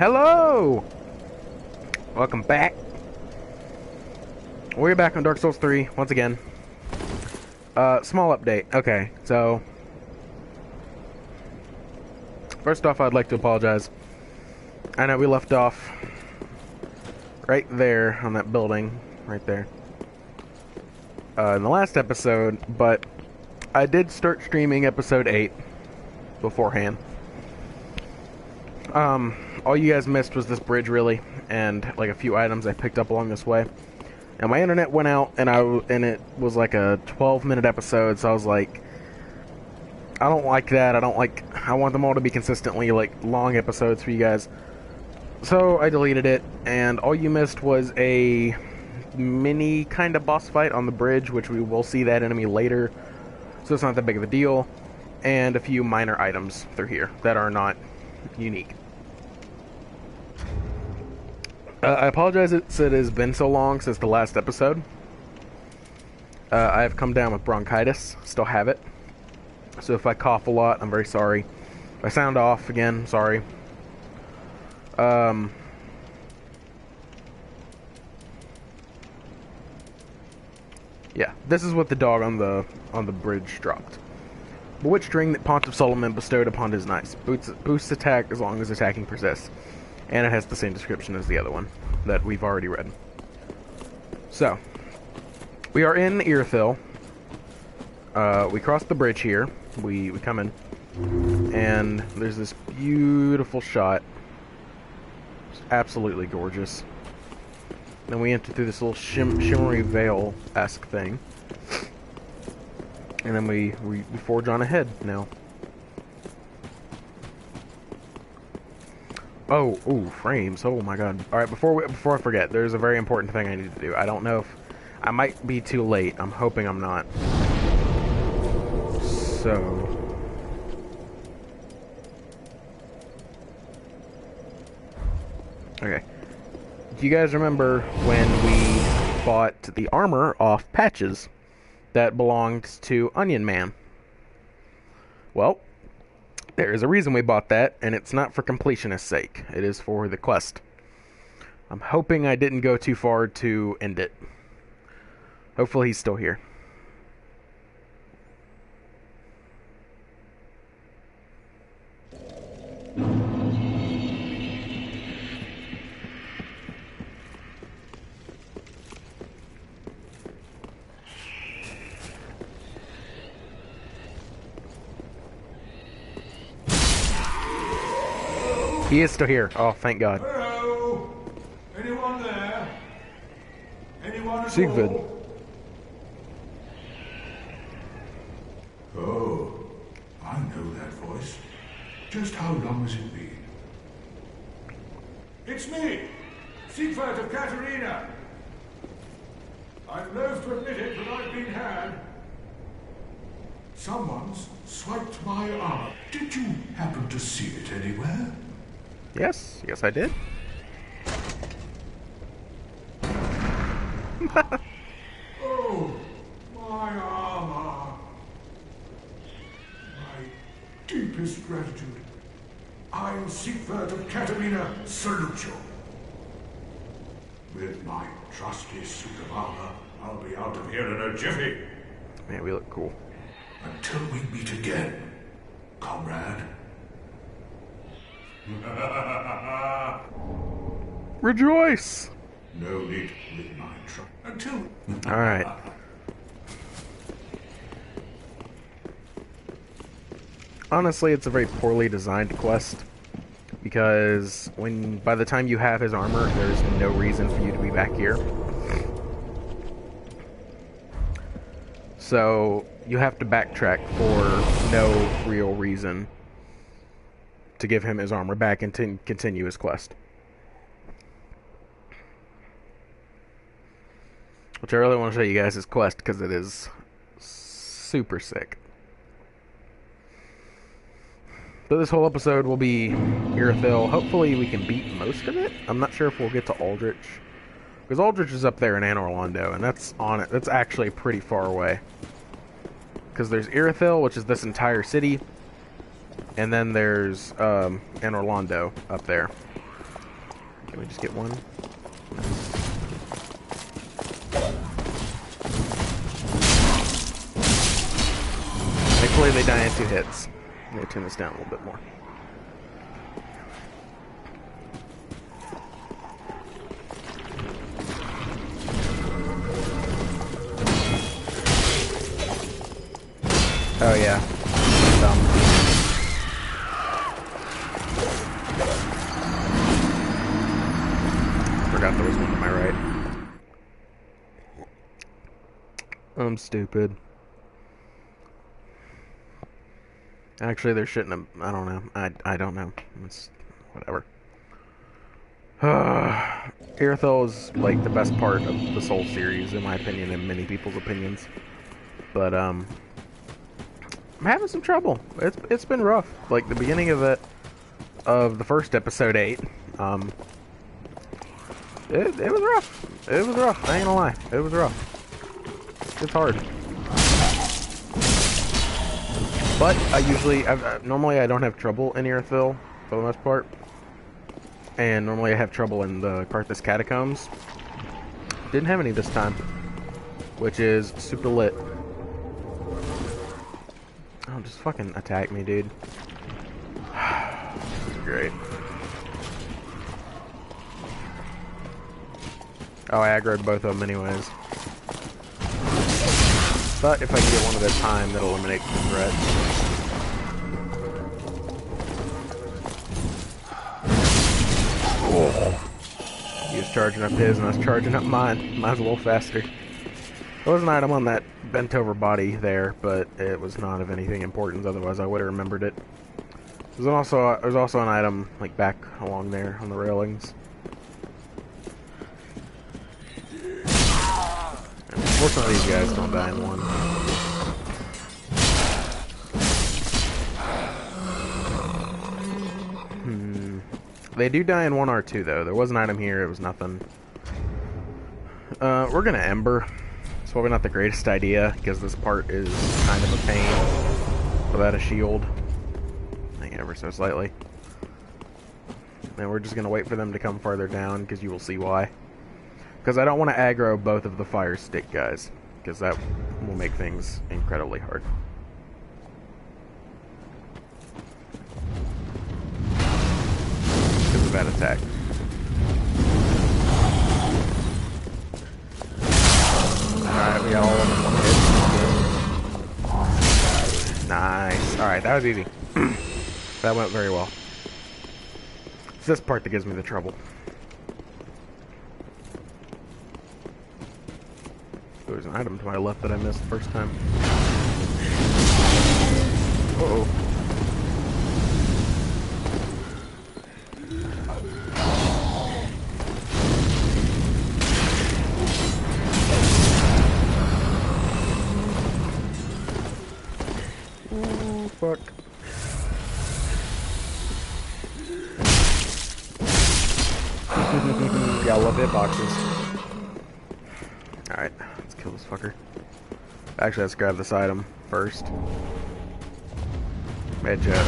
Hello! Welcome back. We're back on Dark Souls 3 once again. Small update. Okay, so first off, I'd like to apologize. I know we left off right there on that building, right there, in the last episode, but I did start streaming episode 8 beforehand. All you guys missed was this bridge, really, and like a few items I picked up along this way. And my internet went out, and it was like a 12-minute episode, so I was like, I don't like that. I want them all to be consistently like long episodes for you guys. So I deleted it, and all you missed was a mini kind of boss fight on the bridge, which we will see that enemy later, so it's not that big of a deal, and a few minor items through here that are not unique. I apologize it has been so long since the last episode. I have come down with bronchitis, still have it. So if I cough a lot, I'm very sorry. If I sound off again, sorry. Yeah, this is what the dog on the bridge dropped. Bewitched ring that Pontiff Solomon bestowed upon his knights. Boosts attack as long as attacking persists. And it has the same description as the other one that we've already read. So, we are in Irithyll. We cross the bridge here. We come in. And there's this beautiful shot. It's absolutely gorgeous. Then we enter through this little shimmery veil-esque thing. And then we forge on ahead now. Oh, ooh, frames. Oh my god. Alright, before I forget, there's a very important thing I need to do. I don't know if I might be too late. I'm hoping I'm not. So okay. Do you guys remember when we bought the armor off Patches that belonged to Onion Man? Well, there is a reason we bought that, and it's not for completionist's sake. It is for the quest. I'm hoping I didn't go too far to end it. Hopefully he's still here. He is still here. Oh, thank God. Hello? Anyone there? Anyone at Siegfried. all? Oh, I know that voice. Just how long has it been? It's me, Siegfried of Katarina. I'm loath to admit it, but I've been had. Someone's swiped my armor. Did you happen to see it anywhere? Yes, I did. Oh, my armor. My deepest gratitude. I, Siegfried of Katarina, salute you. With my trusty suit of armor, I'll be out of here in a jiffy. Man, we look cool. Until we meet again, comrade. Rejoice! No need with my trust. Until... Alright. Honestly, it's a very poorly designed quest. Because by the time you have his armor, there's no reason for you to be back here. So, you have to backtrack for no real reason to give him his armor back and to continue his quest. Which I really want to show you guys his quest, because it is super sick. But this whole episode will be Irithyll. Hopefully we can beat most of it. I'm not sure if we'll get to Aldrich. Because Aldrich is up there in Anor Londo, and that's on it. That's actually pretty far away. Because there's Irithyll, which is this entire city. And then there's Anor Londo up there. Can we just get one? Thankfully they die in 2 hits. I'm gonna tune this down a little bit more. Oh yeah. Dumb. Forgot there was one to my right. I'm stupid. Actually, there shouldn't have. I don't know. I don't know. It's whatever. Irithyll is like the best part of this whole series, in my opinion, and many people's opinions. But I'm having some trouble. It's been rough. Like the beginning of the first episode 8. It was rough. It was rough. I ain't gonna lie. It was rough. It's hard. But I usually, normally I don't have trouble in Irithyll for the most part, and normally I have trouble in the Karthus Catacombs. Didn't have any this time, which is super lit. Oh, just fucking attack me, dude. This is great. Oh, I aggroed both of them anyways. But if I can get one at a time, that'll eliminate the threat. Oh. He was charging up his and I was charging up mine. Mine's a little faster. There was an item on that bent over body there, but it was not of anything importance, otherwise I would have remembered it. There's also an item like back along there on the railings. Unfortunately, these guys don't die in one. They do die in 1R2 though. There was an item here, it was nothing. We're gonna Ember. It's probably not the greatest idea, because this part is kind of a pain without a shield. Like, ever so slightly. And we're just gonna wait for them to come farther down, because you will see why. Because I don't want to aggro both of the fire stick guys, because that will make things incredibly hard. Because of that attack. Alright, we got all of them in one hit. Nice. Alright, that was easy. That went very well. It's this part that gives me the trouble. There's an item to my left that I missed the first time. Uh-oh. Ooh, fuck. Yeah, I love hitboxes. Alright, let's kill this fucker. Actually, let's grab this item first. That's just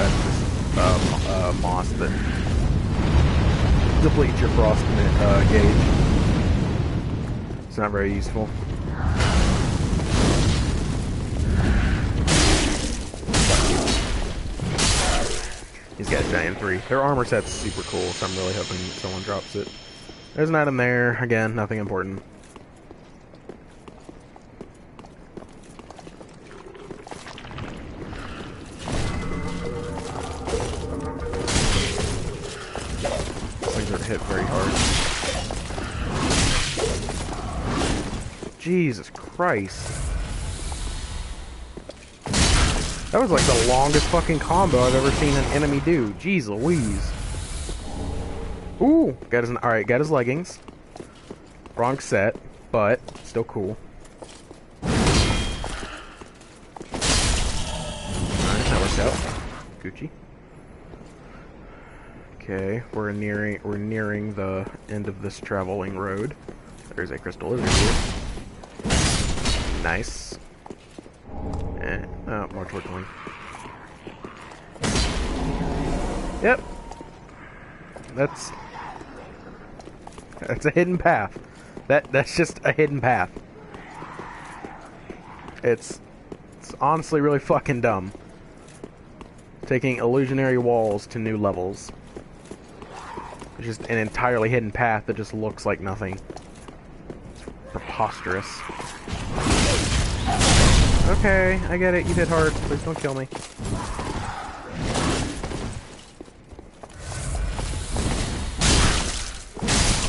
moss that depletes your frost gauge. It's not very useful. These guys die in 3. Their armor set's super cool, so I'm really hoping someone drops it. There's an item there. Again, nothing important. Hit very hard. Jesus Christ. That was like the longest fucking combo I've ever seen an enemy do. Jeez Louise. Ooh, got his, alright, got his leggings. Wrong set, but still cool. Alright, that worked out. Gucci. Okay, we're nearing the end of this traveling road. There's a crystal lizard here. Nice. And more towards one. Yep. That's That's a hidden path. That's just a hidden path. It's honestly really fucking dumb. Taking illusionary walls to new levels. It's just an entirely hidden path that just looks like nothing. It's preposterous. Okay, I get it. You hit hard. Please don't kill me.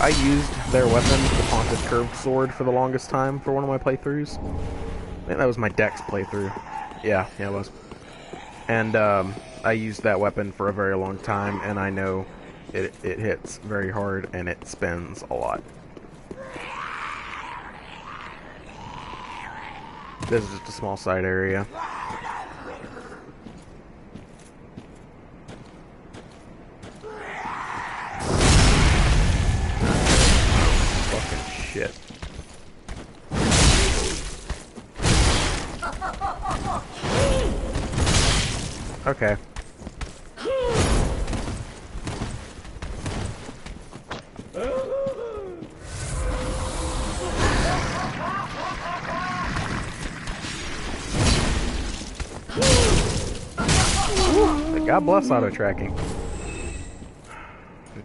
I used their weapon, the Pontiff Curved Sword, for the longest time for one of my playthroughs. I think that was my Dex playthrough. Yeah, it was. And I used that weapon for a very long time, and I know it hits very hard, and it spins a lot. This is just a small side area. Fucking shit. Okay. God bless auto tracking.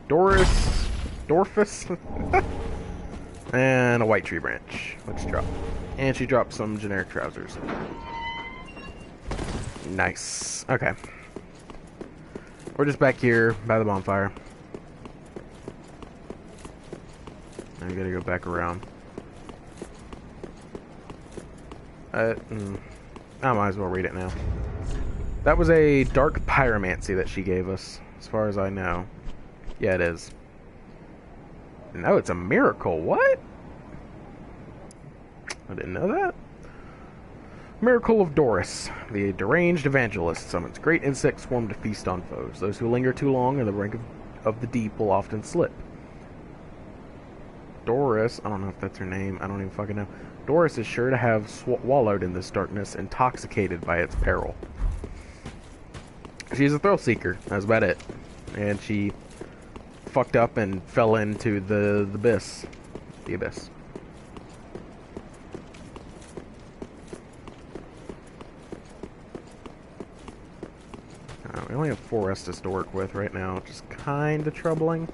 Dorfus, and a white tree branch. Let's drop. And she dropped some generic trousers. Nice. Okay. We're just back here by the bonfire. Now we gotta go back around. I might as well read it now. That was a dark pyromancy that she gave us, as far as I know. Yeah, it is. No, it's a miracle. What? I didn't know that. Miracle of Doris. The deranged evangelist summons great insect swarm to feast on foes. Those who linger too long on the brink of the deep will often slip. Doris, I don't know if that's her name. I don't even fucking know. Doris is sure to have wallowed in this darkness, intoxicated by its peril. She's a thrill seeker. That's about it. And she fucked up and fell into the abyss. The abyss. We only have 4 Estus to work with right now, which is kind of troubling.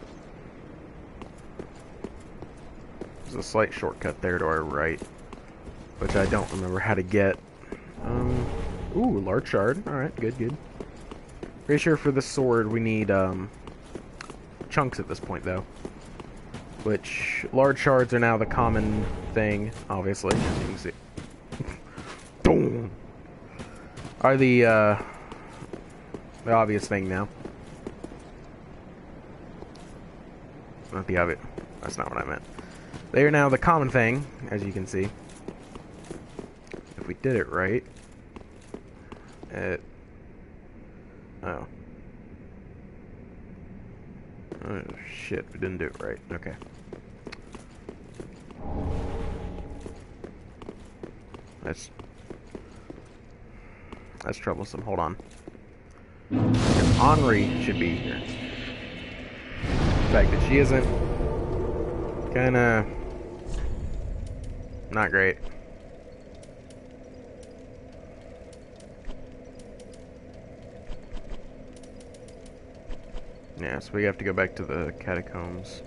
There's a slight shortcut there to our right, which I don't remember how to get. Ooh, large shard. Alright, good, good. Pretty sure for the sword we need chunks at this point, though. Which, large shards are now the common thing, obviously, as you can see. Boom! Are the obvious thing now. Not the obvious. That's not what I meant. They are now the common thing, as you can see. If we did it right. Oh. Oh, shit. We didn't do it right. Okay. That's troublesome. Hold on. Henri should be here. The fact that she isn't, kinda not great. Yeah, so we have to go back to the catacombs.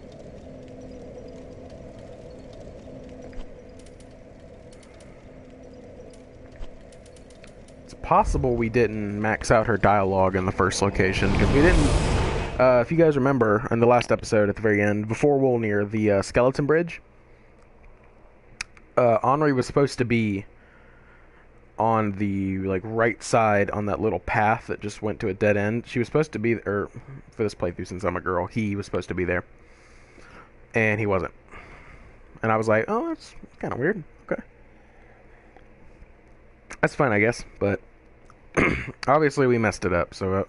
It's possible we didn't max out her dialogue in the first location, because we didn't, if you guys remember, in the last episode at the very end, before Wolnir, the skeleton bridge, Henri was supposed to be on the right side on that little path that just went to a dead end. She was supposed to be, or for this playthrough, since I'm a girl, he was supposed to be there, and he wasn't. And I was like, oh, that's kind of weird. Okay, that's fine, I guess. But obviously we messed it up, so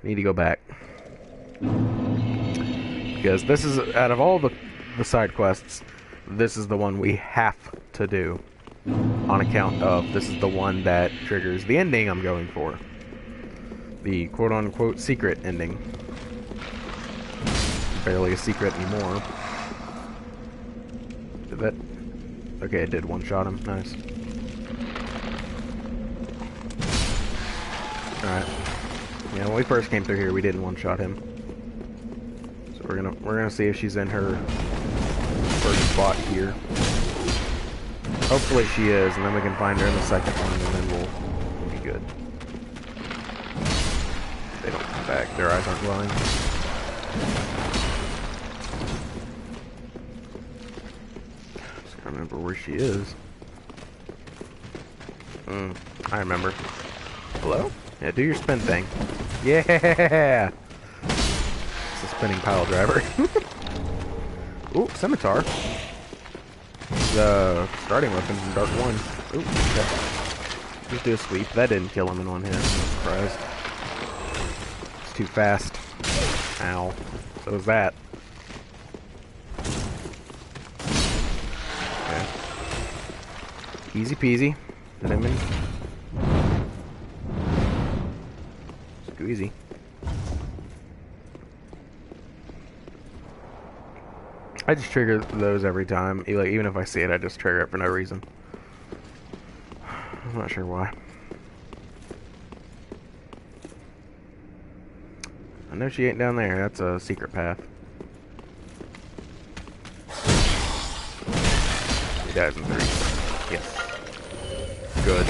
we need to go back, because this is, out of all the side quests, this is the one we have to do, on account of this is the one that triggers the ending I'm going for. The quote-unquote secret ending. Barely a secret anymore. Did that... Okay, it did one-shot him. Nice. Alright. Yeah, when we first came through here, we didn't one-shot him. So we're gonna see if she's in her first spot here. Hopefully she is, and then we can find her in the second one, and then we'll be good. They don't come back. Their eyes aren't glowing. Just gotta remember where she is. I remember. Hello? Yeah, do your spin thing. Yeah! It's a spinning pile driver. Ooh, scimitar. The starting weapon from Dark 1. Ooh, okay. Just do a sweep. That didn't kill him in one hit. I'm surprised. It's too fast. Ow. So was that. Okay. Easy peasy. Lemon. Squeezy. I just trigger those every time. Like, even if I see it, I just trigger it for no reason. I'm not sure why. I know she ain't down there. That's a secret path. He dies in 3. Yes. Good.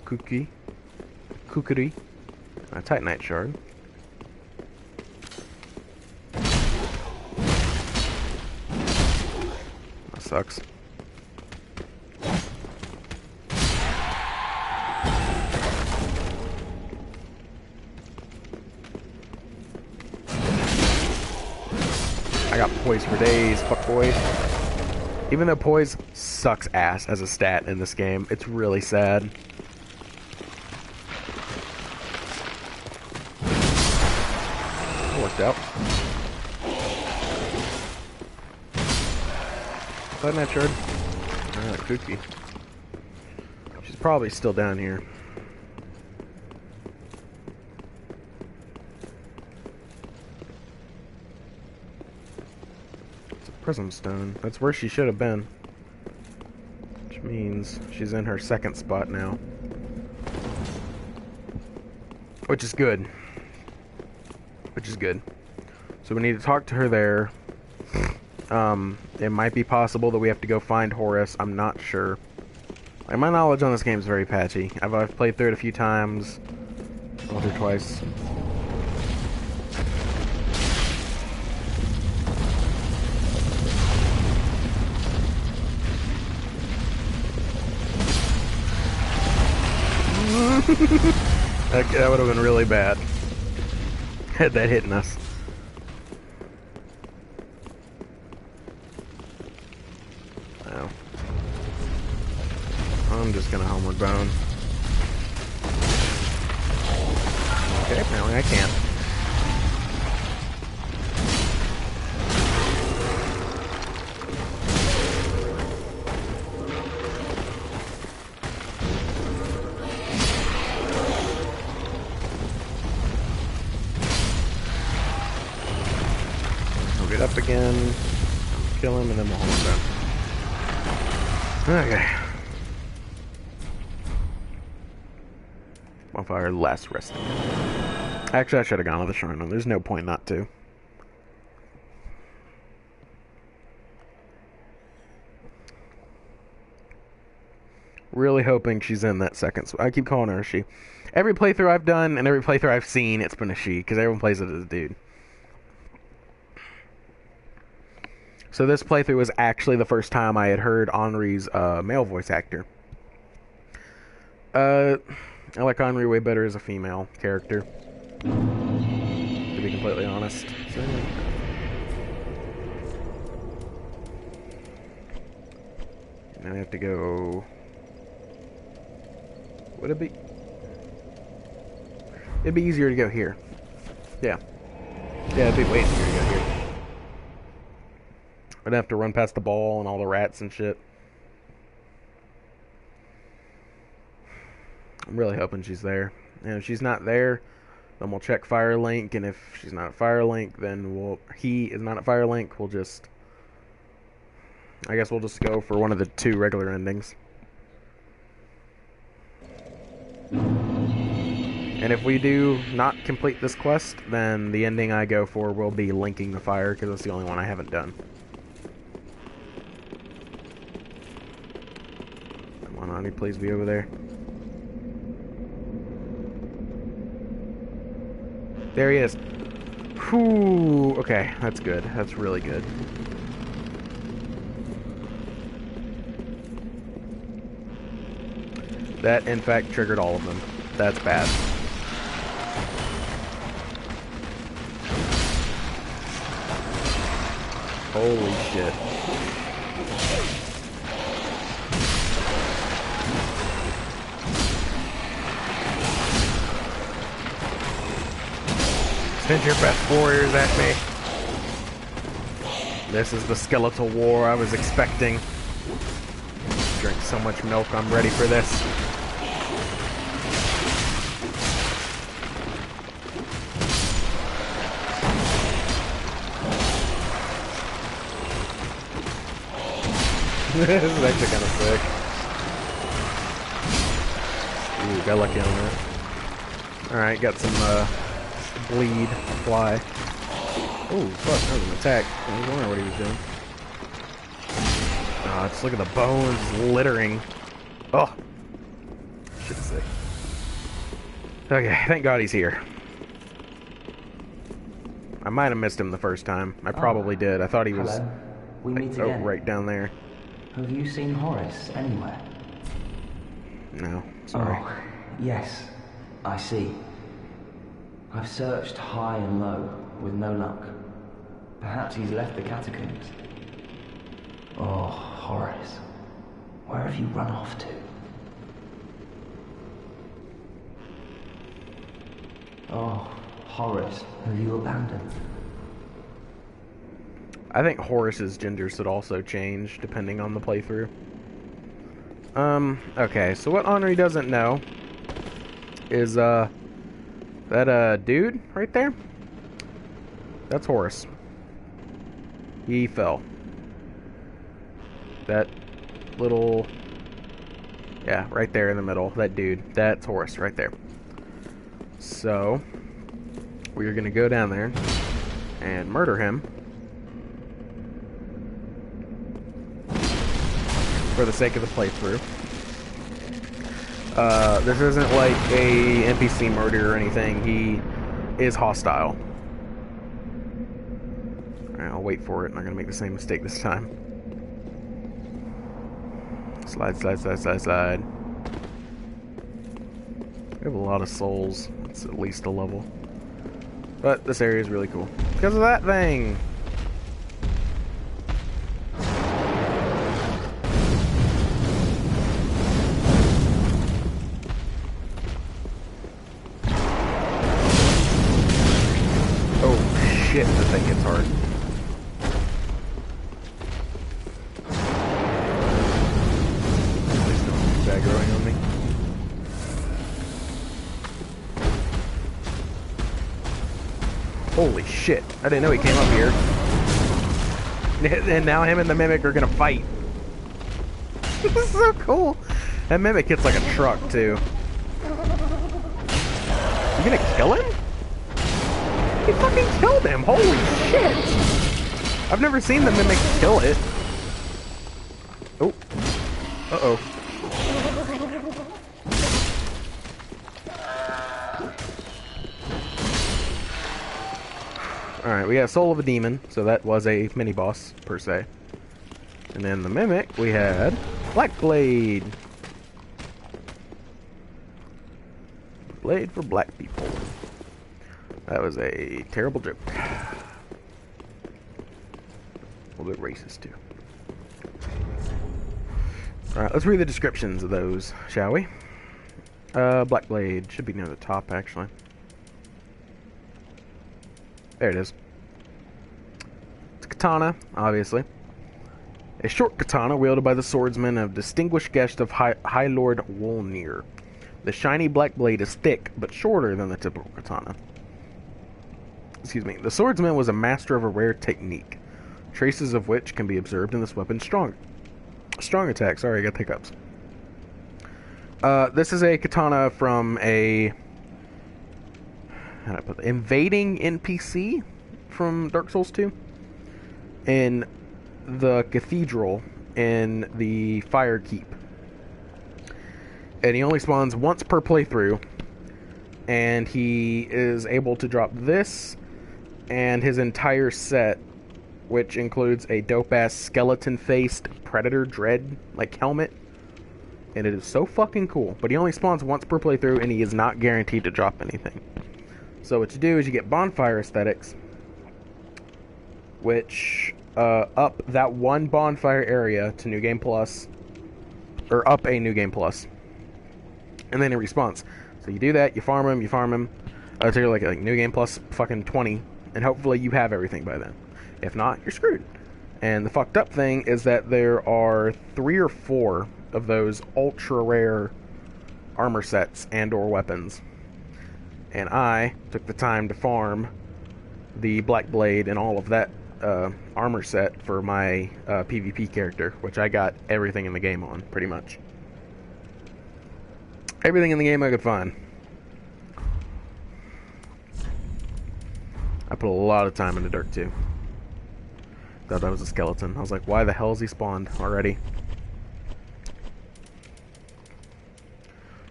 Cookie. Kookery. A Titanite shard. That sucks. I got poise for days, fuck boy. Even though poise sucks ass as a stat in this game, it's really sad. That worked out. Titanite shard. Alright, Kooky. She's probably still down here. Prism stone. That's where she should have been. Which means she's in her second spot now. Which is good. Which is good. So we need to talk to her there. It might be possible that we have to go find Horus. I'm not sure. Like, my knowledge on this game is very patchy. I've played through it a few times. Once or twice. That would have been really bad. Had that hitting us. Oh. I'm just gonna homeward bone. Okay, apparently I can't. Get up again, kill him, and then we'll hold him down. Okay. Bonfire last resting. Actually, I should have gone to the shrine. There's no point not to. Really hoping she's in that second. I keep calling her a she. Every playthrough I've done and every playthrough I've seen, it's been a she, because everyone plays it as a dude. So this playthrough was actually the first time I had heard Henri's male voice actor. I like Henri way better as a female character, to be completely honest. So, now we have to go... Would it be... It'd be easier to go here. Yeah. Yeah, it'd be way easier to go here. I'd have to run past the ball and all the rats and shit. I'm really hoping she's there. And if she's not there, then we'll check Firelink. And if she's not at Firelink, then he is not at Firelink. We'll just I guess we'll just go for one of the 2 regular endings. And if we do not complete this quest, then the ending I go for will be linking the fire, because that's the only one I haven't done. Come on, honey, please be over there. There he is. Whew. Okay, that's good. That's really good. That, in fact, triggered all of them. That's bad. Holy shit. Send your best warriors at me. This is the skeletal war I was expecting. Drink so much milk, I'm ready for this. This is actually kind of sick. Ooh, got lucky on that. Alright, got some bleed fly. Oh, fuck, that was an attack. I was wondering what he was doing. Oh, just look at the bones littering. Oh! Shit's sick. Okay, thank God he's here. I might have missed him the first time. I probably did. I thought he was We meet like, again. right down there. Have you seen Horace anywhere? No, sorry. Oh, yes, I see. I've searched high and low, with no luck. Perhaps he's left the catacombs. Oh, Horace, where have you run off to? Oh, Horace, have you abandoned? I think Horace's gender should also change depending on the playthrough. Okay, so what Henri doesn't know is, that, dude right there? That's Horace. He fell. That little... yeah, right there in the middle. That dude. That's Horace right there. So, we're gonna go down there and murder him. For the sake of the playthrough. This isn't like a NPC murder or anything. He is hostile. Alright, I'll wait for it. I'm not gonna make the same mistake this time. Slide, slide, slide, slide, slide. We have a lot of souls. It's at least a level. But this area is really cool. Because of that thing! Shit, this thing gets hard. Please don't be aggroing on me. Holy shit, I didn't know he came up here. And now him and the Mimic are gonna fight. This is so cool. That Mimic hits like a truck, too. You gonna kill him? He fucking killed him! Holy shit! I've never seen the Mimic kill it. Oh. Uh-oh. Alright, we got Soul of a Demon, so that was a mini-boss, per se. And then the Mimic, we had Black Blade. Blade for black people. That was a terrible joke. A little bit racist, too. Alright, let's read the descriptions of those, shall we? Black Blade. Should be near the top, actually. There it is. It's a katana, obviously. A short katana wielded by the swordsman of distinguished guest of High Lord Wolnir. The shiny black blade is thick, but shorter than the typical katana. Excuse me. The swordsman was a master of a rare technique. traces of which can be observed in this weapon's strong attack. Sorry, I got hiccups. This is a katana from a invading NPC from Dark Souls 2 in the cathedral in the Fire Keep. And he only spawns once per playthrough, and he is able to drop this and his entire set, which includes a dope-ass skeleton-faced Predator Dread, like, helmet. And it is so fucking cool. But he only spawns once per playthrough, and he is not guaranteed to drop anything. So what you do is you get bonfire aesthetics, which up that one bonfire area to New Game Plus, or up a New Game Plus, and then it respawns. So you do that, you farm him, until like New Game Plus fucking 20, and hopefully you have everything by then. If not, you're screwed. And the fucked up thing is that there are 3 or 4 of those ultra rare armor sets and or weapons. And I took the time to farm the Black Blade and all of that armor set for my PvP character, which I got everything in the game on, pretty much. Everything in the game I could find. I put a lot of time into Dirk 2. Thought that was a skeleton. I was like, why the hell is he spawned already?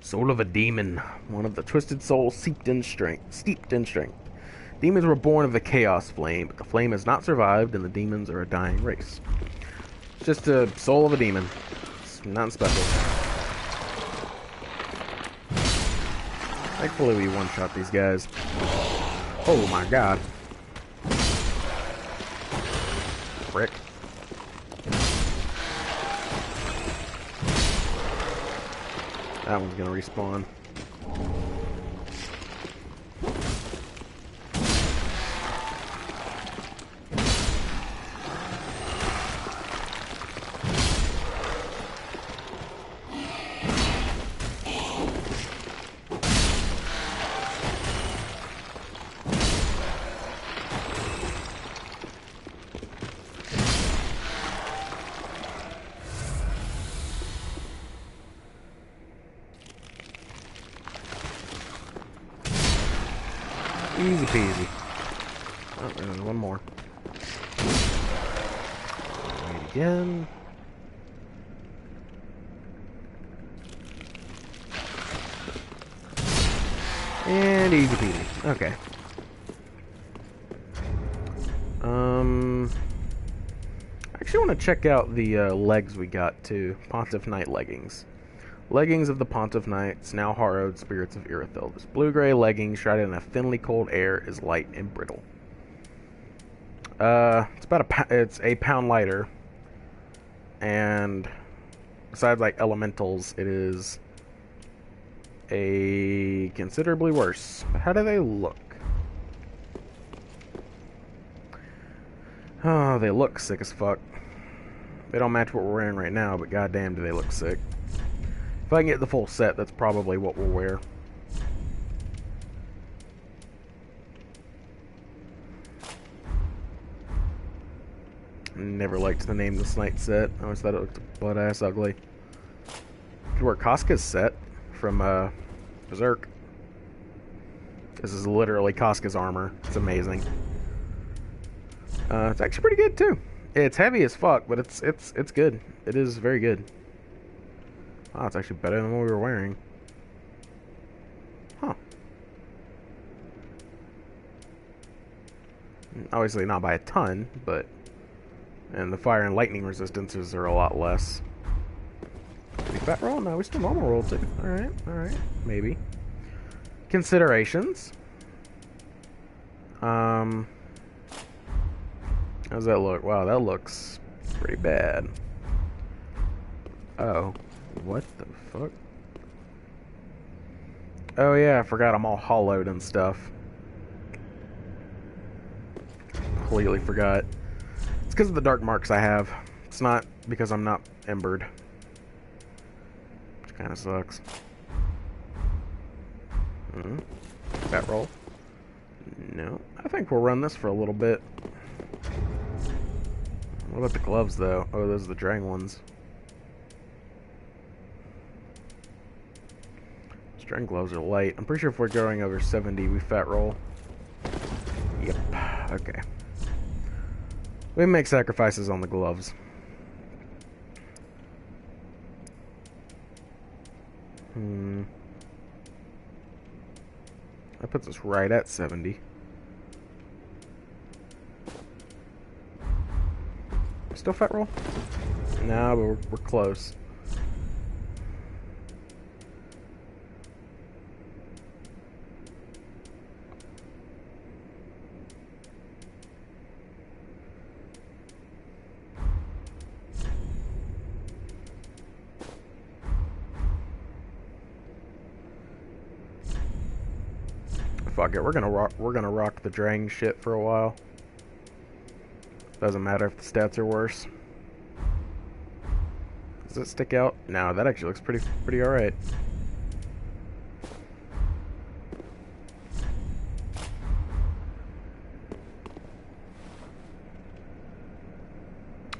Soul of a demon. One of the twisted souls steeped in strength. Demons were born of the chaos flame, but the flame has not survived, and the demons are a dying race. It's just a soul of a demon. It's nothing special. Thankfully we one-shot these guys. Oh my god. Frick. That one's gonna respawn. Easy peasy. Oh, there's one more. Wait again. And easy peasy. Okay. I actually want to check out the legs we got too. Pontiff Knight leggings. Leggings of the Pontiff Knights, now harrowed spirits of Irithyll. This blue-gray legging, shrouded in a thinly cold air, is light and brittle. It's a pound lighter, and besides like elementals, it is a considerably worse. But how do they look? Oh, they look sick as fuck. They don't match what we're wearing right now, but goddamn, do they look sick. If I can get the full set, that's probably what we'll wear. Never liked the name this night set. I always thought it looked butt-ass ugly. You could wear Casca's set from Berserk. This is literally Casca's armor. It's amazing. It's actually pretty good too. It's heavy as fuck, but it's good. It is very good. Oh, it's actually better than what we were wearing. Huh. Obviously not by a ton, but... And the fire and lightning resistances are a lot less. We fat roll? No, we still normal roll too. Alright, maybe. Considerations. How's that look? Wow, that looks pretty bad. Oh. What the fuck? Oh yeah, I forgot I'm all hollowed and stuff. Completely forgot. It's because of the dark marks I have. It's not because I'm not embered. Which kind of sucks. Fat roll? No. I think we'll run this for a little bit. What about the gloves, though? Oh, those are the Drang ones. Drang gloves are light. I'm pretty sure if we're going over 70, we fat roll. Yep. Okay. We make sacrifices on the gloves. That puts us right at 70. Still fat roll? No, but we're close. Fuck it, we're gonna rock the Drang shit for a while. Doesn't matter if the stats are worse. Does it stick out? No, that actually looks pretty alright.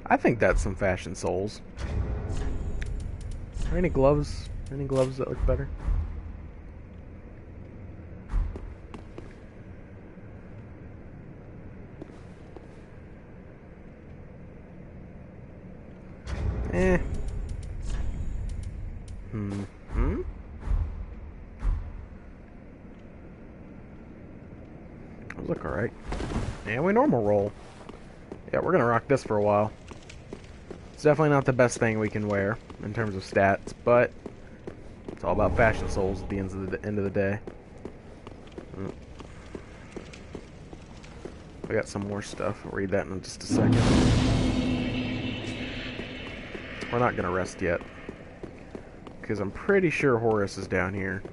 I think that's some fashion souls. Are any gloves? Any gloves that look better? Eh. Those look alright. And we normal roll. Yeah, we're gonna rock this for a while. It's definitely not the best thing we can wear in terms of stats, but it's all about fashion souls at the end of the day. We got some more stuff. I'll read that in just a second. We're not gonna rest yet, because I'm pretty sure Horus is down here.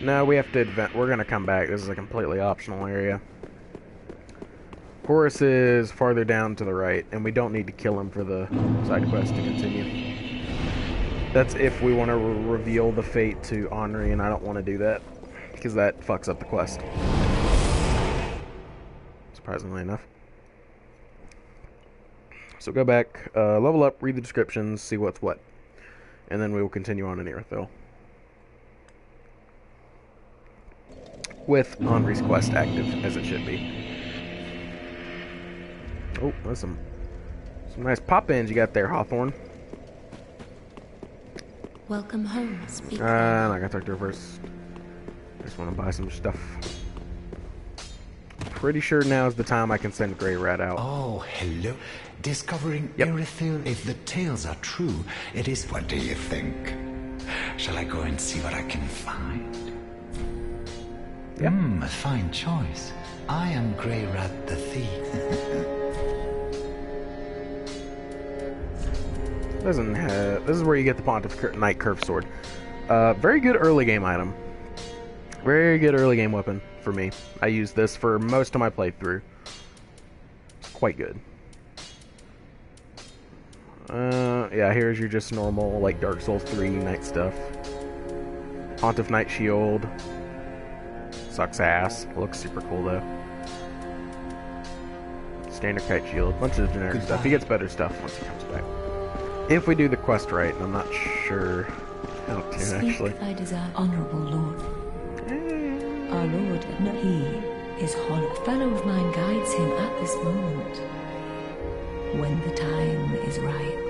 No, we have to advent. We're gonna come back. This is a completely optional area. Horus is farther down to the right, and we don't need to kill him for the side quest to continue. That's if we want to reveal the fate to Henri, and I don't want to do that, because that fucks up the quest. Surprisingly enough. So go back, level up, read the descriptions, see what's what. And then we will continue on in Irithyll. With Henri's quest active, as it should be. Oh, that's some nice pop-ins you got there, Hawthorne. Welcome home, speak. I'm not gonna talk to her first. I just want to buy some stuff. Pretty sure now is the time I can send Grey Rat out. Oh, hello. Discovering Irithyll, if the tales are true, it is... What do you think? Shall I go and see what I can find? Yep. A fine choice. I am Grey Rat the Thief. Doesn't have... This is where you get the Pontiff Knight Curve Sword. Very good early game item. Very good early game weapon for me. I use this for most of my playthrough. It's quite good. Yeah, here's your just normal, like, Dark Souls 3 Knight stuff. Pontiff Knight Shield. Sucks ass. Looks super cool, though. Standard Kite Shield. Bunch of generic stuff. He gets better stuff once he comes back. If we do the quest right, and I'm not sure how to, actually. Speak thy desire, honorable lord. Our lord, no, he is hollow. A fellow of mine guides him at this moment. When the time is ripe,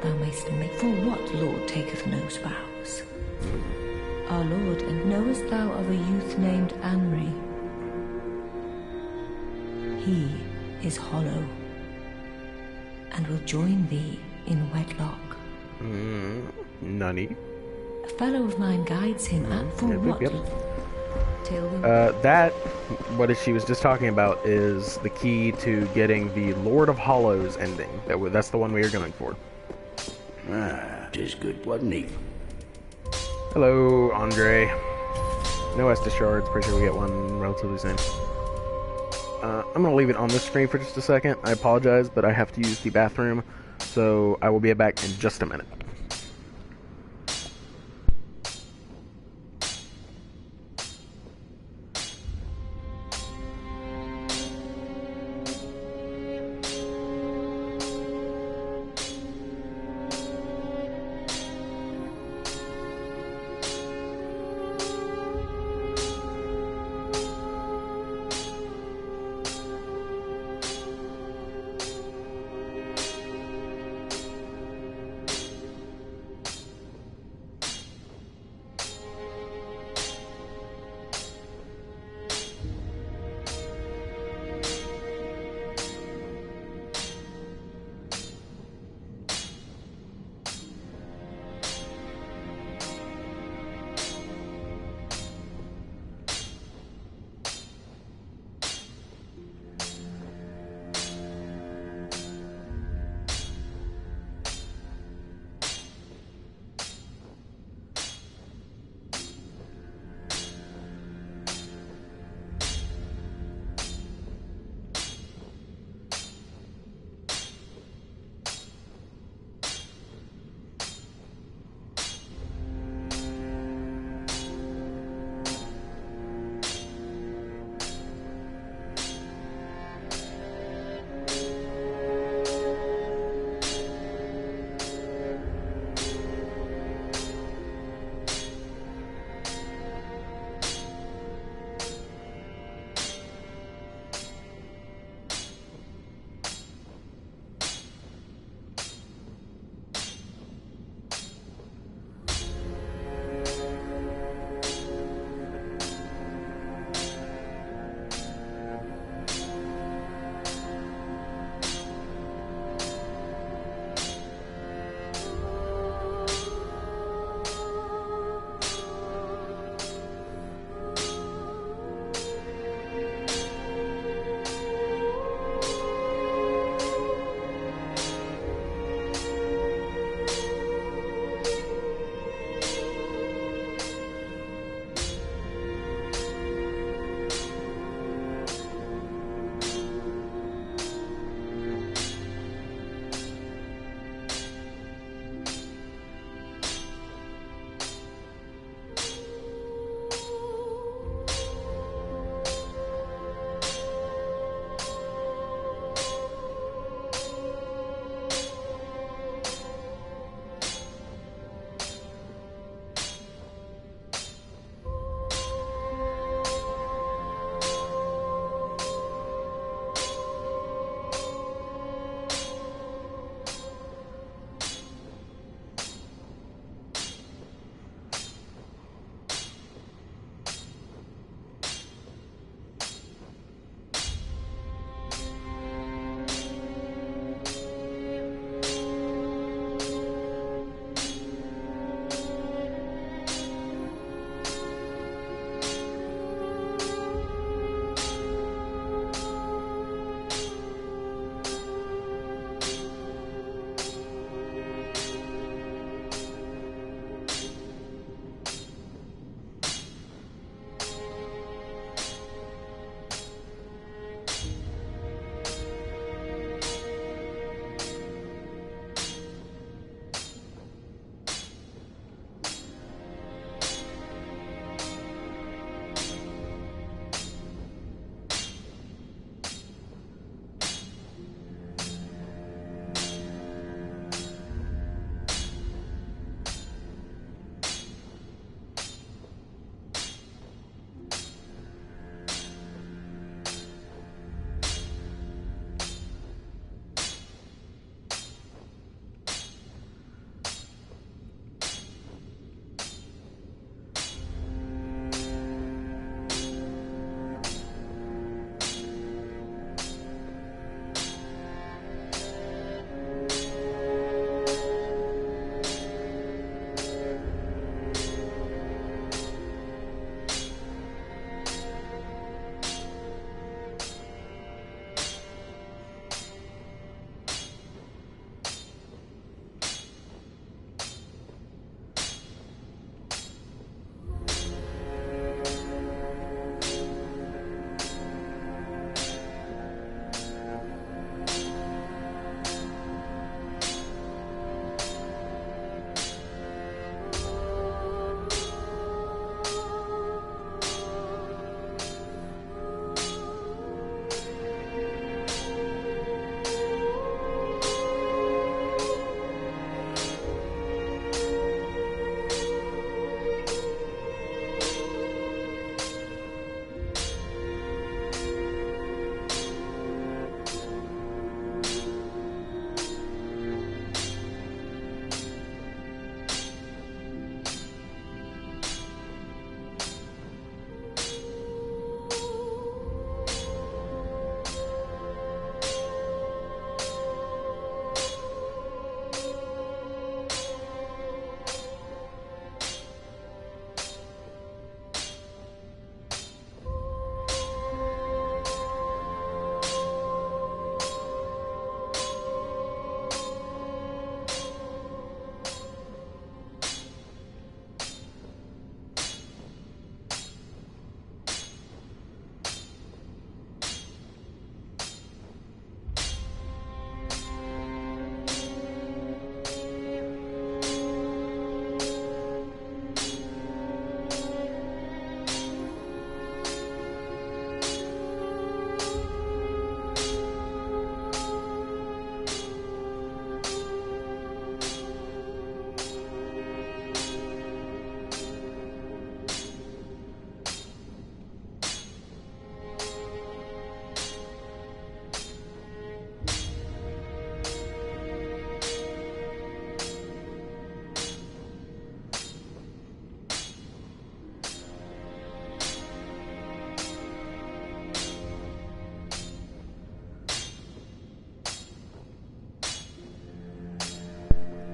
thou mayst make. For what lord taketh no spouse? Our lord, and knowest thou of a youth named Henri? He is hollow, and will join thee in wedlock. Nunny. A fellow of mine guides him at for what? Yep. Till what she was just talking about is the key to getting the Lord of Hollows ending. That's the one we are going for. Ah, 'tis good, wasn't he? Hello, Andre. No Estus shards. Pretty sure we get one relatively soon. I'm going to leave it on this screen for just a second. I apologize, but I have to use the bathroom, so I will be back in just a minute.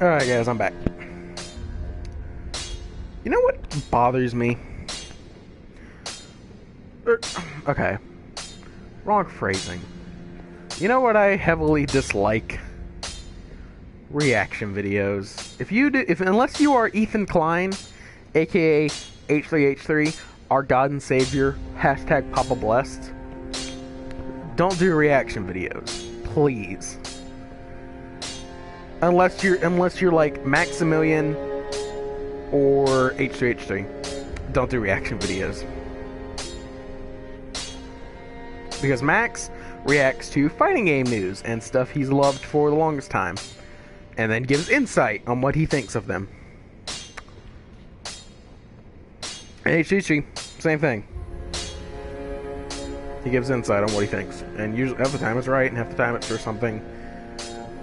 Alright guys, I'm back. You know what bothers me? Okay. Wrong phrasing. You know what I heavily dislike? Reaction videos. Unless you are Ethan Klein, aka H3H3, our God and Savior, hashtag Papa Blessed, don't do reaction videos. Please. Unless you're like Maximilian or H3H3. Don't do reaction videos. Because Max reacts to fighting game news and stuff he's loved for the longest time. And then gives insight on what he thinks of them. And H3H3, same thing. He gives insight on what he thinks. And usually half the time it's right and half the time it's for something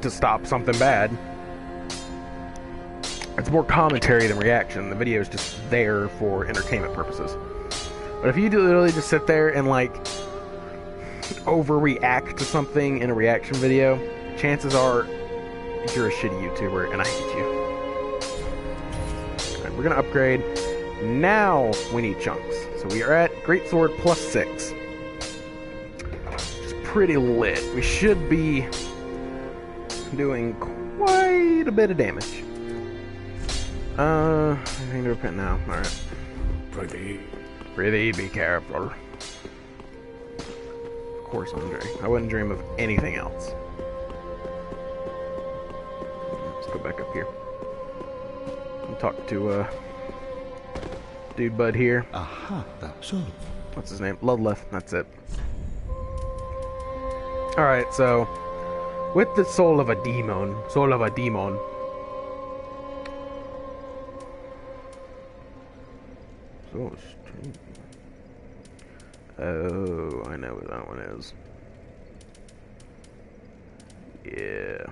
to stop something bad. It's more commentary than reaction. The video is just there for entertainment purposes. But if you literally just sit there and like overreact to something in a reaction video, chances are you're a shitty YouTuber and I hate you. Alright, we're gonna upgrade. Now we need chunks. So we are at Greatsword +6. Which is pretty lit. We should be doing quite a bit of damage. Anything to repent now. Alright. Pretty, be careful. Of course, Andre. I wouldn't dream of anything else. Let's go back up here. And talk to, dude bud here. Aha, that's all. What's his name? Ludleth, that's it. Alright, so with the soul of a demon. So strange. Oh, I know what that one is. Yeah.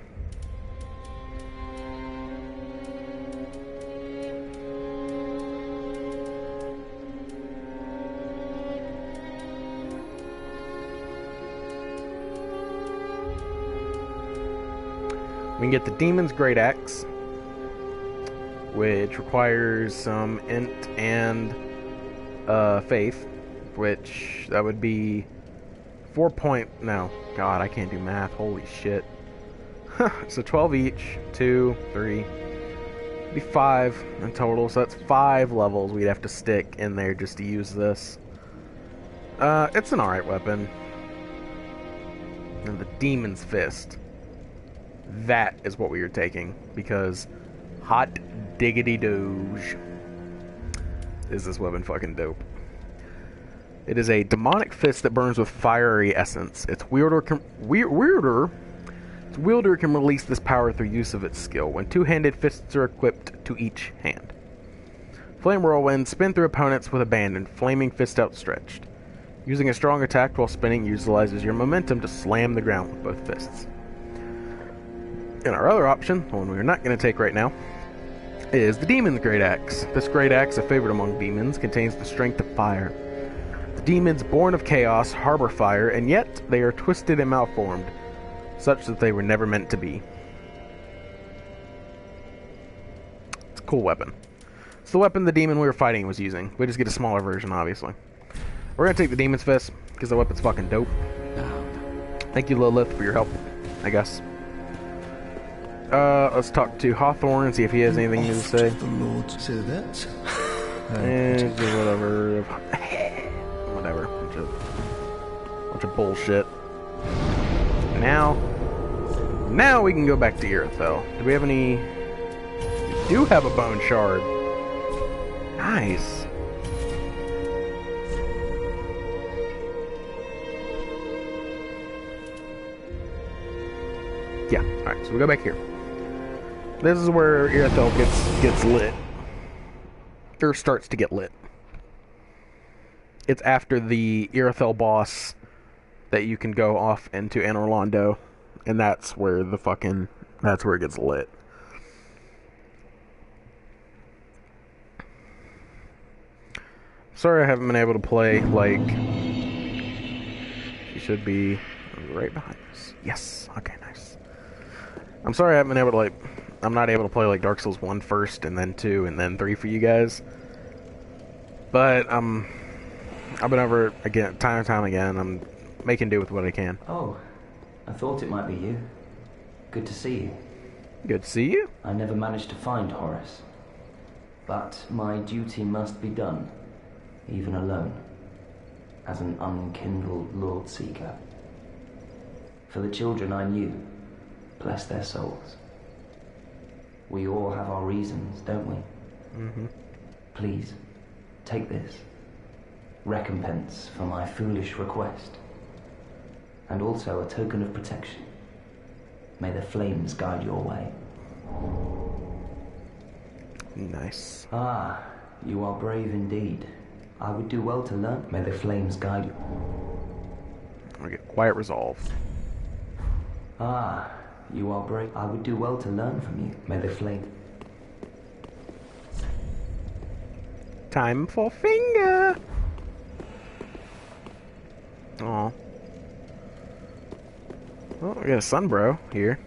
We can get the Demon's Great Axe, which requires some int and faith, which that would be 4 point. No, God, I can't do math. Holy shit. So 12 each, 2, 3, be 5 in total. So that's 5 levels we'd have to stick in there just to use this. It's an alright weapon. And the Demon's Fist. That is what we are taking, because hot diggity doge, is this weapon fucking dope. It is a demonic fist that burns with fiery essence. Its wielder can release this power through use of its skill when two-handed fists are equipped to each hand. Flame whirlwind, spin through opponents with abandon, flaming fist outstretched. Using a strong attack while spinning utilizes your momentum to slam the ground with both fists. And our other option, the one we're not going to take right now, is the Demon's Great Axe. This Great Axe, a favorite among demons, contains the strength of fire. The demons, born of chaos, harbor fire, and yet they are twisted and malformed, such that they were never meant to be. It's a cool weapon. It's the weapon the demon we were fighting was using. We just get a smaller version, obviously. We're going to take the Demon's Fist, because the weapon's fucking dope. Thank you, Lilith, for your help, I guess. Let's talk to Hawthorne and see if he has anything new to say. The Lord say that. And whatever. Whatever. Bunch of bullshit. Now we can go back to Irithyll. Do we have any? We do have a bone shard. Nice. Yeah. All right. So we go back here. This is where Irithyll gets lit. Or starts to get lit. It's after the Irithyll boss that you can go off into Anor Londo, and that's where it gets lit. Sorry I haven't been able to play, like... She should be right behind us. Yes, okay, nice. I'm sorry I haven't been able to, like, I'm not able to play like Dark Souls 1 first, and then 2, and then 3 for you guys. But I've been over it again, time and time again. I'm making do with what I can. Oh, I thought it might be you. Good to see you. Good to see you. I never managed to find Horace. But my duty must be done, even alone, as an unkindled Lord Seeker. For the children I knew, bless their souls. We all have our reasons, don't we? Mm-hmm. Please, take this. Recompense for my foolish request. And also a token of protection. May the flames guide your way. Nice. Ah, you are brave indeed. I would do well to learn. May the flames guide you. I get quiet resolve. Ah, you are brave. I would do well to learn from you. May the flame. Time for finger. Aw. Oh, we got a Sunbro here.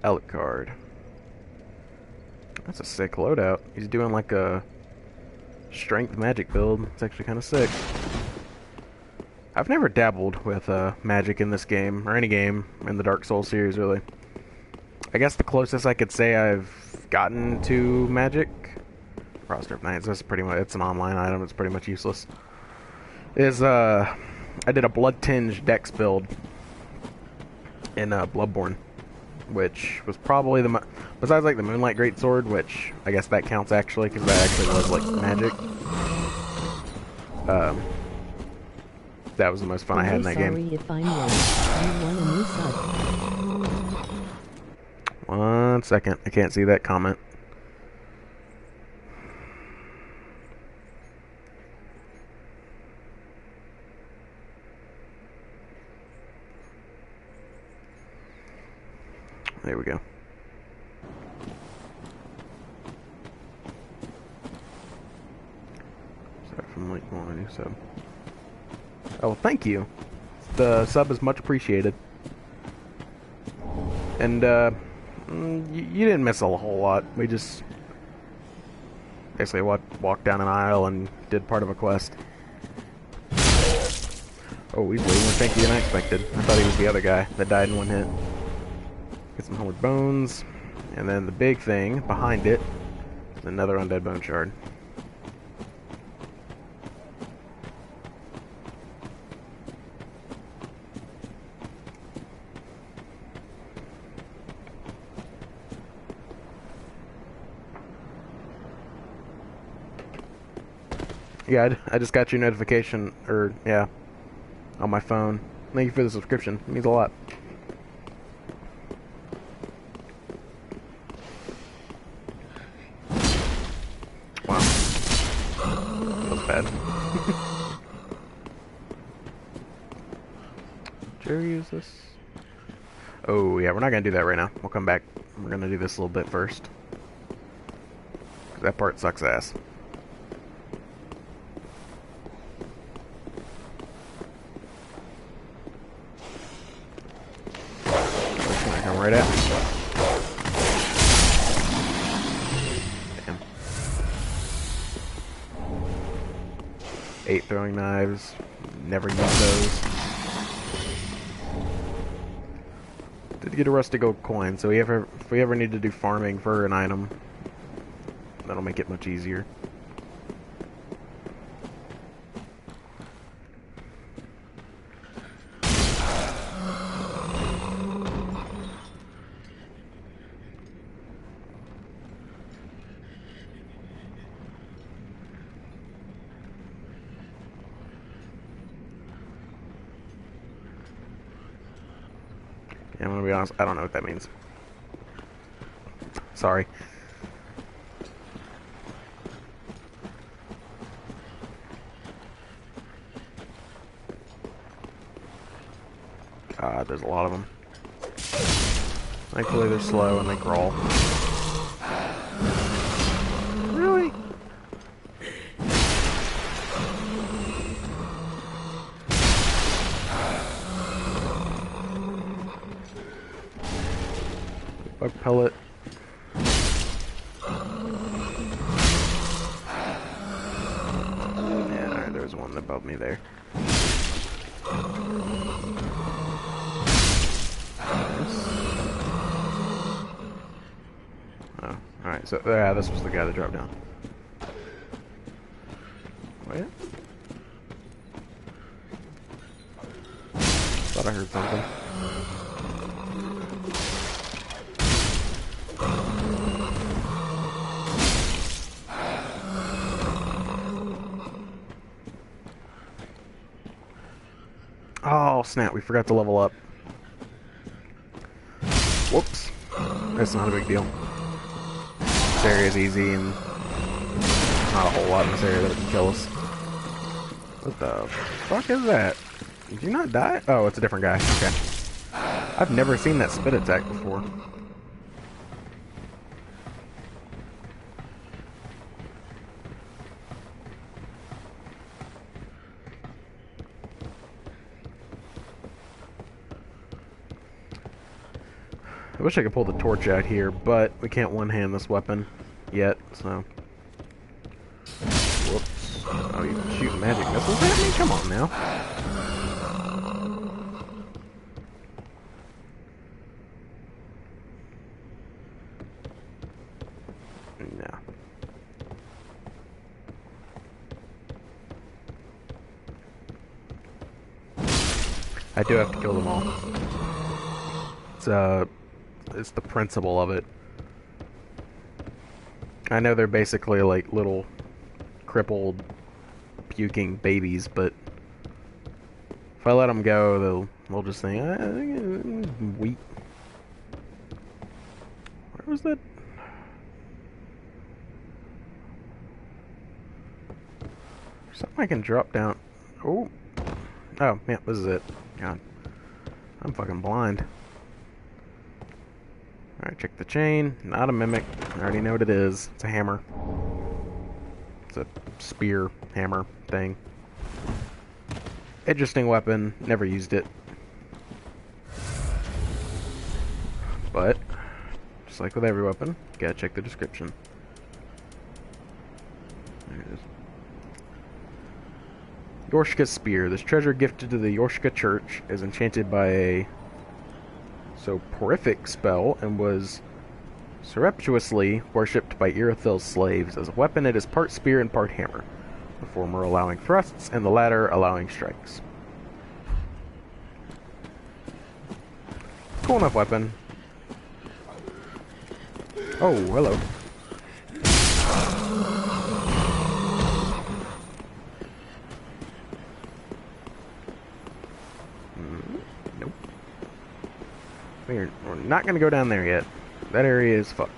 Elk card. That's a sick loadout. He's doing like a strength magic build. It's actually kind of sick. I've never dabbled with magic in this game, or any game in the Dark Souls series, really. I guess the closest I could say I've gotten to magic, roster of knights, that's pretty much, it's an online item, it's pretty much useless, is, I did a blood-tinged dex build in Bloodborne, which was probably the, besides like the Moonlight Greatsword, which I guess that counts actually, because that actually was like magic. That was the most fun I had in that game. Sorry if I'm late. You want a new sub. 1 second, I can't see that comment. There we go. Sorry from late morning, so. Oh, thank you. The sub is much appreciated. And, you didn't miss a whole lot. We just basically walked down an aisle and did part of a quest. Oh, he's way more tanky than I expected. I thought he was the other guy that died in one hit. Get some homeward bones, and then the big thing behind it is another undead bone shard. Yeah, I just got your notification, or yeah, on my phone. Thank you for the subscription. It means a lot. Wow. That was bad. Did you use this? Oh, yeah, we're not going to do that right now. We'll come back. We're going to do this a little bit first. 'Cause that part sucks ass. Come right at me. Damn. 8 throwing knives. Never use those. Did get a rusty gold coin, so if we ever need to do farming for an item, that'll make it much easier. Yeah, I'm gonna be honest, I don't know what that means. Sorry. God, there's a lot of them. Thankfully they're slow and they crawl. Really? Bug pellet. Yeah, alright, there's one above me there. Oh, alright, so yeah, this was the guy that dropped down. Wait. Thought I heard something. Oh snap, we forgot to level up. Whoops. That's not a big deal. This area is easy and not a whole lot in this area that can kill us. What the fuck is that? Did you not die? Oh, it's a different guy. Okay. I've never seen that spit attack before. I wish I could pull the torch out here, but we can't one-hand this weapon yet, so... Whoops. Oh, you shoot magic missiles at me? Come on now. No. I do have to kill them all. It's the principle of it. I know they're basically like little crippled, puking babies, but if I let them go, they'll just think, weak. Where was that? Something I can drop down. Oh, oh, yeah, this is it. God, I'm fucking blind. Alright, check the chain. Not a mimic. I already know what it is. It's a hammer. It's a spear hammer thing. Interesting weapon. Never used it. But, just like with every weapon, gotta check the description. There it is. Yorshka Spear. This treasure gifted to the Yorshka Church is enchanted by a soporific spell and was surreptitiously worshipped by Irithyll's slaves. As a weapon, it is part spear and part hammer, the former allowing thrusts and the latter allowing strikes. Cool enough weapon. Oh, hello. Nope. We're not going to go down there yet. That area is fucked.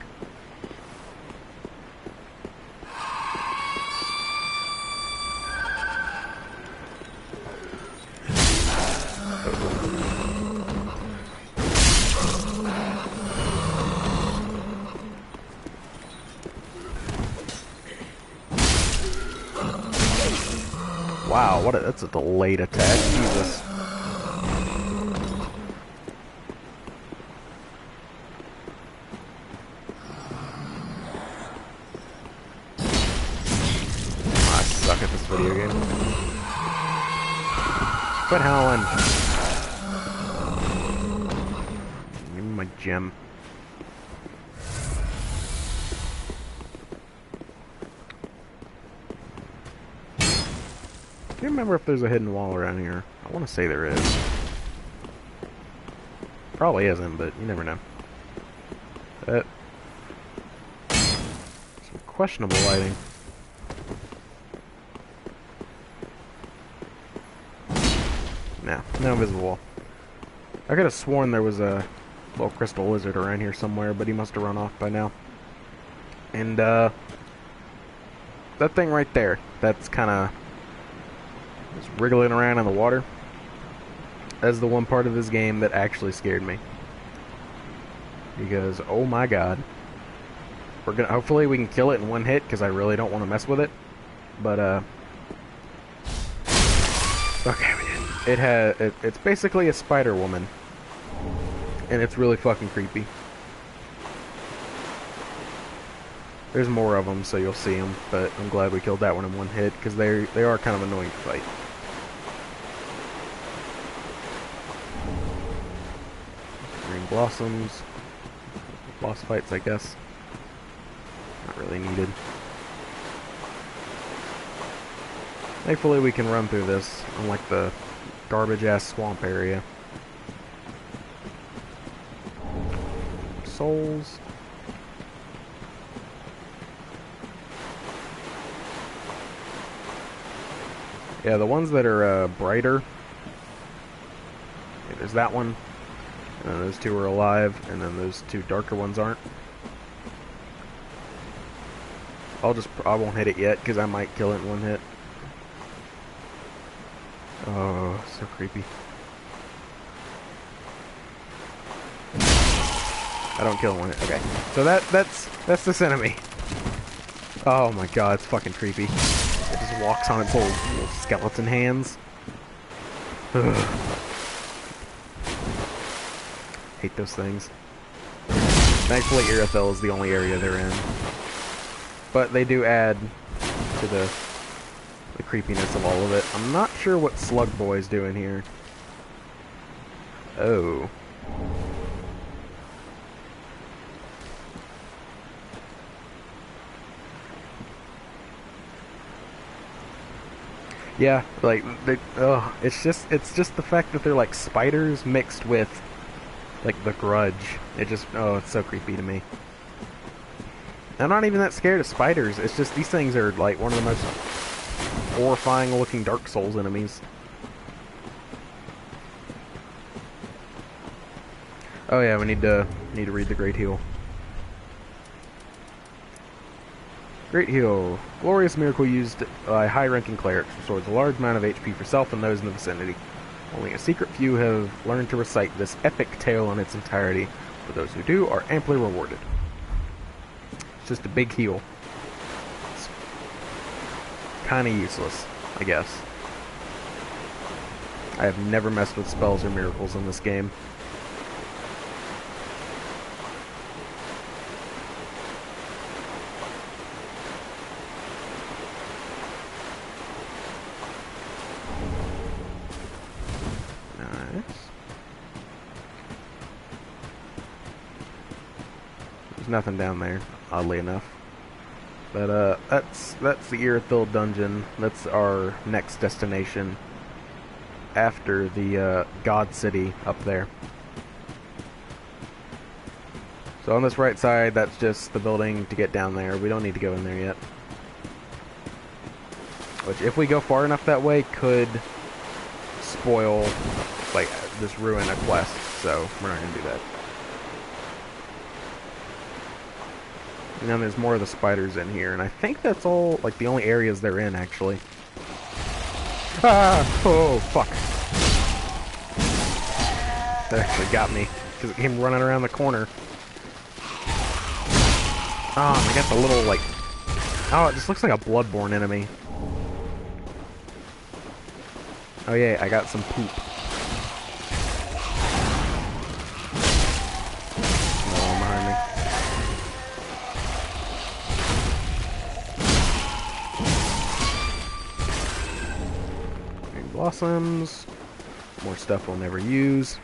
Wow, that's a delayed attack. Jesus. I suck at this video game. Quit howling. Give me my gem. I can't remember if there's a hidden wall around here. I want to say there is. Probably isn't, but you never know. Some questionable lighting. No, no invisible wall. I could have sworn there was a little crystal lizard around here somewhere, but he must have run off by now. And, that thing right there, that's kind of just wriggling around in the water. That's the one part of this game that actually scared me. Because, oh my god. Hopefully we can kill it in one hit, because I really don't want to mess with it. But, okay, it's basically a spider woman. And it's really fucking creepy. There's more of them, so you'll see them, but I'm glad we killed that one in one hit, because they are kind of annoying to fight. Green blossoms. Boss fights, I guess. Not really needed. Thankfully we can run through this, unlike the garbage-ass swamp area. Souls. Yeah, the ones that are brighter. Okay, there's that one. And those two are alive, and then those two darker ones aren't. I won't hit it yet, because I might kill it in one hit. Oh, so creepy. I don't kill one hit. Okay, so that's this enemy. Oh my god, it's fucking creepy. It just walks on its little skeleton hands. Ugh. Hate those things. Thankfully, Irithyll is the only area they're in. But they do add to the creepiness of all of it. I'm not sure what Slug Boy's doing here. Oh. Yeah, like it's just the fact that they're like spiders mixed with like the Grudge. It's so creepy to me. I'm not even that scared of spiders. It's just these things are like one of the most horrifying looking Dark Souls enemies. Oh yeah, we need to read the Great Heal. Great Heal. Glorious miracle used by high-ranking clerics. Restores a large amount of HP for self and those in the vicinity. Only a secret few have learned to recite this epic tale in its entirety, but those who do are amply rewarded. It's just a big heal. It's kind of useless, I guess. I have never messed with spells or miracles in this game. Nothing down there, oddly enough. But that's the Irithyll dungeon. That's our next destination after the God City up there. So on this right side, that's just the building to get down there. We don't need to go in there yet. Which, if we go far enough that way, could spoil, like, just ruin a quest. So we're not gonna do that. And then there's more of the spiders in here, and I think that's all, like, the only areas they're in, actually. Ah! Oh, fuck. That actually got me, because it came running around the corner. Oh, and I got the little, like... Oh, it just looks like a Bloodborne enemy. Oh yeah, I got some poop. Blossoms. More stuff we'll never use.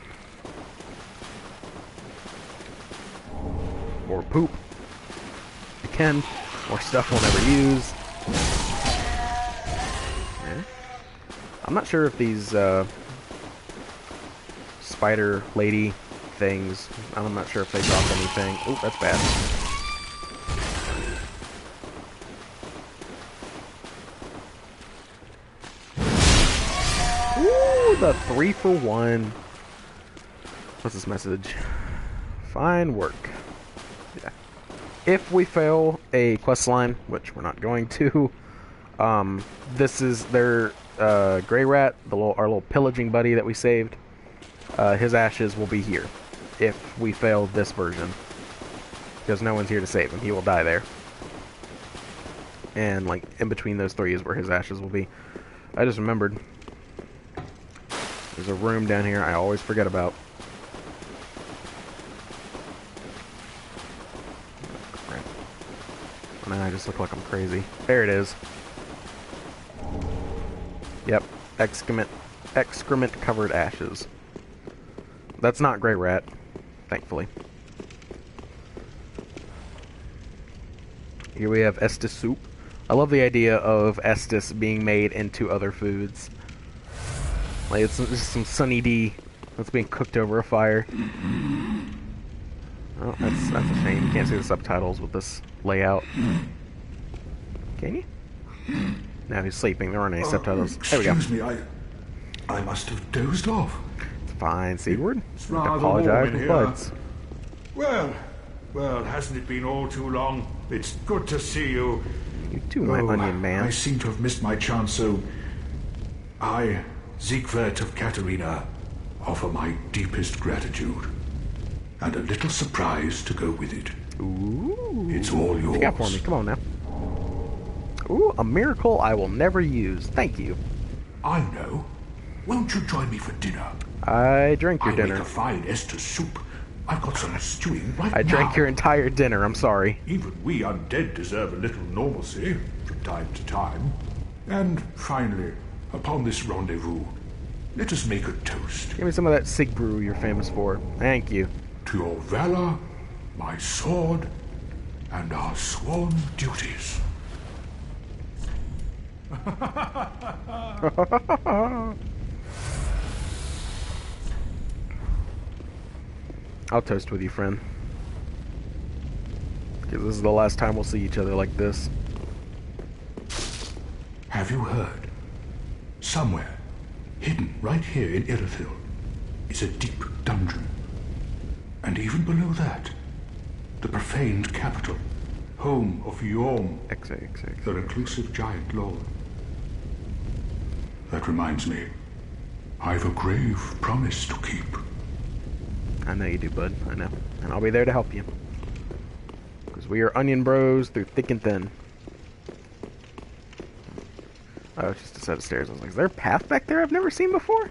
More poop. Again, more stuff we'll never use. Yeah. I'm not sure if these spider lady things, I'm not sure if they drop anything. Oh, that's bad. The 3-for-1. What's this message? Fine work. Yeah. If we fail a quest line, which we're not going to, this is their Grey Rat, our little pillaging buddy that we saved. His ashes will be here if we fail this version, because no one's here to save him. He will die there. And like in between those three is where his ashes will be. I just remembered. There's a room down here I always forget about. Oh, crap. Man, I just look like I'm crazy. There it is. Yep. Excrement covered ashes. That's not Grey Rat, thankfully. Here we have Estus soup. I love the idea of Estus being made into other foods. Like, it's just some Sunny D that's being cooked over a fire. Oh, that's a shame. You can't see the subtitles with this layout. Can you? No, he's sleeping. There aren't any subtitles. There we go. Excuse me, I must have dozed off. It's fine, Seaward. It's You can rather apologize warm in with here. buds. Well, hasn't it been all too long? It's good to see you. You too, my onion man. I seem to have missed my chance, so I, Siegwart of Katarina, offer my deepest gratitude. And a little surprise to go with it. Ooh. It's all yours. What you got for me? Come on now. Ooh, a miracle I will never use. Thank you. I know. Won't you join me for dinner? I drank your I'll dinner. make a fine Esther soup. I've got some stewing right now. I drank your entire dinner. I'm sorry. Even we undead deserve a little normalcy from time to time. And finally, upon this rendezvous, let us make a toast. Give me some of that Sig brew you're famous for. Thank you. To your valor, my sword, and our sworn duties. I'll toast with you, friend. Because this is the last time we'll see each other like this. Have you heard? Somewhere, hidden right here in Irithyll, is a deep dungeon. And even below that, the profaned capital, home of Yorm, the reclusive giant lord. That reminds me, I've a grave promise to keep. I know you do, bud. I know. And I'll be there to help you. Because we are onion bros through thick and thin. Oh, it's just a set of stairs. I was like, is there a path back there I've never seen before?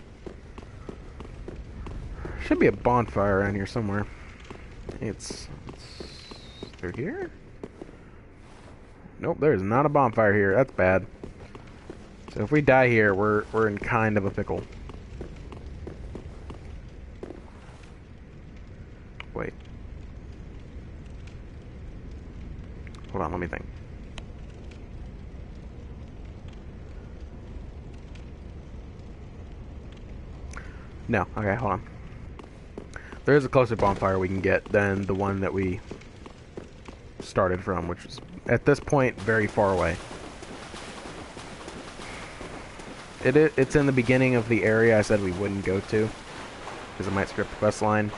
Should be a bonfire around here somewhere. It's through here? Nope, there's not a bonfire here. That's bad. So if we die here, we're in kind of a pickle. Wait. Hold on, let me think. No, okay, hold on. There is a closer bonfire we can get than the one that we started from, which is, at this point, very far away. It's in the beginning of the area I said we wouldn't go to, because it might script the quest line.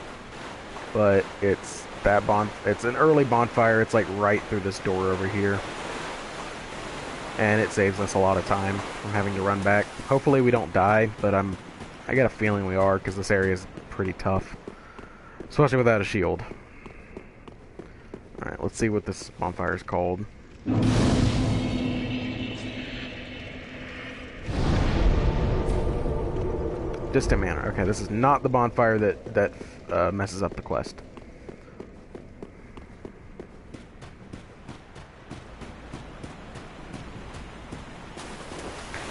But it's it's an early bonfire. It's like right through this door over here. And it saves us a lot of time from having to run back. Hopefully we don't die, but I got a feeling we are, because this area is pretty tough. Especially without a shield. Alright, let's see what this bonfire is called. Distant Manor. Okay, this is not the bonfire that messes up the quest.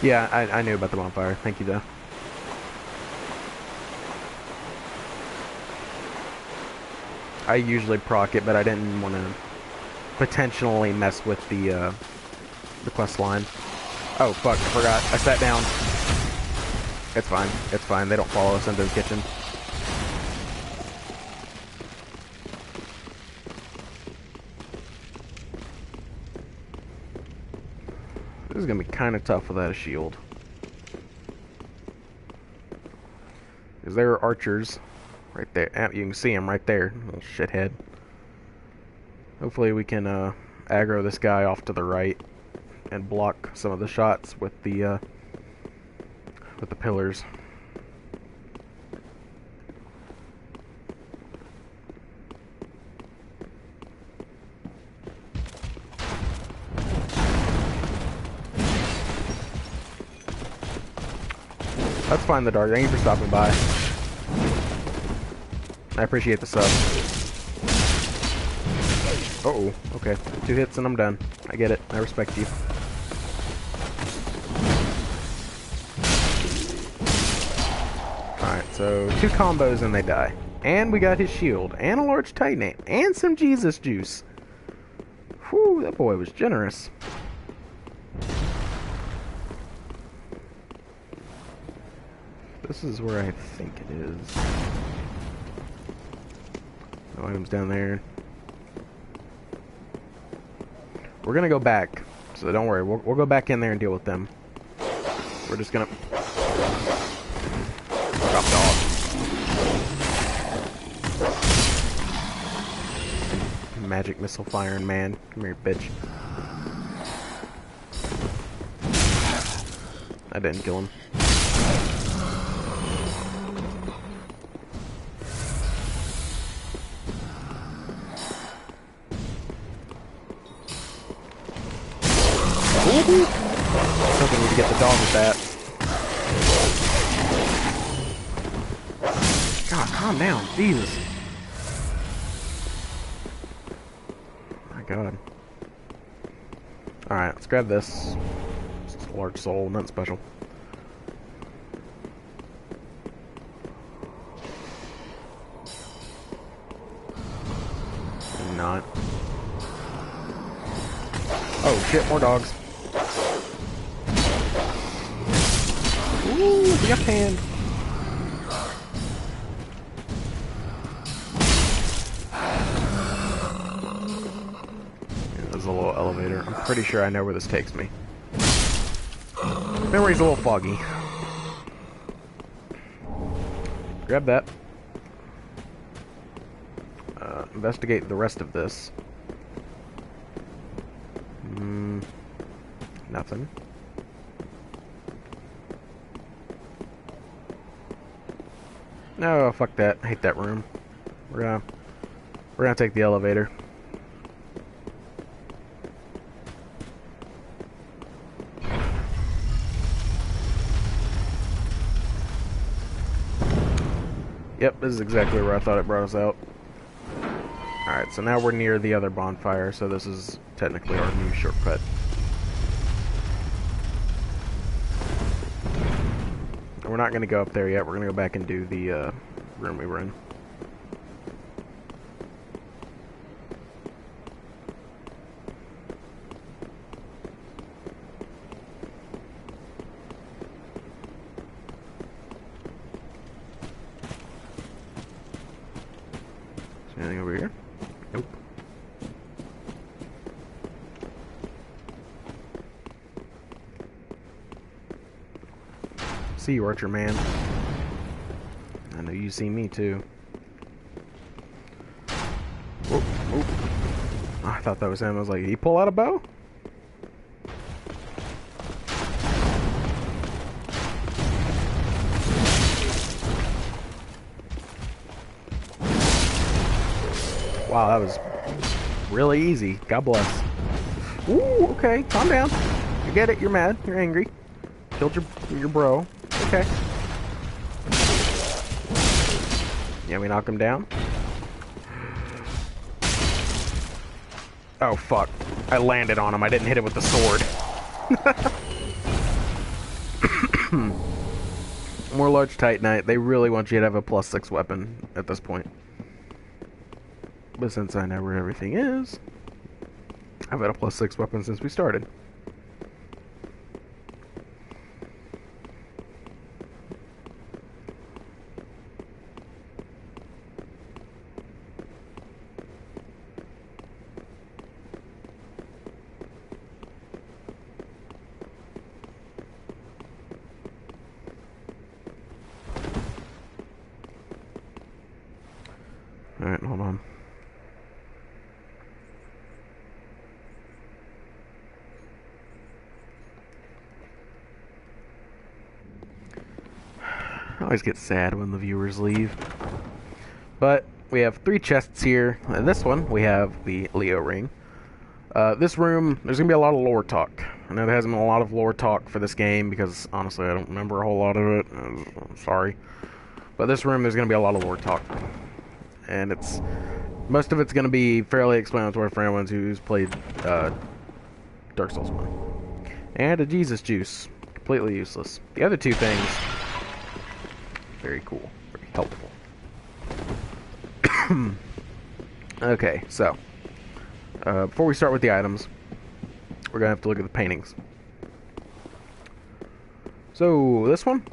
Yeah, I knew about the bonfire. Thank you, though. I usually proc it, but I didn't want to potentially mess with the quest line. Oh, fuck, I forgot. I sat down. It's fine. It's fine. They don't follow us into the kitchen. This is going to be kind of tough without a shield. Because there are archers right there. You can see them right there. Little shithead. Hopefully we can aggro this guy off to the right and block some of the shots with the pillars. That's fine, the dart. Thank you for stopping by. I appreciate the sub. Uh-oh. Okay. 2 hits and I'm done. I get it. I respect you. Alright, so 2 combos and they die. And we got his shield. And a large titanate. And some Jesus juice. Whew, that boy was generous. This is where I think it is. No items down there. We're gonna go back, so don't worry. We'll go back in there and deal with them. We're just gonna drop dog. Magic missile firing man. Come here, bitch. I didn't kill him. Ooh. Hoping we could get the dog with that. God, calm down, Jesus. My God. Alright, let's grab this. It's a large soul, nothing special. Not. Oh shit, more dogs. Ooh, the up hand. Yeah, there's a little elevator. I'm pretty sure I know where this takes me. Memory's a little foggy. Grab that. Investigate the rest of this. Nothing. No, fuck that. I hate that room. We're gonna take the elevator. Yep, this is exactly where I thought it brought us out. Alright, so now we're near the other bonfire, so this is technically our new shortcut. We're not going to go up there yet, we're going to go back and do the room we were in. Is there anything over here? Nope. See you, Archer Man. I know you see me too. Oh, oh. I thought that was him. I was like, did he pull out a bow? Wow, that was really easy. God bless. Ooh, okay, calm down. I get it, you're mad, you're angry. Killed your bro. Okay. Yeah, we knock him down. Oh, fuck. I landed on him. I didn't hit him with the sword. More large titanite. They really want you to have a +6 weapon at this point. But since I know where everything is, I've had a +6 weapon since we started. Alright, hold on. I always get sad when the viewers leave. But we have 3 chests here. In this one, we have the Leo ring. This room, there's going to be a lot of lore talk. I know there hasn't been a lot of lore talk for this game because, honestly, I don't remember a whole lot of it. I'm sorry. But this room, there's going to be a lot of lore talk. And it's Most of it's going to be fairly explanatory for anyone who's played Dark Souls 1. And a Jesus juice. Completely useless. The other two things, very cool. Very helpful. Okay, so, before we start with the items, we're going to have to look at the paintings. So, this one,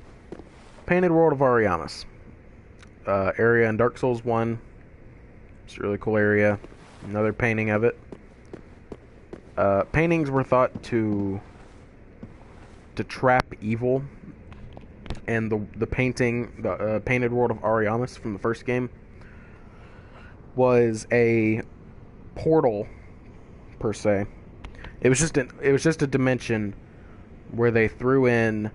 Painted World of Ariamis. Area in Dark Souls 1. It's a really cool area. Another painting of it. Paintings were thought to trap evil, and the painting, the Painted World of Ariamis from the first game, was a portal per se. It was just a dimension where they threw in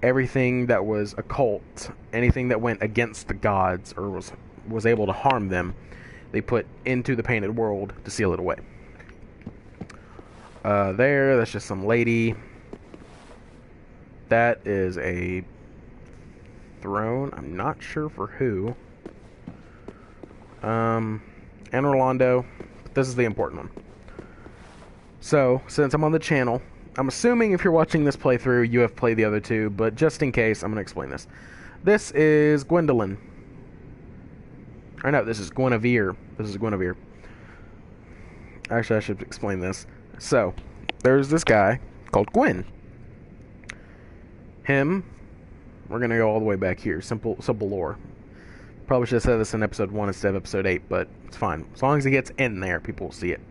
everything that was occult, anything that went against the gods or was able to harm them. They put into the painted world to seal it away. That's just some lady. That is a throne. I'm not sure for who. And Orlando. But this is the important one. So, since I'm on the channel, I'm assuming if you're watching this playthrough, you have played the other two, but just in case, I'm going to explain this. This is Gwendolyn. Or no, this is Guinevere. This is Guinevere. Actually, I should explain this. So, there's this guy called Gwyn. Him, we're going to go all the way back here. Simple lore. Probably should have said this in episode 1 instead of episode 8, but it's fine. As long as it gets in there, people will see it.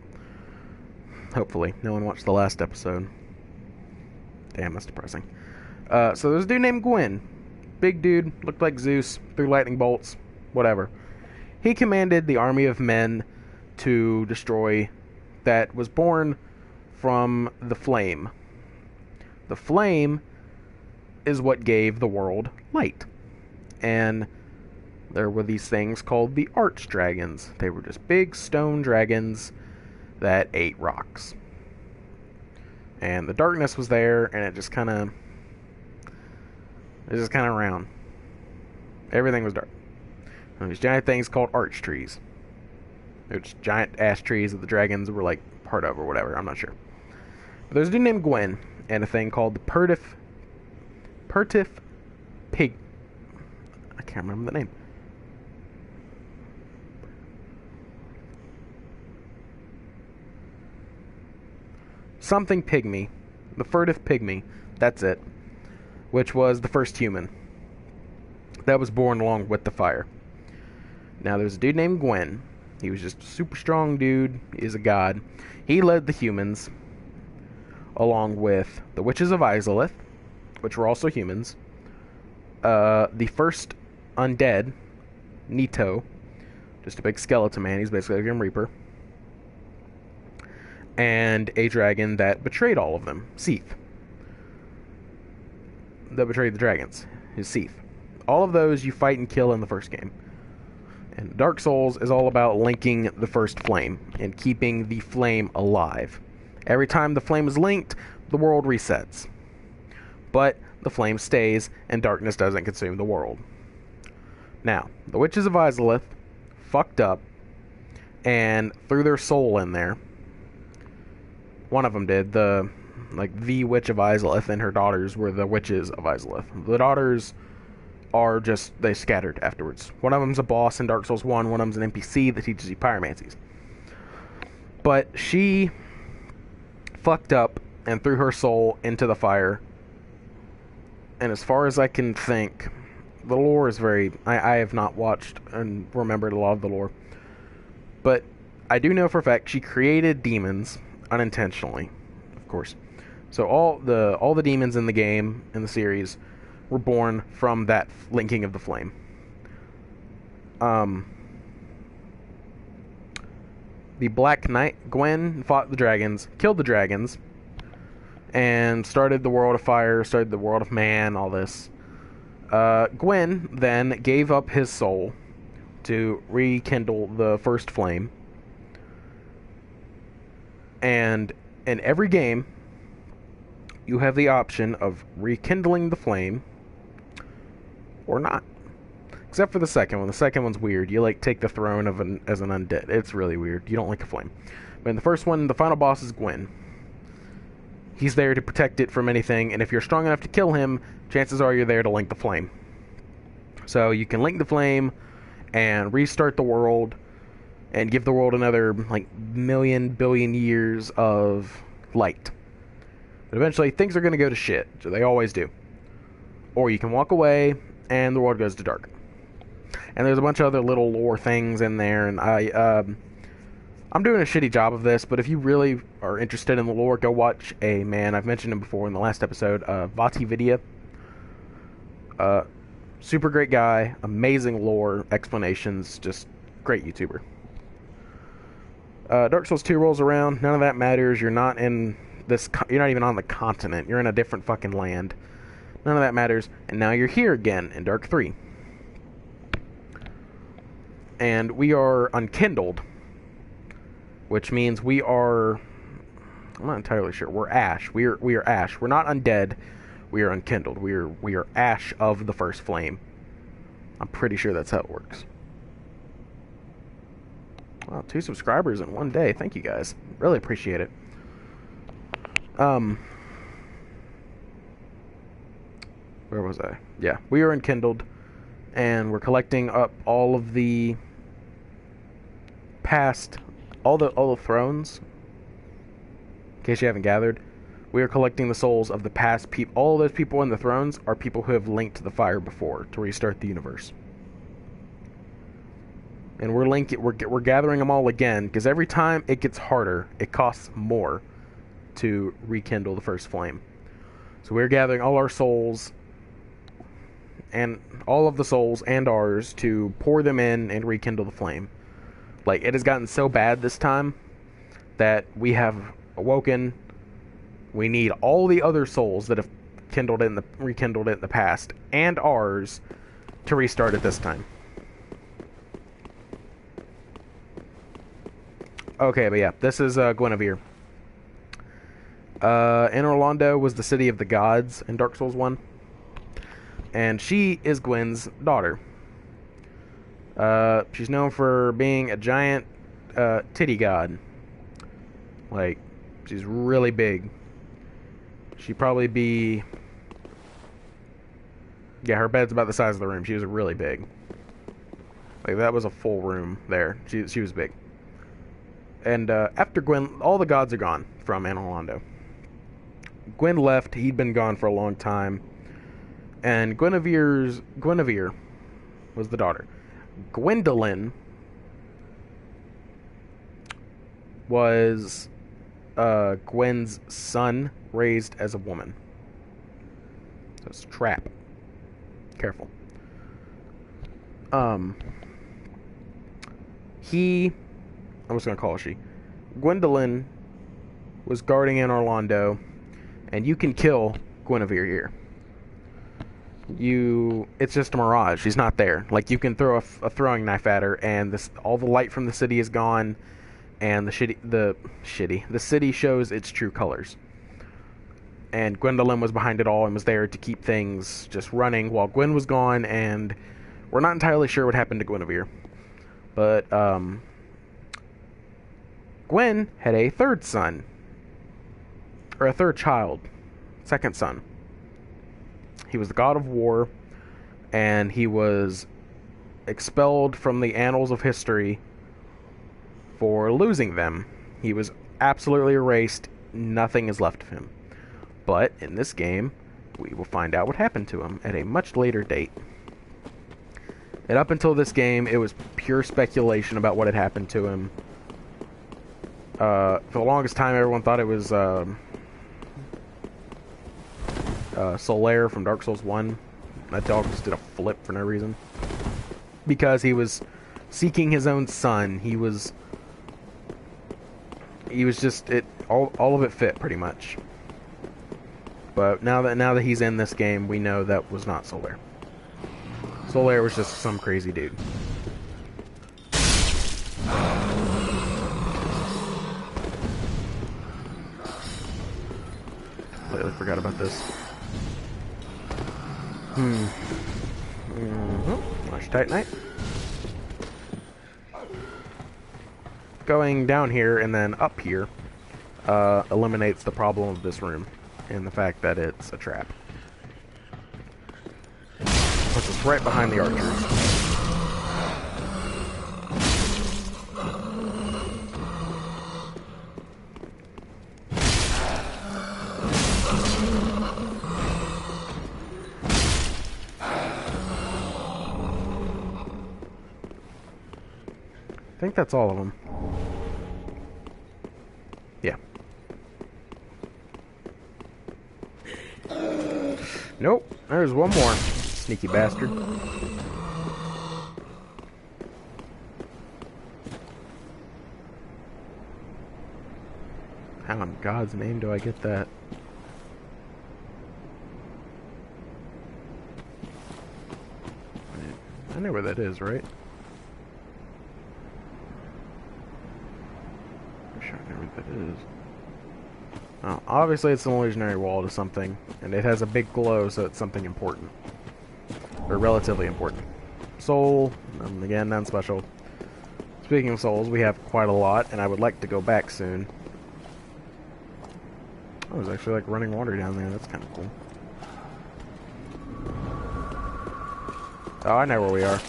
Hopefully. No one watched the last episode. Damn, that's depressing. So there's a dude named Gwyn. Big dude, looked like Zeus, threw lightning bolts, whatever. He commanded the army of men to destroy that was born from the flame. The flame is what gave the world light. And there were these things called the arch dragons. They were just big stone dragons that ate rocks. And the darkness was there, and it just kind of round. Everything was dark. And these giant things called arch trees. They're just giant ash trees that the dragons were like part of or whatever. I'm not sure. But there's a dude named Gwyn and a thing called the Pertif Pig. I can't remember the name. Something pygmy. The furtive pygmy. That's it. Which was the first human. That was born along with the fire. Now there's a dude named Gwyn. He was just a super strong dude. He is a god. He led the humans along with the witches of Irithyll, which were also humans. The first undead, Nito, just a big skeleton man. He's basically a Grim Reaper. And a dragon that betrayed all of them, Seath. That betrayed the dragons, is Seath. All of those you fight and kill in the first game. And Dark Souls is all about linking the first flame and keeping the flame alive. Every time the flame is linked, the world resets. But the flame stays, and darkness doesn't consume the world. Now, the witches of Irithyll fucked up and threw their soul in there. One of them did. The witch of Irithyll and her daughters were the witches of Irithyll. The daughters are just, they scattered afterwards. One of them's a boss in Dark Souls 1. One of them's an NPC that teaches you pyromancies. But she fucked up and threw her soul into the fire. And as far as I can think, the lore is very... I have not watched and remembered a lot of the lore. But I do know for a fact she created demons unintentionally, of course. So all the demons in the game, in the series, were born from that linking of the flame. The Black Knight, Gwyn, fought the dragons, killed the dragons, and started the world of fire, started the world of man, all this. Gwyn then gave up his soul to rekindle the first flame. And in every game, you have the option of rekindling the flame or not. Except for the second one. The second one's weird. You, like, take the throne as an undead. It's really weird. You don't like a flame. But in the first one, the final boss is Gwyn. He's there to protect it from anything, and if you're strong enough to kill him, chances are you're there to link the flame. So you can link the flame and restart the world and give the world another, like, billion years of light. But eventually, things are going to go to shit. So they always do. Or you can walk away, and the world goes to dark. And there's a bunch of other little lore things in there, and I'm doing a shitty job of this, but if you really are interested in the lore, go watch a man, I've mentioned him before in the last episode, Vati Vidya. Super great guy, amazing lore, explanations, just great YouTuber. Dark Souls 2 rolls around, none of that matters, you're not in this, you're not even on the continent, you're in a different fucking land. None of that matters, and now you're here again in Dark 3. And we are unkindled, which means we are, I'm not entirely sure, we're ash, we are ash, we're not undead, we are unkindled, we are ash of the first flame. I'm pretty sure that's how it works. Wow, 2 subscribers in one day. Thank you guys. Really appreciate it. Where was I? Yeah, we are enkindled, and we're collecting up all of the past, all the thrones. In case you haven't gathered, we are collecting the souls of the past people. All those people in the thrones are people who have linked to the fire before to restart the universe. And we're gathering them all again, because every time it gets harder, it costs more to rekindle the first flame. So we're gathering all our souls, and all of the souls and ours, to pour them in and rekindle the flame. Like, it has gotten so bad this time that we have awoken. We need all the other souls that have rekindled it in the past, and ours, to restart it this time. Okay, but yeah, this is Guinevere. Anor Londo was the city of the gods in Dark Souls 1. And she is Gwyn's daughter. She's known for being a giant titty god. Like, she's really big. She'd probably be... Yeah, her bed's about the size of the room. She was really big. Like, that was a full room there. She was big. And after Gwyn, all the gods are gone from Anor Londo. Gwyn left. He'd been gone for a long time. And Guinevere was the daughter. Gwendolyn was Gwen's son, raised as a woman. So it's a trap. Careful. I'm just gonna call her she. Gwendolyn was guarding Anor Londo, and you can kill Guinevere here. It's just a mirage. She's not there. Like, you can throw a throwing knife at her, and all the light from the city is gone, and the city shows its true colors. And Gwendolyn was behind it all and was there to keep things just running while Gwyn was gone, and we're not entirely sure what happened to Guinevere. But, Gwyn had a third son. Or a third child. Second son. He was the god of war, and he was expelled from the annals of history for losing them. He was absolutely erased. Nothing is left of him. But in this game, we will find out what happened to him at a much later date. And up until this game, it was pure speculation about what had happened to him. For the longest time, everyone thought it was Solaire from Dark Souls 1. That dog just did a flip for no reason. Because he was seeking his own son. He was just all of it fit pretty much. But now that he's in this game, we know that was not Solaire. Solaire was just some crazy dude. Completely forgot about this. I Watch Titanite. Going down here and then up here eliminates the problem of this room and the fact that it's a trap. Puts us right behind the archers. I think that's all of them. Yeah. Nope, there's one more. Sneaky bastard. How in God's name do I get that? I know where that is, right? It is. Oh, obviously it's an illusionary wall to something, and it has a big glow, so it's something important. Or relatively important. Soul, again, none special. Speaking of souls, we have quite a lot, and I would like to go back soon. Oh, there's actually like running water down there, that's kind of cool. Oh, I know where we are.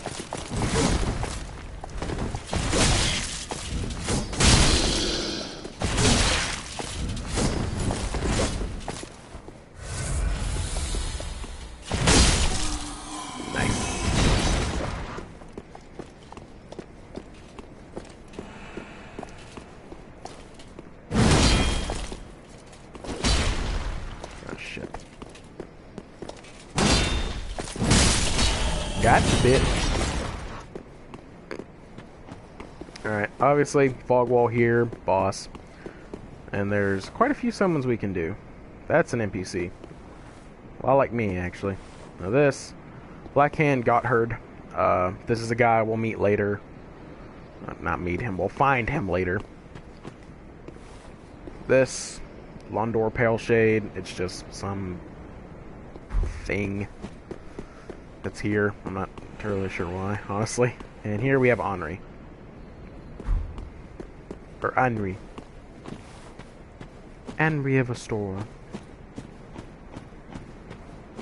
Gotcha, bitch. Alright, obviously, fog wall here, boss. And there's quite a few summons we can do. That's an NPC. A lot like me, actually. Now this, Blackhand Gotthard. This is a guy we'll meet later. Not meet him, we'll find him later. This, Londor Paleshade, it's just some thing that's here. I'm not entirely sure why, honestly. And here we have Henri. Or Henri. Henri of Astora.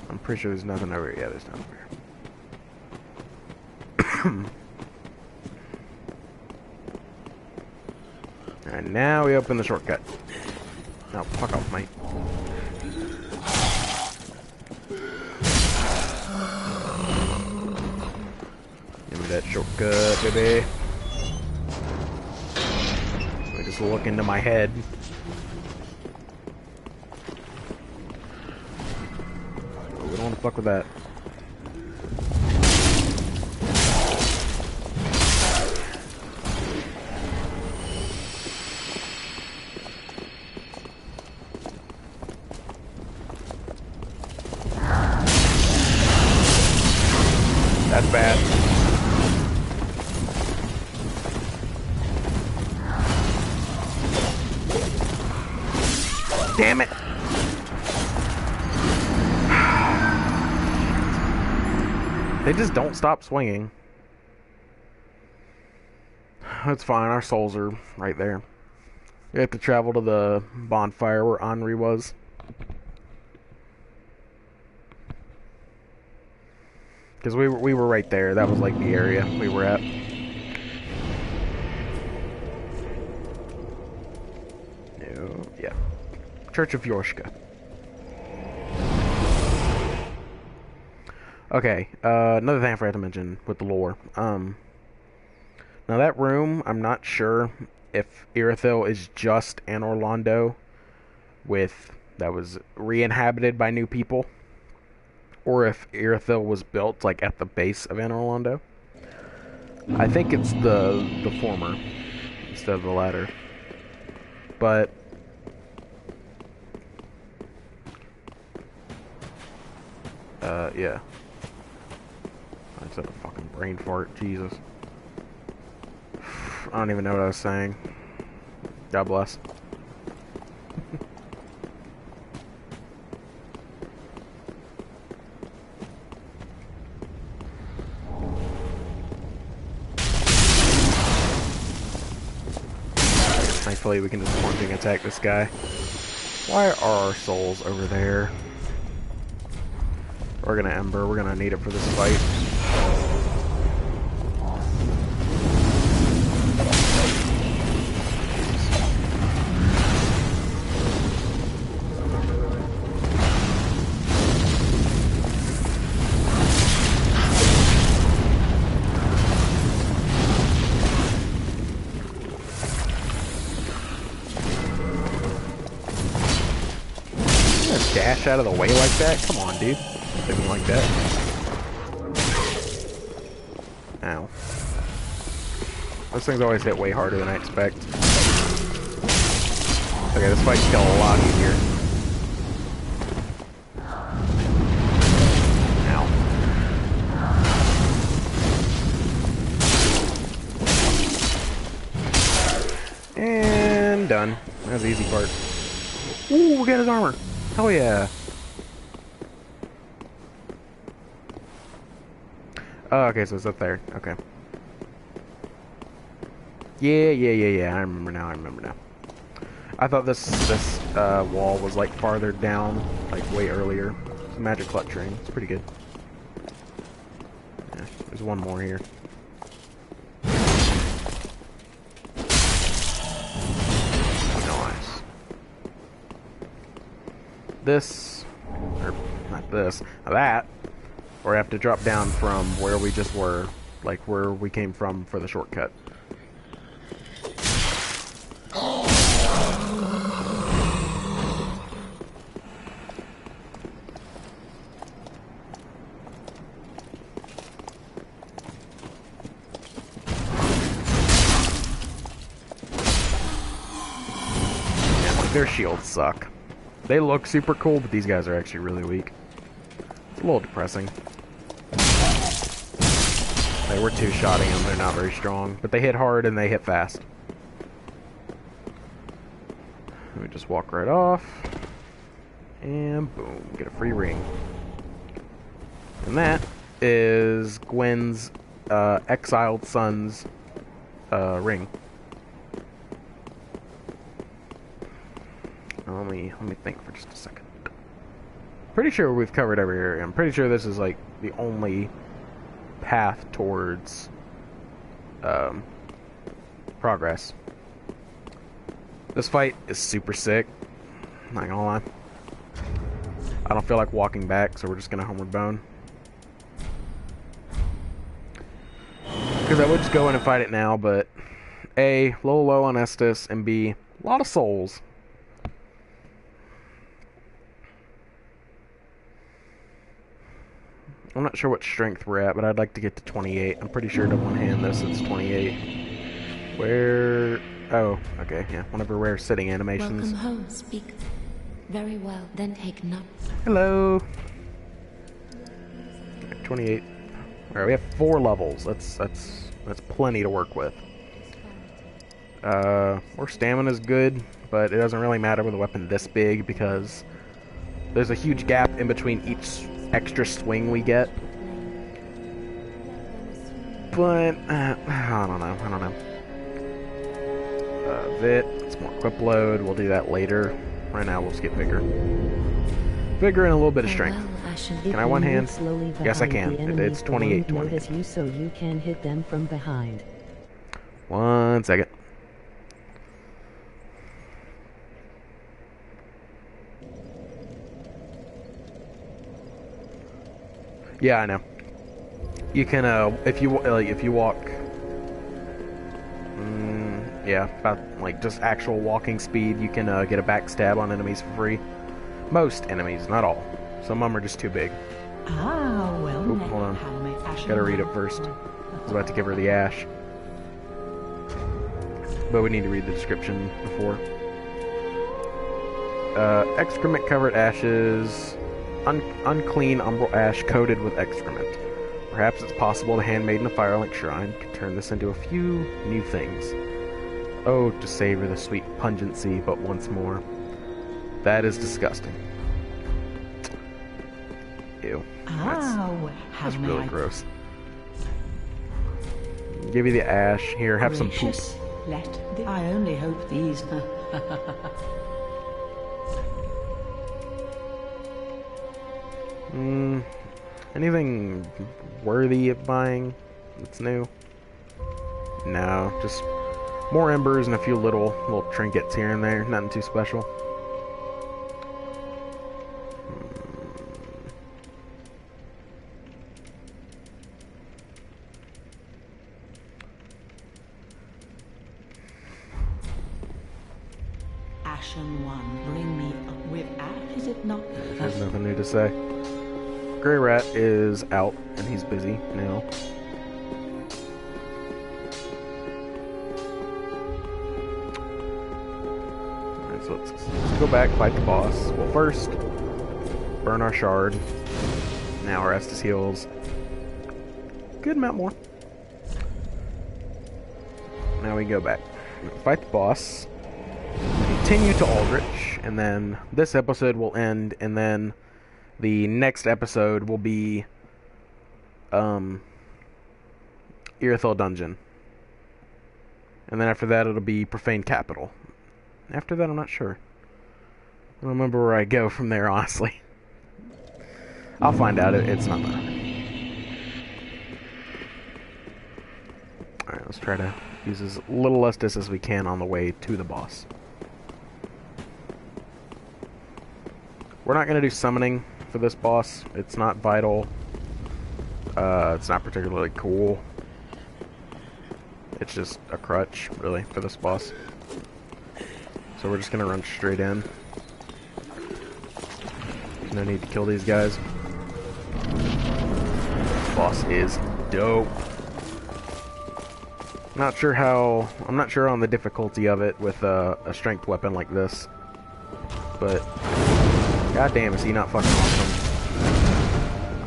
I'm pretty sure there's nothing over here. Yeah, there's nothing over here. And now we open the shortcut. Now, fuck off, mate. Give me that shortcut, baby. Let me just look into my head. Oh, we don't want to fuck with that. That's bad. Damn it! They just don't stop swinging. That's fine, our souls are right there. We have to travel to the bonfire where Henri was. Because we were right there. That was like the area we were at. No, yeah. Church of Yorshka. Okay, another thing I forgot to mention with the lore. Now that room, I'm not sure if Irithyll is just Anor Londo that was re-inhabited by new people, or if Irithyll was built like at the base of Anor Londo. I think it's the former instead of the latter. But yeah. I said a fucking brain fart, Jesus. I don't even know what I was saying. God bless. Luckily, we can just plunging attack this guy. Why are our souls over there? We're gonna Ember. We're gonna need it for this fight. Dash out of the way like that? Come on, dude. Didn't like that. Ow. Those things always hit way harder than I expect. Okay, this fight's got a lot easier. Ow. And done. That was the easy part. Ooh, we got his armor. Hell yeah. Oh, okay, so it's up there. Okay. Yeah. I remember now. I thought this wall was like farther down, like way earlier. It's a magic clutch ring. It's pretty good. Yeah, there's one more here. Nice. This, or not this, that. Or have to drop down from where we just were, like where we came from for the shortcut. Yeah, their shields suck. They look super cool, but these guys are actually really weak. It's a little depressing. They were two-shotting them, they're not very strong. But they hit hard and they hit fast. Let me just walk right off. And boom, get a free ring. And that is Gwen's exiled son's ring. Let me think for just a second. Pretty sure we've covered every area. I'm pretty sure this is like the only path towards progress. This fight is super sick. Not gonna lie. I don't feel like walking back, so we're just gonna homeward bone. Because I would just go in and fight it now, but A, low on Estus, and B, a lot of souls. I'm not sure what strength we're at, but I'd like to get to 28. I'm pretty sure to one hand this it's 28. Where... Oh, okay, yeah. Whenever we're sitting animations. Welcome home, speak. Very well, then take note. Hello. 28. Alright, we have 4 levels. That's plenty to work with. Our stamina's good, but it doesn't really matter with a weapon this big because there's a huge gap in between each extra swing we get. But I don't know. Vit, it's more equip load. We'll do that later. Right now we'll just get vigor. Vigor and a little bit of strength. Can I one hand? Yes, I can. It's 28. Notice you so you can hit them from behind. 1 second. Yeah, I know. You can if you walk, yeah, about like just actual walking speed, you can get a backstab on enemies for free. Most enemies, not all. Some of them are just too big. Ah, well. Oop, hold on. Gotta read it first. I was about to give her the ash, but we need to read the description before. Excrement covered ashes. Unclean umbral ash coated with excrement. Perhaps it's possible the handmaiden of Firelink Shrine could turn this into a few new things. Oh, to savor the sweet pungency, but once more. That is disgusting. Ew. That's really gross. Give you the ash. Here, have some poop. I only hope these... Anything worthy of buying that's new? No, just more embers and a few little trinkets here and there. Nothing too special. Ashen one, bring me up with ash, is it not? There's nothing new to say. Grey Rat is out, and he's busy now. Alright, so let's go back, fight the boss. Well, first, burn our shard. Now rest his heals. Good amount more. Now we go back. Fight the boss. Continue to Aldrich, and then this episode will end, and then the next episode will be Irithyll Dungeon. And then after that it'll be Profane Capital. After that I'm not sure. I don't remember where I go from there, honestly. I'll find out. It's not that. Alright, let's try to use as little Estus as we can on the way to the boss. We're not going to do summoning for this boss. It's not vital. It's not particularly cool. It's just a crutch, really, for this boss. So we're just going to run straight in. No need to kill these guys. This boss is dope. I'm not sure on the difficulty of it with a strength weapon like this. But god damn, is he not fucking awesome.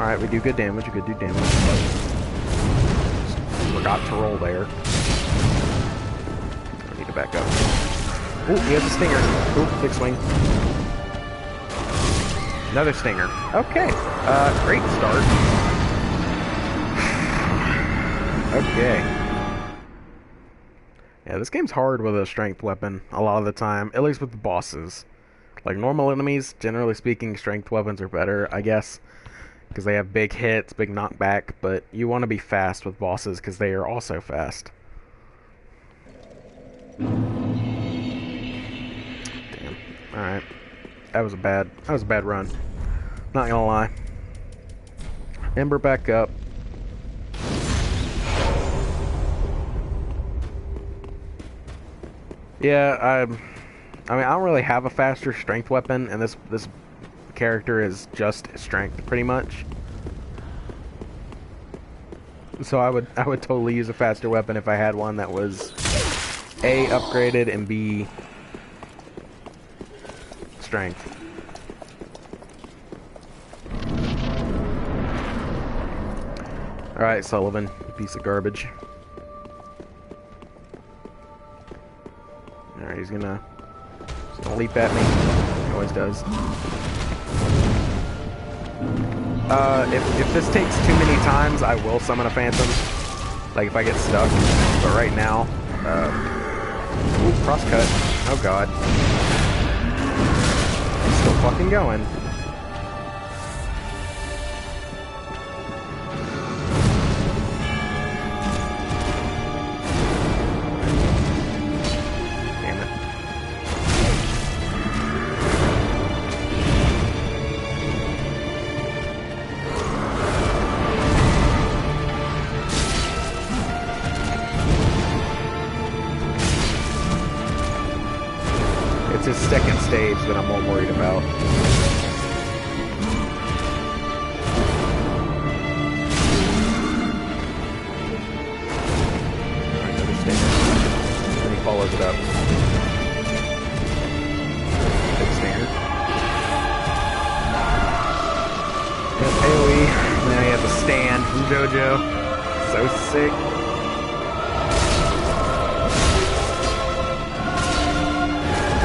Alright, we do good damage, we could do damage. Just forgot to roll there. I need to back up. Oh, he has a stinger. Oh, big swing. Another stinger. Okay. Great start. Okay. Yeah, this game's hard with a strength weapon a lot of the time, at least with the bosses. Like, normal enemies, generally speaking, strength weapons are better, I guess, because they have big hits, big knockback, but you want to be fast with bosses because they are also fast. Damn. Alright. That was a bad run. Not gonna lie. Ember back up. Yeah, I mean, I don't really have a faster strength weapon, and this character is just strength, pretty much. So I would totally use a faster weapon if I had one that was A, upgraded, and B, strength. Alright, Sullivan, you piece of garbage. Alright, he's gonna leap at me. He always does. If this takes too many times, I will summon a phantom. Like if I get stuck. But right now, ooh, crosscut. Oh god. He's still fucking going. It's his second stage that I'm more worried about. Alright, another stage. Then he follows it up. Big stinger. Yep, AoE. And then he has a stand from JoJo. So sick.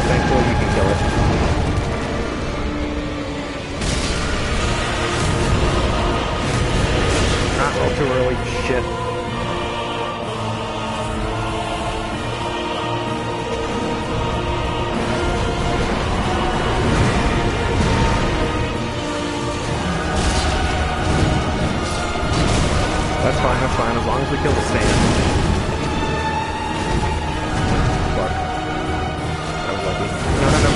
Thankfully, you can kill it. Not roll too early. Shit. kill the stand. Fuck. That was lucky. No, no, no.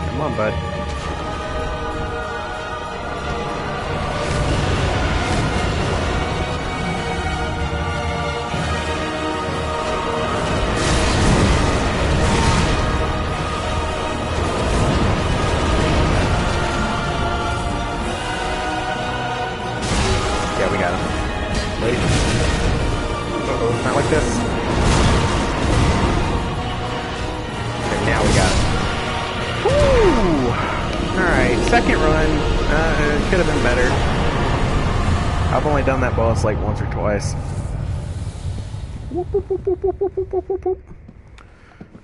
Come on, bud. Yeah, we got him. Wait. Uh-oh, not like this. Okay, now we got him. Woo! Alright, second run. It could have been better. I've only done that boss like once or twice.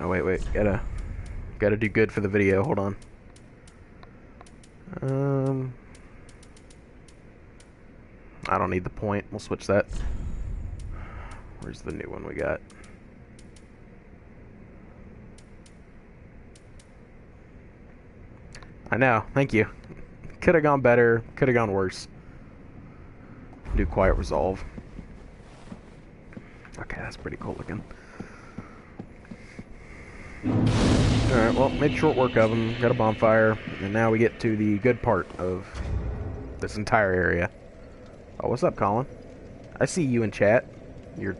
Oh, wait. Gotta do good for the video. Hold on. I don't need the point. We'll switch that. Where's the new one we got? I know. Thank you. Could have gone better. Could have gone worse. Do Quiet Resolve. Okay, that's pretty cool looking. Alright, well, made short work of them. Got a bonfire. And now we get to the good part of this entire area. Oh, what's up, Colin? I see you in chat. Your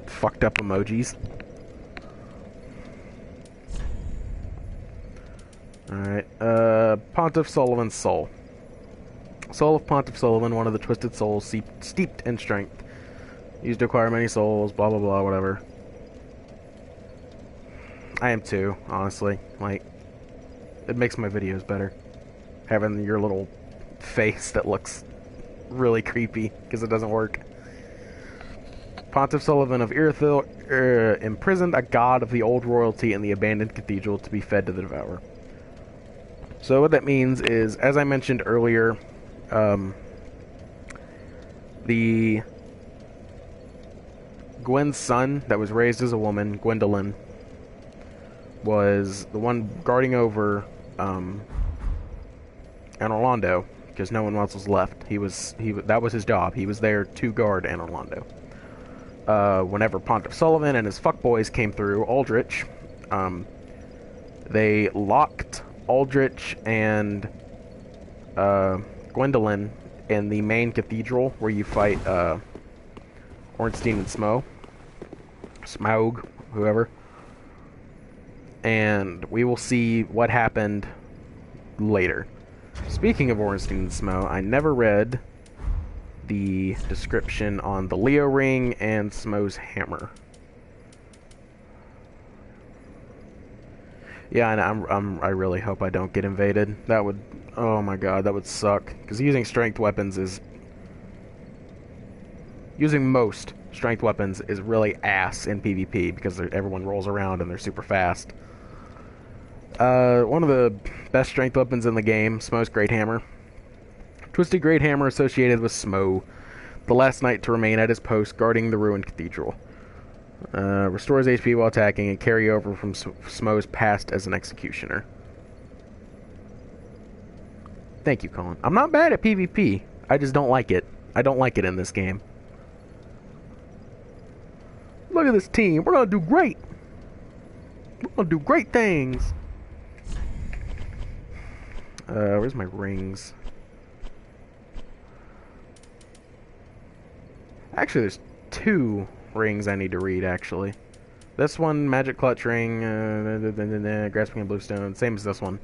fucked up emojis. Alright, Pontiff Sullivan's Soul. Soul of Pontiff Sullivan, one of the twisted souls steeped in strength. Used to acquire many souls, blah blah blah, whatever. I am too, honestly. Like, it makes my videos better. Having your little face that looks really creepy, because it doesn't work. Pontiff Sullivan of Irithyll imprisoned a god of the old royalty in the abandoned cathedral to be fed to the devourer. So what that means is, as I mentioned earlier, the Gwen's son that was raised as a woman, Gwendolyn, was the one guarding over Anne Orlando, because no one else was left. That was his job. He was there to guard Anne Orlando. Whenever Pontiff Sullivan and his fuckboys came through, Aldrich, they locked Aldrich and Gwendolyn in the main cathedral where you fight Ornstein and Smaug, whoever. And we will see what happened later. Speaking of Ornstein and Smaug, I never read the description on the Leo ring and Smaug's hammer. Yeah, and I really hope I don't get invaded. That would, oh my god, that would suck. Because using strength weapons is, using most strength weapons is really ass in PvP because everyone rolls around and they're super fast. One of the best strength weapons in the game, Smaug's Great Hammer. Twisted Great Hammer associated with Smaug, the last knight to remain at his post guarding the ruined cathedral. Restores HP while attacking and carry over from Smaug's past as an executioner. Thank you, Colin. I'm not bad at PvP. I just don't like it. I don't like it in this game. Look at this team. We're gonna do great. We're gonna do great things. Where's my rings? Actually, there's two rings I need to read, actually. This one, Magic Clutch Ring, Grasping a Bluestone, same as this one.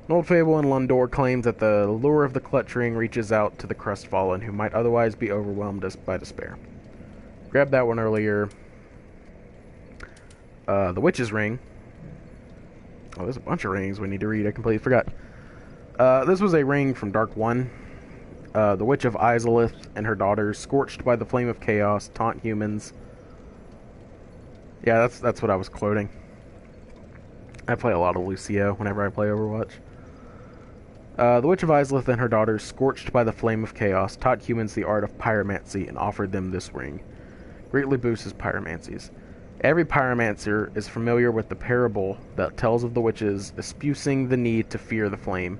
An old fable in Lundor claims that the lure of the Clutch Ring reaches out to the crestfallen, who might otherwise be overwhelmed by despair. Grabbed that one earlier. The Witch's Ring. Oh, there's a bunch of rings we need to read, I completely forgot. This was a ring from Dark 1. The Witch of Izalith and her daughters, scorched by the flame of chaos, taunt humans. Yeah, that's what I was quoting. I play a lot of Lucio whenever I play Overwatch. The Witch of Izalith and her daughters, scorched by the flame of chaos, taught humans the art of pyromancy and offered them this ring. Greatly boosts pyromancies. Every pyromancer is familiar with the parable that tells of the witches espousing the need to fear the flame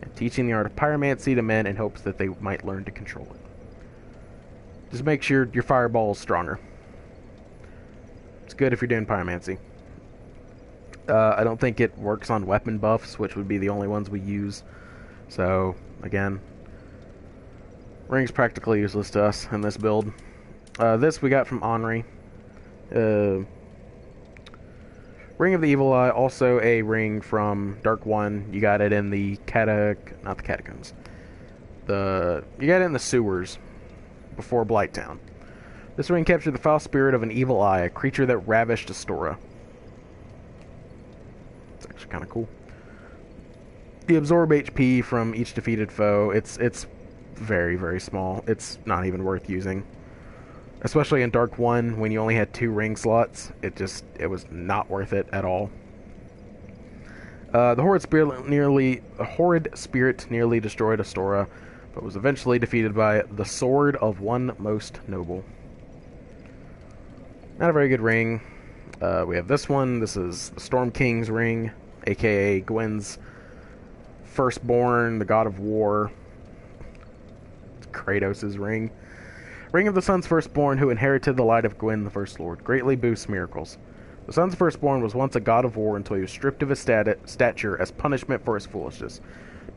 and teaching the art of pyromancy to men in hopes that they might learn to control it. Just make sure your fireball is stronger. It's good if you're doing pyromancy. I don't think it works on weapon buffs, which would be the only ones we use. So, again, ring's practically useless to us in this build. This we got from Henri. Ring of the Evil Eye, also a ring from Dark One. You got it in the not the catacombs. You got it in the sewers before Blighttown. This ring captured the foul spirit of an evil eye, a creature that ravished Astora. It's actually kind of cool. You absorb HP from each defeated foe. It's very, very small. It's not even worth using. Especially in Dark 1, when you only had 2 ring slots, it was not worth it at all. The horrid spirit nearly destroyed Astora, but was eventually defeated by the Sword of One Most Noble. Not a very good ring. We have this one. This is the Storm King's ring, aka Gwen's firstborn, the God of War. It's Kratos' ring. Ring of the Sun's Firstborn, who inherited the light of Gwen, the First Lord. Greatly boosts miracles. The Sun's Firstborn was once a god of war until he was stripped of his stature as punishment for his foolishness.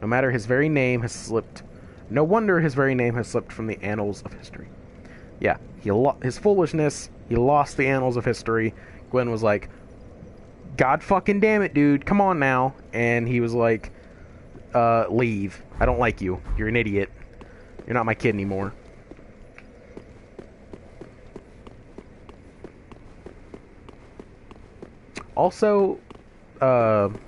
No wonder his very name has slipped from the annals of history. Yeah, his foolishness, he lost the annals of history. Gwen was like, God fucking damn it, dude, come on now. And he was like, leave. I don't like you. You're an idiot. You're not my kid anymore. Also, God.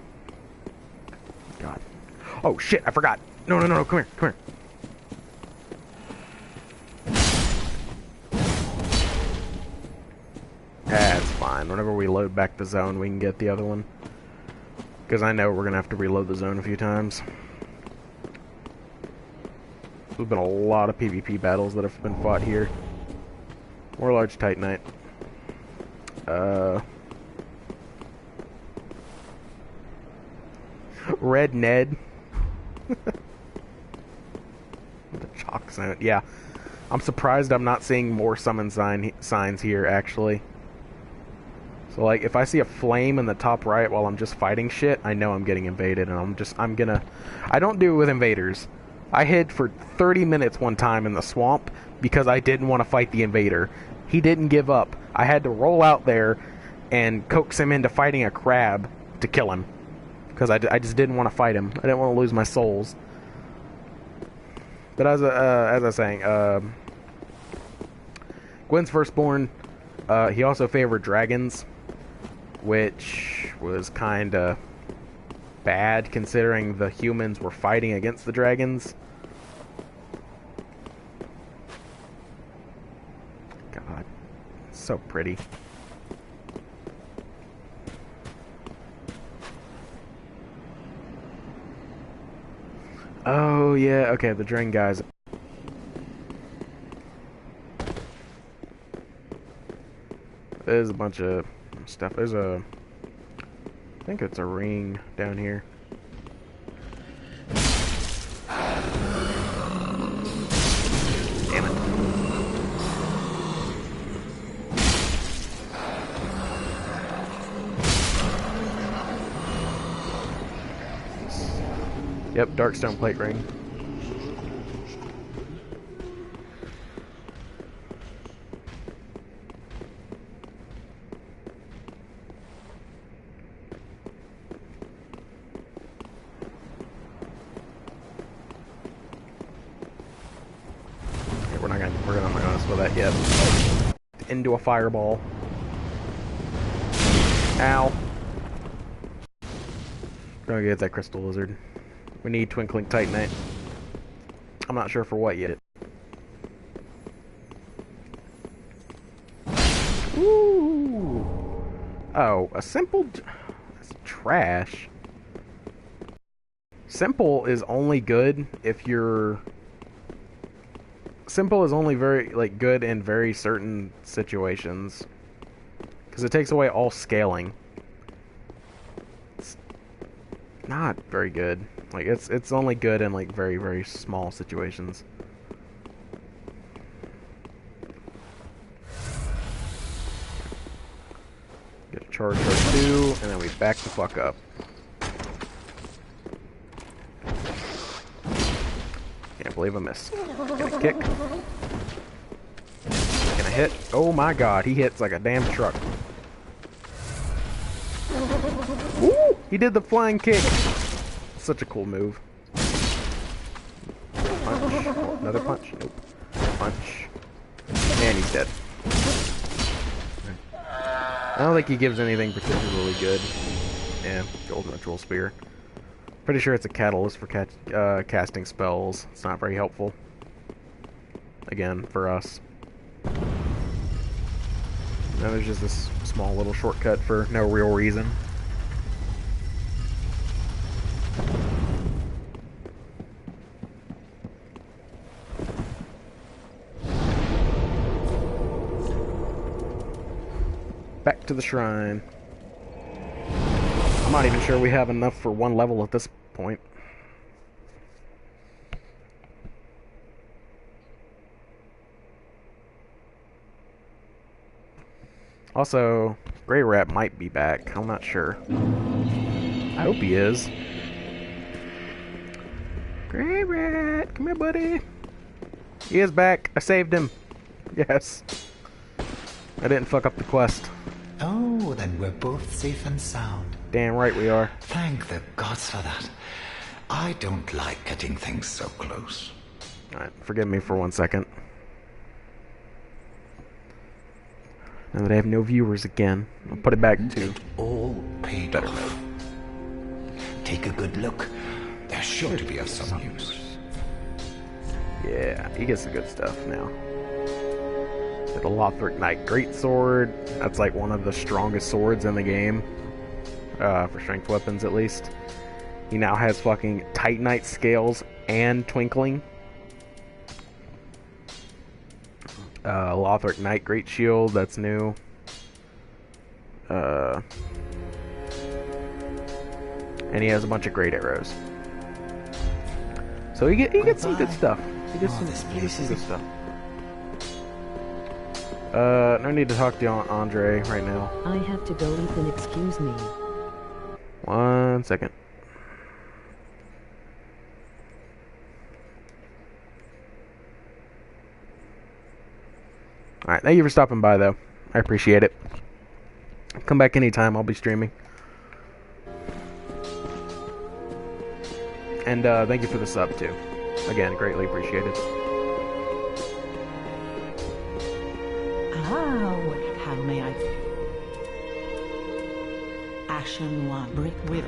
Oh, shit, I forgot. No, come here. That's fine. Whenever we load back the zone, we can get the other one. Because I know we're going to have to reload the zone a few times. There's been a lot of PvP battles that have been fought here. More large Titanite. Red Ned. The chalk zone. Yeah. I'm surprised I'm not seeing more summon signs here, actually. So, like, if I see a flame in the top right while I'm just fighting shit, I know I'm getting invaded, and I don't do it with invaders. I hid for 30 minutes one time in the swamp because I didn't want to fight the invader. He didn't give up. I had to roll out there and coax him into fighting a crab to kill him. Because I just didn't want to fight him. I didn't want to lose my souls. But as I was saying, Gwen's firstborn, he also favored dragons, which was kind of bad considering the humans were fighting against the dragons. God, it's so pretty. Oh, yeah, okay, the drain guys. There's a bunch of stuff. There's I think it's a ring down here. Damn it. Yep, Darkstone plate ring. Okay, we're not gonna spill that yet. Into a fireball. Ow. Gonna get that crystal lizard. We need Twinkling Titanite. I'm not sure for what yet. Ooh. Oh, a simple... trash. Simple is only good if you're... Simple is only very, like, good in very certain situations. Because it takes away all scaling. It's not very good. Like, it's only good in, like, very, very small situations. Get a charge for 2, and then we back the fuck up. Can't believe I missed. Gonna kick. Gonna hit. Oh my god, he hits like a damn truck. Woo! He did the flying kick. Such a cool move. Punch. Oh, another punch. Nope. Punch. And he's dead. I don't think he gives anything particularly good. Yeah, golden ritual spear. Pretty sure it's a catalyst for casting spells. It's not very helpful. Again, for us. Now there's just this small little shortcut for no real reason. Back to the shrine. I'm not even sure we have enough for one level at this point. Also, Grey Rat might be back. I'm not sure. I hope he is. Grey Rat, come here, buddy. He is back. I saved him. Yes. I didn't fuck up the quest. Oh, then we're both safe and sound. Damn right we are. Thank the gods for that. I don't like getting things so close. Alright, forgive me for 1 second. Now that I have no viewers again, I'll put it back to... It all paid off. Take a good look. They're sure to be of some use. Yeah, he gets the good stuff now. The Lothric Knight Greatsword. That's like one of the strongest swords in the game. For strength weapons, at least. He now has fucking Titanite scales and Twinkling. Lothric Knight Great Shield, that's new. And he has a bunch of great arrows. So he gets some good stuff. He gets some good stuff. No need to talk to Andre right now. I have to go, Ethan, excuse me. 1 second. Alright, thank you for stopping by, though. I appreciate it. Come back anytime, I'll be streaming. And thank you for the sub, too. Again, greatly appreciated. How may I... Ashen one brick with...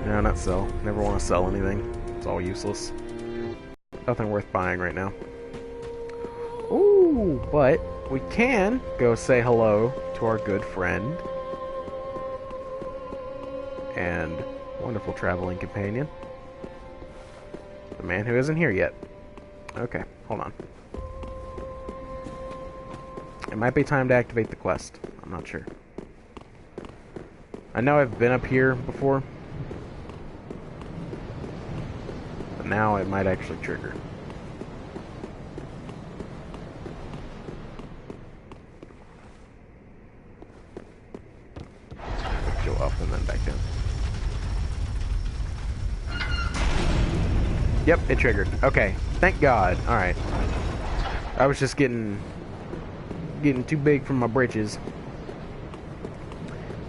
No, not sell. Never want to sell anything. It's all useless. Nothing worth buying right now. Ooh, but we can go say hello to our good friend and wonderful traveling companion. The man who isn't here yet. Okay, hold on. It might be time to activate the quest. I'm not sure. I know I've been up here before, but now it might actually trigger. Go up and then back down. Yep, it triggered. Okay, thank God. Alright. I was just getting too big for my britches.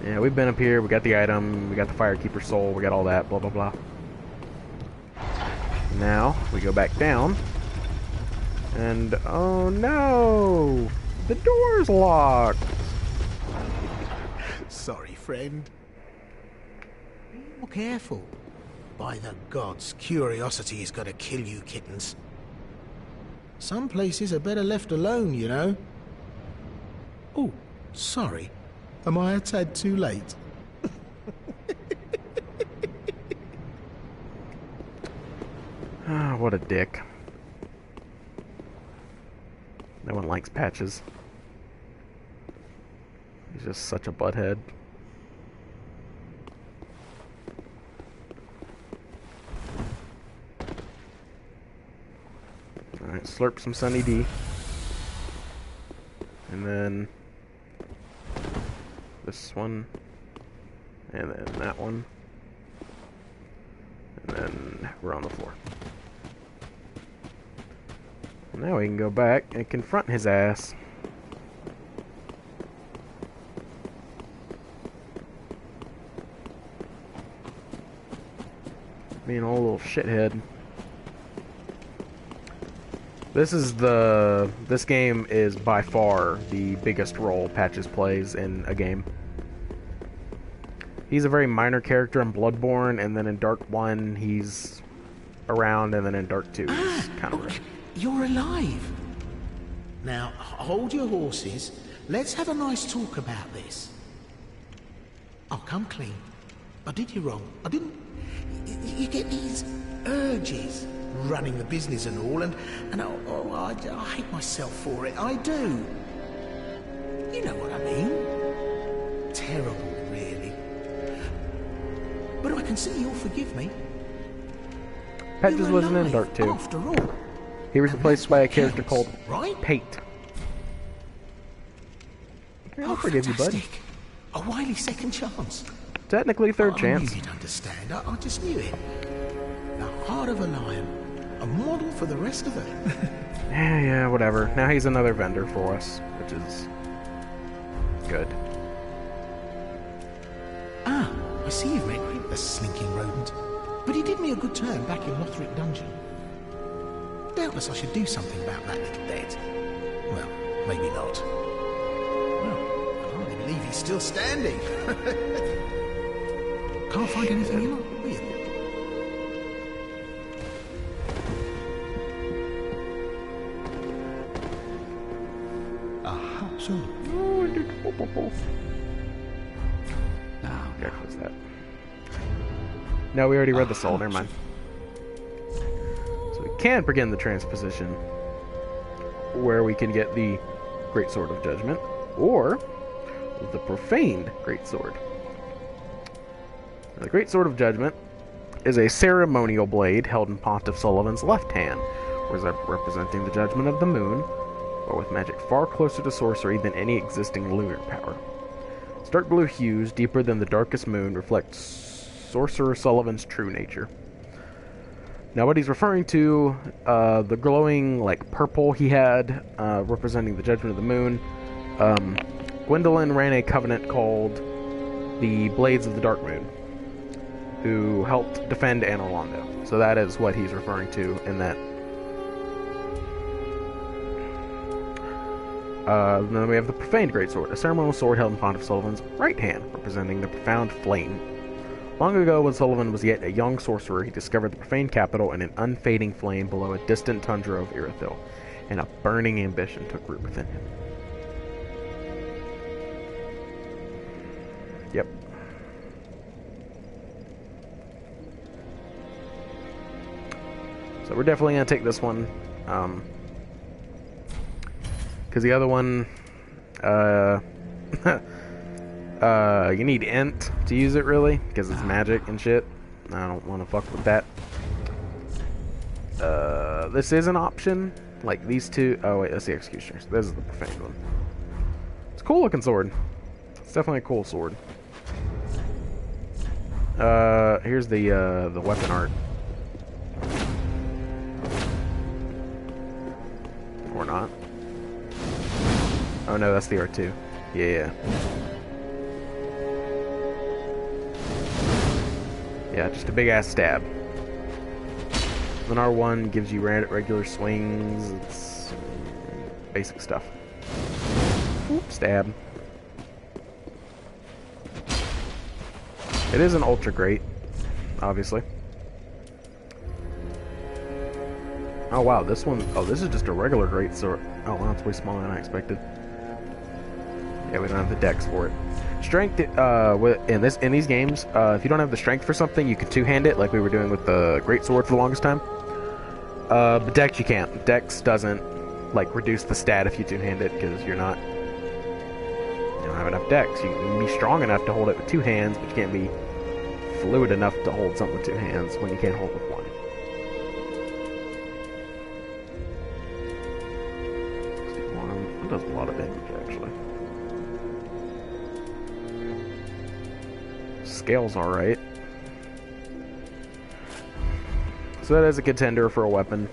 Yeah, we've been up here, we got the item, we got the Firekeeper soul, we got all that, blah blah blah. Now, we go back down. And, oh no! The door's locked! Sorry, friend. Be more careful. By the gods, curiosity is gonna kill you, kittens. Some places are better left alone, you know. Oh, sorry. Am I a tad too late? Ah, what a dick. No one likes Patches. He's just such a butthead. Alright, slurp some Sunny D. And then this one. And then that one. And then we're on the floor. Now we can go back and confront his ass. Being a little shithead. This game is by far the biggest role Patches plays in a game. He's a very minor character in Bloodborne, and then in Dark 1 he's around, and then in Dark 2 he's kind of... You're alive. Now, hold your horses. Let's have a nice talk about this. I'll come clean. I did you wrong. I didn't... You get these urges, running the business and all, and I hate myself for it. I do. You know what I mean. Terrible, really. But I can see you'll forgive me. Patches wasn't in Dark 2. After all. He was replaced by a character called Pate. I'll forgive you, bud. A wily second chance. Technically third chance. I knew you'd understand. I just knew it. The heart of a lion. A model for the rest of them. Yeah, whatever. Now he's another vendor for us, which is good. Ah, I see you've made him, the slinking rodent. But he did me a good turn back in Lothric Dungeon. Doubtless I should do something about that little dead. Well, maybe not. Well, I hardly believe he's still standing. Can't find anything you like, will you? Aha, so... Oh, I did... Oh, okay, what's that? No, we already read the soul, never mind. So we can begin the transposition, where we can get the Great Sword of Judgment, or the Profaned Great Sword. The Great Sword of Judgment is a ceremonial blade held in Pontiff Sullivan's left hand, representing the judgment of the moon, but with magic far closer to sorcery than any existing lunar power. Its dark blue hues, deeper than the darkest moon, reflect Sorcerer Sullivan's true nature. Now what he's referring to, the glowing like purple he had, representing the judgment of the moon, Gwendolyn ran a covenant called the Blades of the Dark Moon, who helped defend Anor Londo. So that is what he's referring to in that. Then we have the Profaned Greatsword, a ceremonial sword held in Pontiff Sullivan's right hand, representing the profound flame. Long ago, when Sullivan was yet a young sorcerer, he discovered the profaned capital in an unfading flame below a distant tundra of Irithyll, and a burning ambition took root within him. Yep. So we're definitely going to take this one, because the other one, you need int to use it, really, because it's magic and shit. I don't want to fuck with that. This is an option, like these two. Oh wait, that's the Executioners. This is the Profaned one. It's a cool looking sword. It's definitely a cool sword. Here's the weapon art. Or not. Oh no, that's the R2. Yeah. Yeah, just a big ass stab. Then R1 gives you regular swings. It's basic stuff. Whoop, stab. It is an ultra great, obviously. Oh wow, this one, oh this is just a regular great sword. Oh wow, it's way smaller than I expected. Yeah, we don't have the dex for it. Strength, in these games, if you don't have the strength for something, you can two-hand it, like we were doing with the great sword for the longest time. But Dex you can't. Dex doesn't like reduce the stat if you two-hand it because you don't have enough Dex. You can be strong enough to hold it with two hands, but you can't be fluid enough to hold something with two hands when you can't hold it with one. 61. It does a lot of damage actually. Scale's alright. So that is a contender for a weapon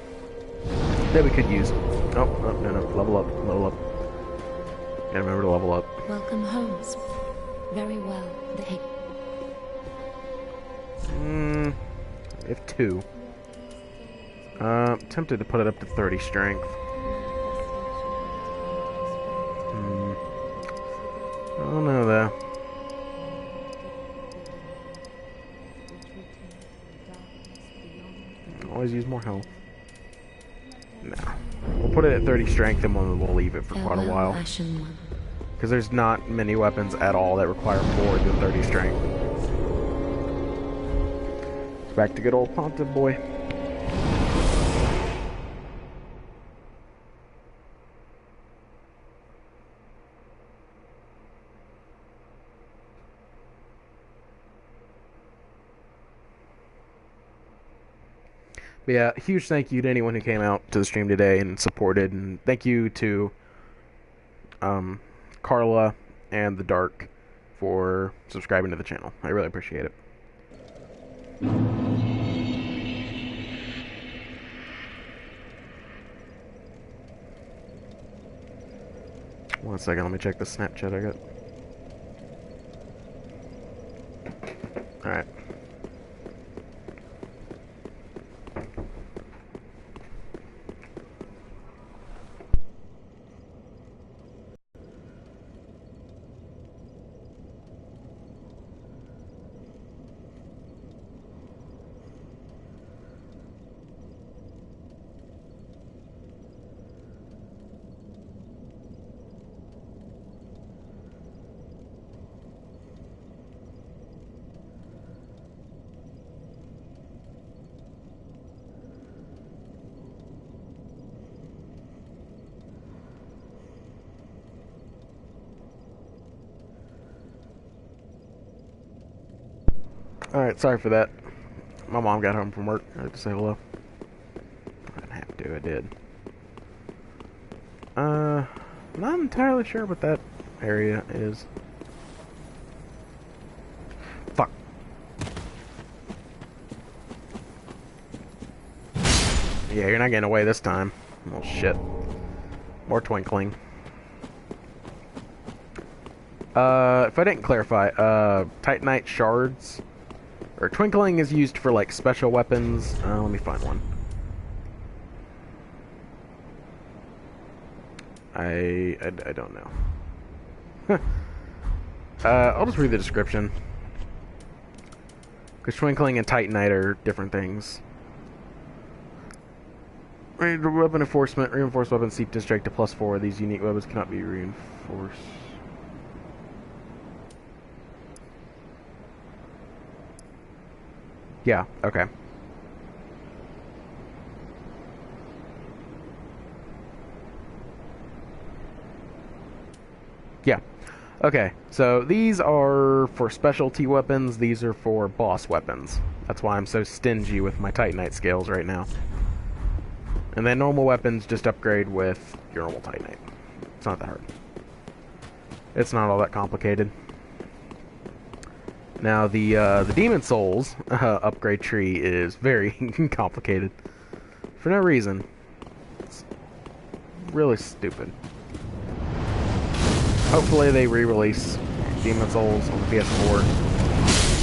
that we could use. Oh, no, level up, level up. Gotta remember to level up. Welcome home. Very well. If 2. Tempted to put it up to 30 strength. I don't know though. Always use more health. No. We'll put it at 30 strength and we'll leave it for quite a while. Because there's not many weapons at all that require more than 30 strength. It's back to good old Pontiff boy. But yeah, huge thank you to anyone who came out to the stream today and supported, and thank you to Carla and the Dark for subscribing to the channel. I really appreciate it. One second, let me check the Snapchat I got. Alright. Alright, sorry for that. My mom got home from work. I had to say hello. I didn't have to, I did. Not entirely sure what that area is. Fuck. Yeah, you're not getting away this time. Oh shit. More twinkling. If I didn't clarify, Titanite shards, or twinkling is used for, like, special weapons. Let me find one. I don't know. I'll just read the description. Because twinkling and Titanite are different things. Weapon enforcement. Reinforced weapons seek distract to +4. These unique weapons cannot be reinforced. Yeah, okay. Yeah. Okay, so these are for specialty weapons, these are for boss weapons. That's why I'm so stingy with my Titanite scales right now. And then normal weapons just upgrade with your normal Titanite. It's not that hard. It's not all that complicated. Now, the Demon Souls upgrade tree is very complicated. For no reason. It's really stupid. Hopefully they re-release Demon Souls on the PS4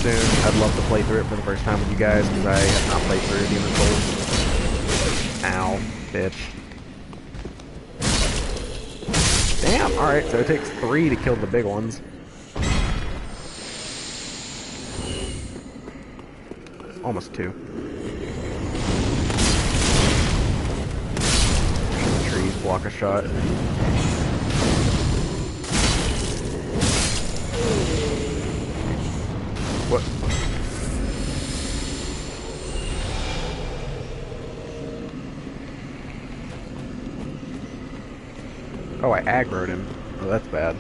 soon. I'd love to play through it for the first time with you guys, because I have not played through Demon Souls. Ow, bitch. Damn, alright, so it takes 3 to kill the big ones. Almost 2. Trees block a shot. Oh, I aggroed him. Oh, that's bad.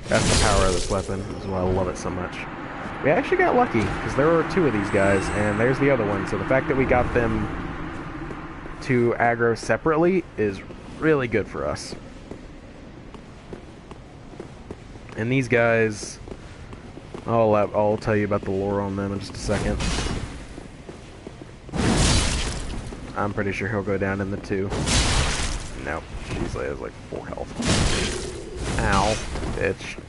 That's the power of this weapon. That's why I love it so much. We actually got lucky, because there were 2 of these guys, and there's the other one. So the fact that we got them to aggro separately is really good for us. And these guys, I'll tell you about the lore on them in just a second. I'm pretty sure he'll go down in the 2. Nope, she's has like 4 health. Ow, bitch.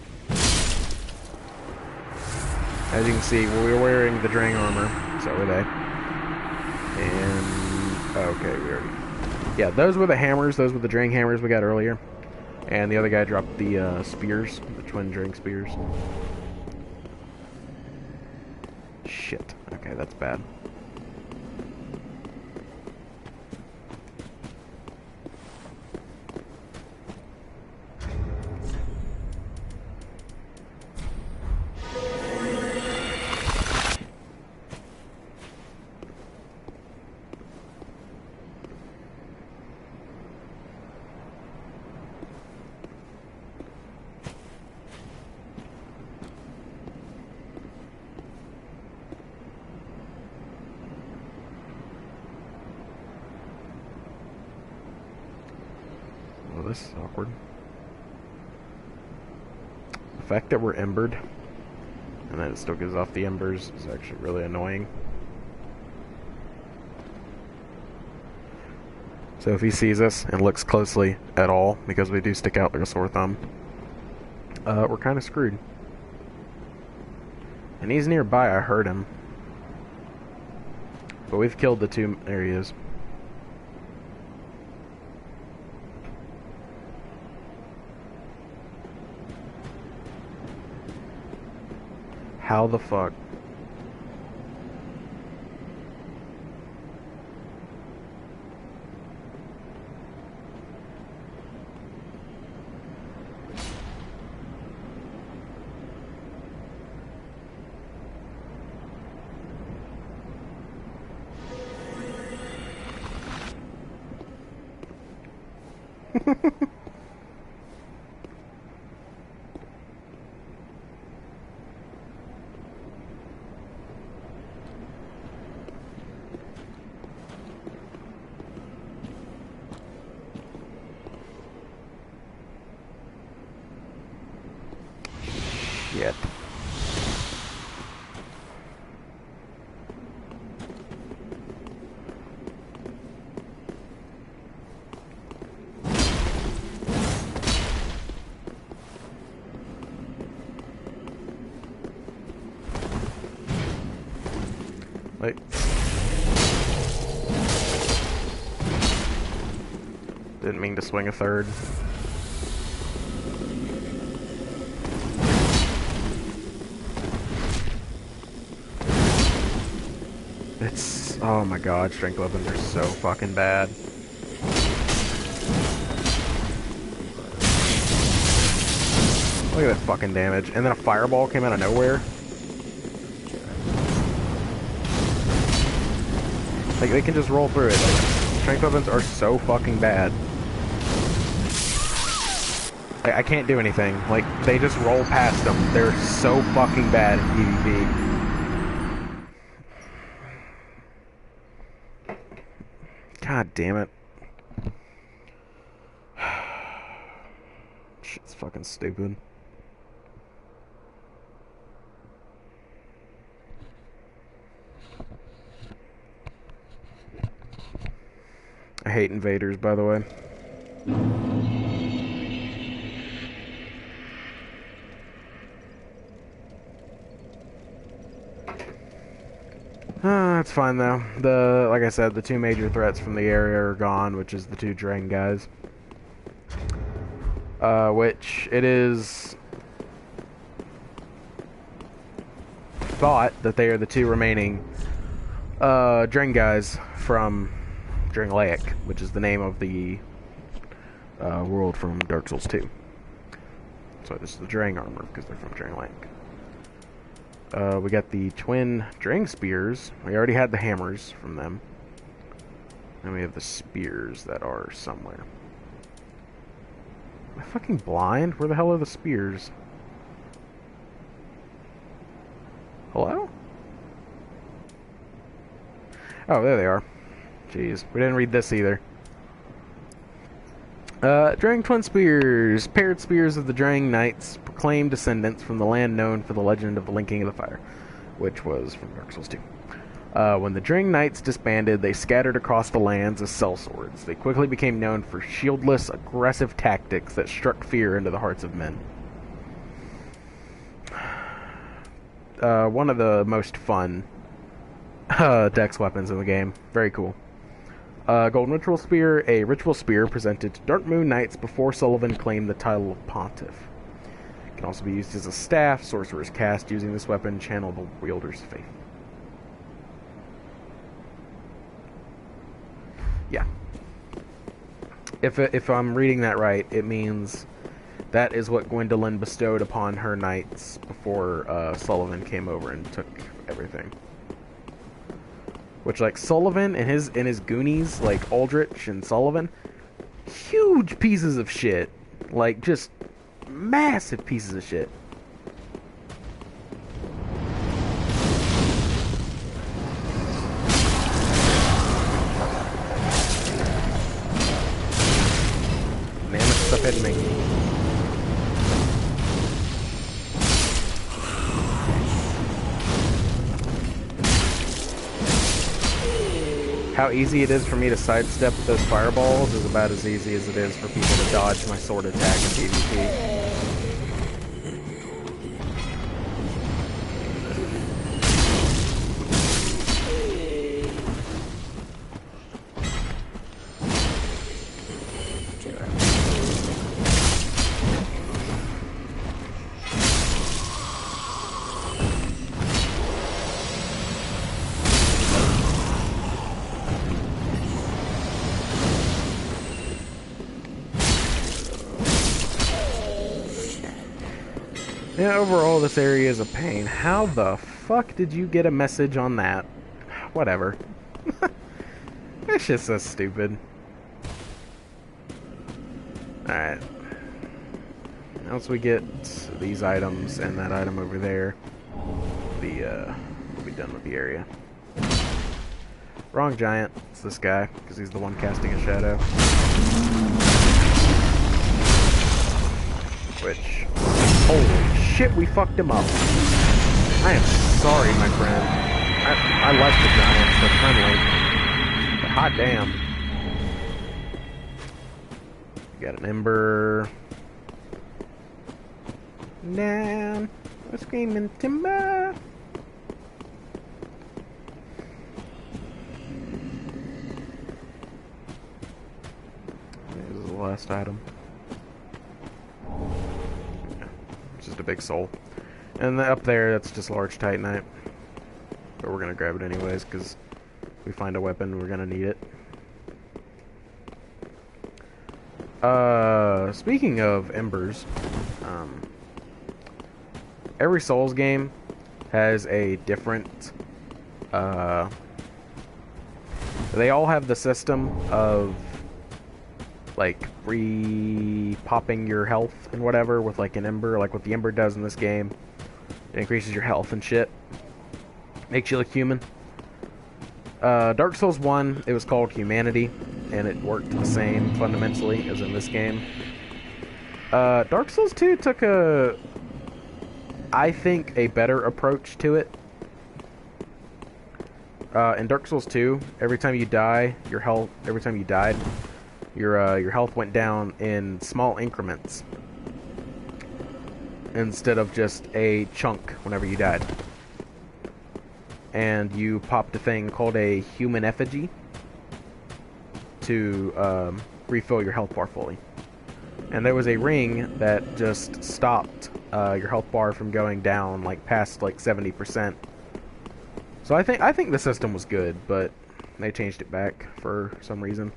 As you can see, we were wearing the Drang armor, so were they. And okay, we already. Yeah, those were the hammers. Those were the Drang hammers we got earlier. And the other guy dropped the spears, the twin Drang spears. Shit. Okay, that's bad. This is awkward. The fact that we're embered and that it still gives off the embers is actually really annoying. So if he sees us and looks closely at all, because we do stick out like a sore thumb, we're kind of screwed. And he's nearby, I heard him. But we've killed the 2 areas. How the fuck? Shit. Wait. Didn't mean to swing a third. It's... oh my god, strength weapons are so fucking bad. Look at that fucking damage. And then a fireball came out of nowhere. Like, they can just roll through it. Like, strength weapons are so fucking bad. I can't do anything. Like, they just roll past them. They're so fucking bad in PvP. God damn it. Shit's fucking stupid. I hate invaders, by the way. That's fine though. Like I said, the 2 major threats from the area are gone, which is the 2 Drang guys. Which it is thought that they are the 2 remaining Drang guys from Drangleic, which is the name of the world from Dark Souls 2. So this is the Drang armor, because they're from Drangleic. We got the twin Drang spears. We already had the hammers from them. And we have the spears that are somewhere. Am I fucking blind? Where the hell are the spears? Hello? Oh, there they are. Jeez, we didn't read this either. Drang Twin Spears. Paired spears of the Drang Knights, proclaimed descendants from the land known for the legend of the Linking of the Fire, which was from Dark Souls 2. When the Drang Knights disbanded, they scattered across the lands as sellswords. They quickly became known for shieldless, aggressive tactics that struck fear into the hearts of men. One of the most fun dex weapons in the game. Very cool. Golden Ritual Spear, a ritual spear presented to Dark Moon Knights before Sullivan claimed the title of Pontiff. It can also be used as a staff. Sorcerers cast using this weapon channel the wielder's faith. Yeah. If I'm reading that right, it means that is what Gwendolyn bestowed upon her knights before Sullivan came over and took everything. Which, like, Sullivan and his Goonies, like Aldrich and Sullivan, huge pieces of shit. Like, just massive pieces of shit. Man, this stuff hitting me. How easy it is for me to sidestep those fireballs is about as easy as it is for people to dodge my sword attack in PvP. Yeah, overall, this area is a pain. How the fuck did you get a message on that? Whatever. It's just so stupid. Alright. Once we get these items and that item over there, we'll be done with the area. Wrong giant. It's this guy, because he's the one casting a shadow. Which... holy shit, we fucked him up. I am sorry, my friend. I like the giants, they're friendly. But hot damn. Got an ember. Down. We're screaming timber. This is the last item. Just a big soul. And up there, that's just large titanite. But we're gonna grab it anyways, because if we find a weapon, we're gonna need it. Speaking of embers, every Souls game has a different, they all have the system of like re-popping your health and whatever with like an ember, like what the ember does in this game. It increases your health and shit. Makes you look human. Dark Souls 1, it was called Humanity, and it worked the same fundamentally as in this game. Dark Souls 2 took I think, a better approach to it. In Dark Souls 2, every time you die, your health went down in small increments instead of just a chunk whenever you died. And you popped a thing called a human effigy to refill your health bar fully. And there was a ring that just stopped your health bar from going down like past like 70%. So I think the system was good, but They changed it back for some reason.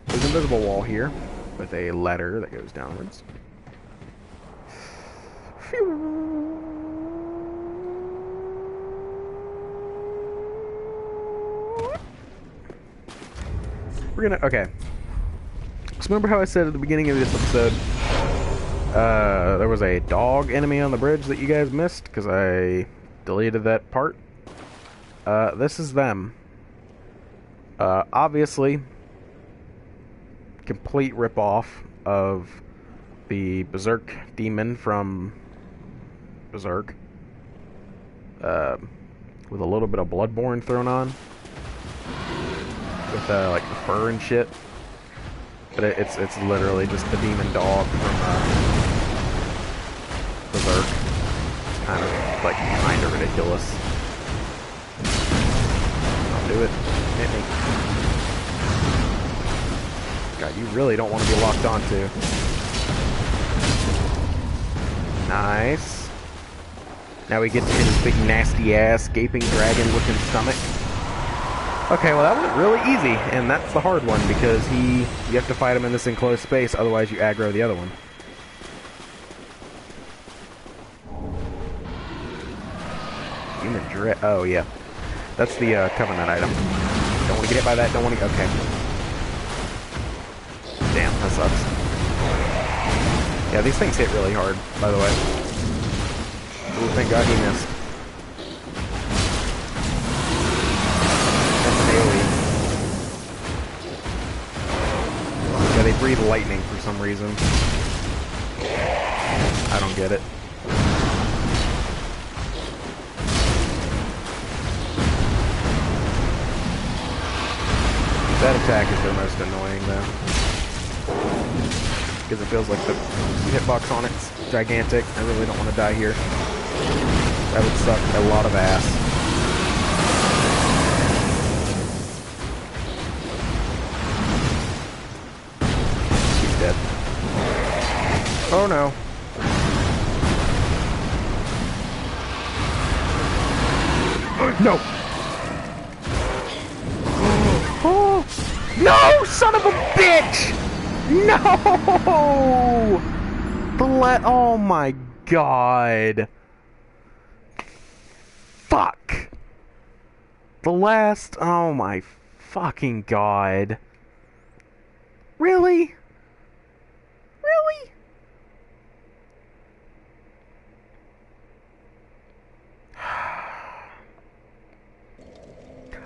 There's an invisible wall here with a ladder that goes downwards. We're gonna, okay. So remember how I said at the beginning of this episode, there was a dog enemy on the bridge that you guys missed because I deleted that part? This is them. Obviously, complete ripoff of the Berserk demon from Berserk, with a little bit of Bloodborne thrown on, with like the fur and shit. But it's literally just the demon dog from Berserk. Kind of ridiculous. I'll do it. Hit me. God, you really don't want to be locked onto. Nice. Now we get to hit his big nasty ass, gaping dragon looking stomach. Okay, well that went really easy, and that's the hard one because you have to fight him in this enclosed space, otherwise you aggro the other one. Human dread. Oh yeah, that's the covenant item. Don't want to get hit by that. Don't want to. Okay. Damn, that sucks. Yeah, these things hit really hard, by the way. Ooh, thank God he missed. That's an AoE. Yeah, they breathe lightning for some reason. I don't get it. That attack is their most annoying, though. Because it feels like the hitbox on it's gigantic. I really don't want to die here. That would suck a lot of ass. He's dead. Oh no. No! Oh! No! Son of a bitch! No! Oh my god. Fuck. Oh my fucking god. Really? Really?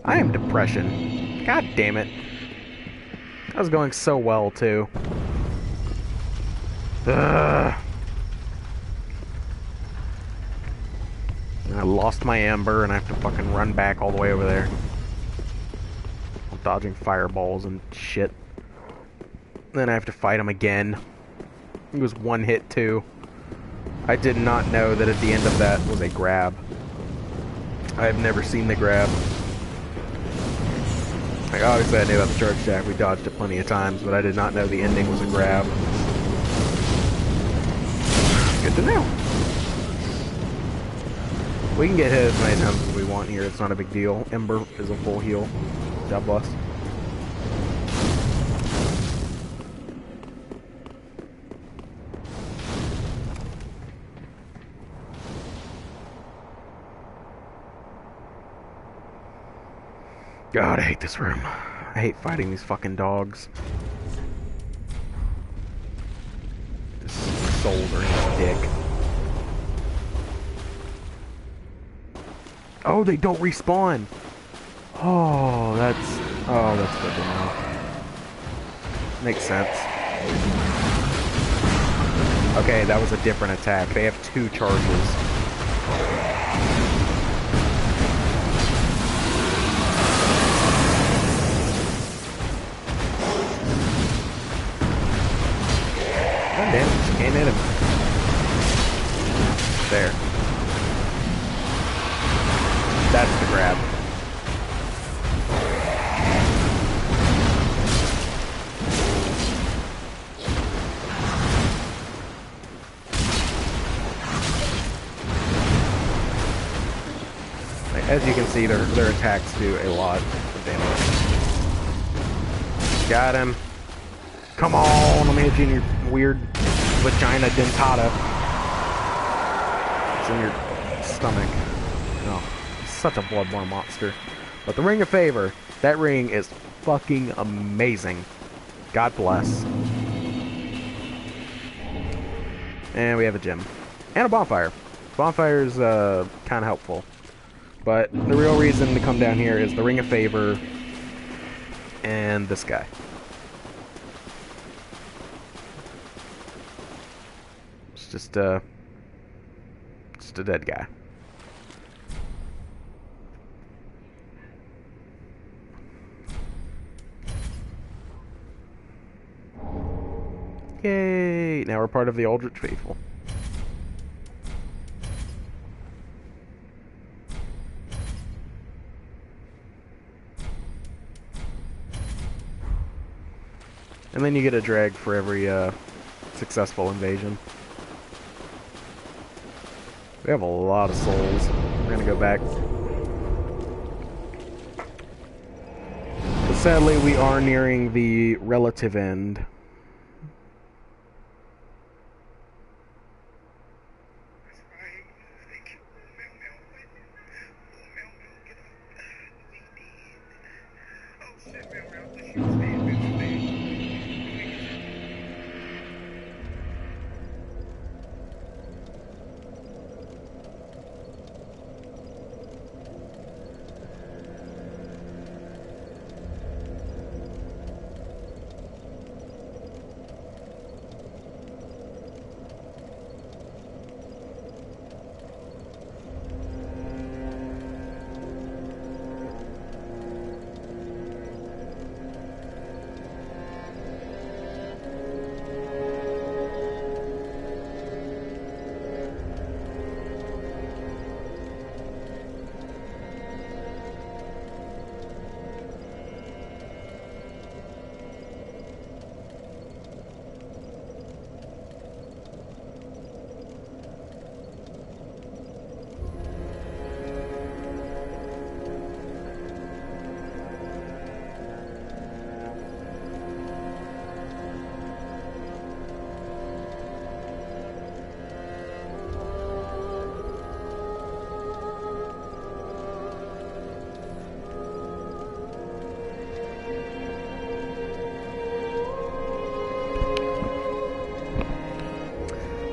I am depression. God damn it. That was going so well, too. Ugh. I lost my amber and I have to fucking run back all the way over there. I'm dodging fireballs and shit. Then I have to fight him again. It was one hit, too. I did not know that at the end of that was a grab. I have never seen the grab. Like, obviously I knew about the charge attack, we dodged it plenty of times, but I did not know the ending was a grab. Good to know. We can get hit as many times as we want here, it's not a big deal. Ember is a full heal. God bless. God, I hate this room. I hate fighting these fucking dogs. This souls are in his dick. Oh, they don't respawn! Oh, that's good to know. Makes sense. Okay, that was a different attack. They have 2 charges. God damn it, just can't hit him. There. That's the grab. As you can see, their attacks do a lot of damage. Got him. Come on, let me hit you in your weird vagina dentata. It's in your stomach. Oh, he's such a bloodborne monster. But the Ring of Favor, that ring is fucking amazing. God bless. And we have a gem. And a bonfire. Bonfire is kind of helpful. But the real reason to come down here is the Ring of Favor and this guy. It's just a dead guy. Yay! Now we're part of the Aldrich Faithful. And then you get a drag for every successful invasion. We have a lot of souls. We're gonna go back. But sadly, we are nearing the relative end.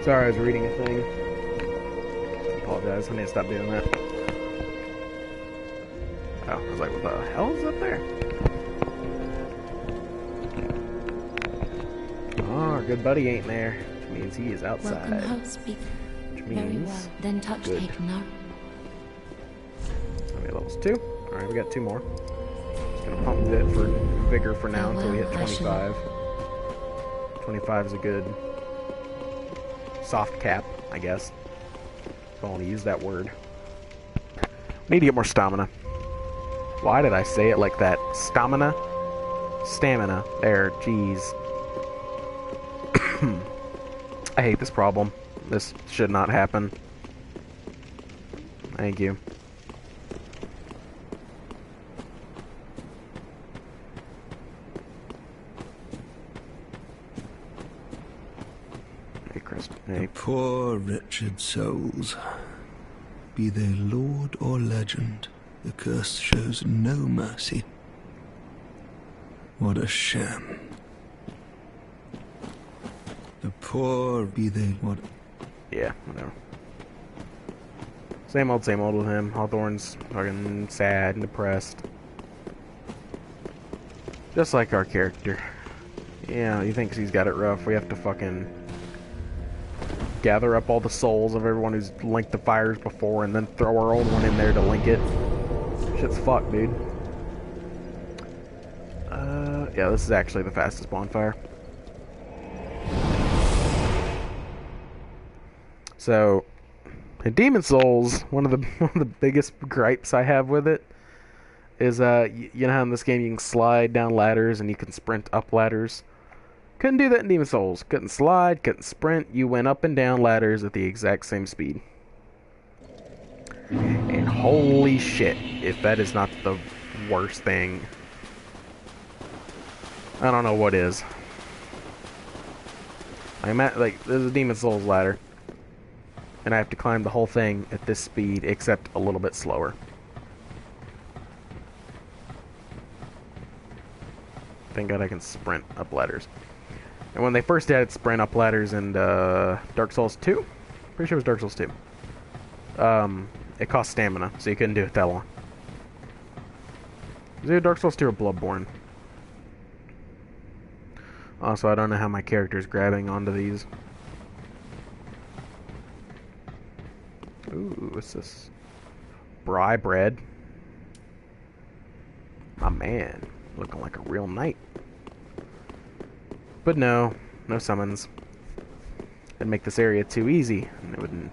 Sorry, I was reading a thing. I apologize, I need to stop doing that. Oh, I was like, what the hell is up there? Oh, our good buddy ain't there, which means he is outside. Welcome, host. Speak very well. Then touch good. take no. Okay, levels 2. Alright, we got 2 more. Just gonna pump it for vigor for now until we hit 25. 25 is a good soft cap, I guess. If I want to use that word. Need to get more stamina. Why did I say it like that? Stamina? Stamina. There, jeez. I hate this problem. This should not happen. Thank you. Hey, Chris. Hey. The poor, wretched souls. Be they lord or legend, the curse shows no mercy. What a sham. The poor, be they what... Yeah, whatever. Same old with him. Hawthorne's fucking sad and depressed. Just like our character. Yeah, he thinks he's got it rough. We have to fucking gather up all the souls of everyone who's linked the fires before and then throw our own one in there to link it. Shit's fucked, dude. Yeah, this is actually the fastest bonfire. So, in Demon Souls, one of the biggest gripes I have with it is you know how in this game you can slide down ladders and you can sprint up ladders. Couldn't do that in Demon Souls. Couldn't slide, couldn't sprint. You went up and down ladders at the exact same speed. And holy shit, if that is not the worst thing. I don't know what is. I'm at, like, there's a Demon Souls ladder. And I have to climb the whole thing at this speed, except a little bit slower. Thank God I can sprint up ladders. And when they first added sprint up ladders in Dark Souls 2, pretty sure it was Dark Souls 2, it cost stamina, so you couldn't do it that long. Was it Dark Souls 2 or Bloodborne? Also, I don't know how my character's grabbing onto these. Ooh, what's this? Bry bread. My man, looking like a real knight. But no summons. It'd make this area too easy, and it wouldn't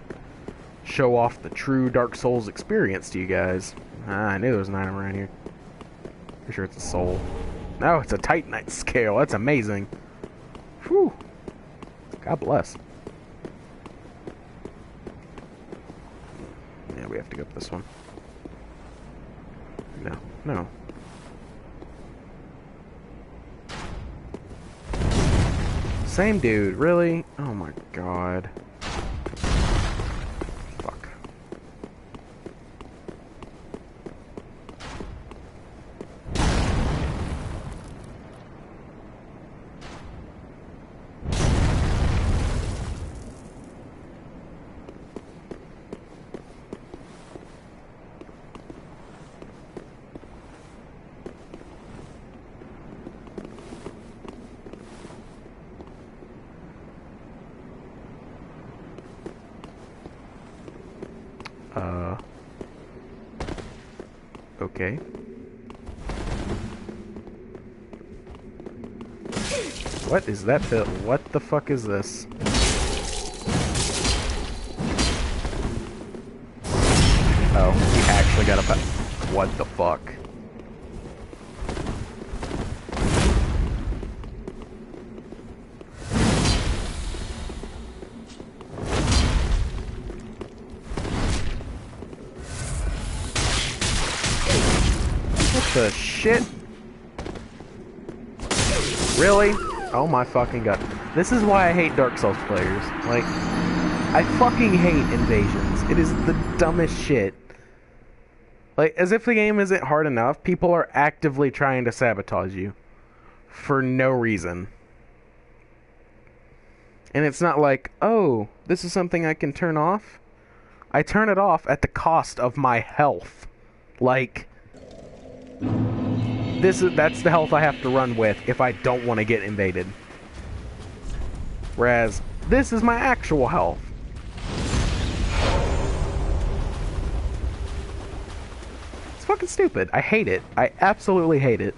show off the true Dark Souls experience to you guys. I knew there was an item around here. Pretty sure it's a soul. No, it's a Titanite scale. That's amazing. Whew. God bless. Yeah, we have to go up this one. No. Same dude, really? Oh my god. Fuck. Okay. What is that? What the fuck is this? Oh, he actually got a... What the fuck? What the shit? Really? Oh my fucking god. This is why I hate Dark Souls players. Like, I fucking hate invasions. It is the dumbest shit. Like, as if the game isn't hard enough, people are actively trying to sabotage you. For no reason. And it's not like, oh, this is something I can turn off. I turn it off at the cost of my health. Like... That's the health I have to run with if I don't want to get invaded. Whereas, this is my actual health. It's fucking stupid. I hate it. I absolutely hate it.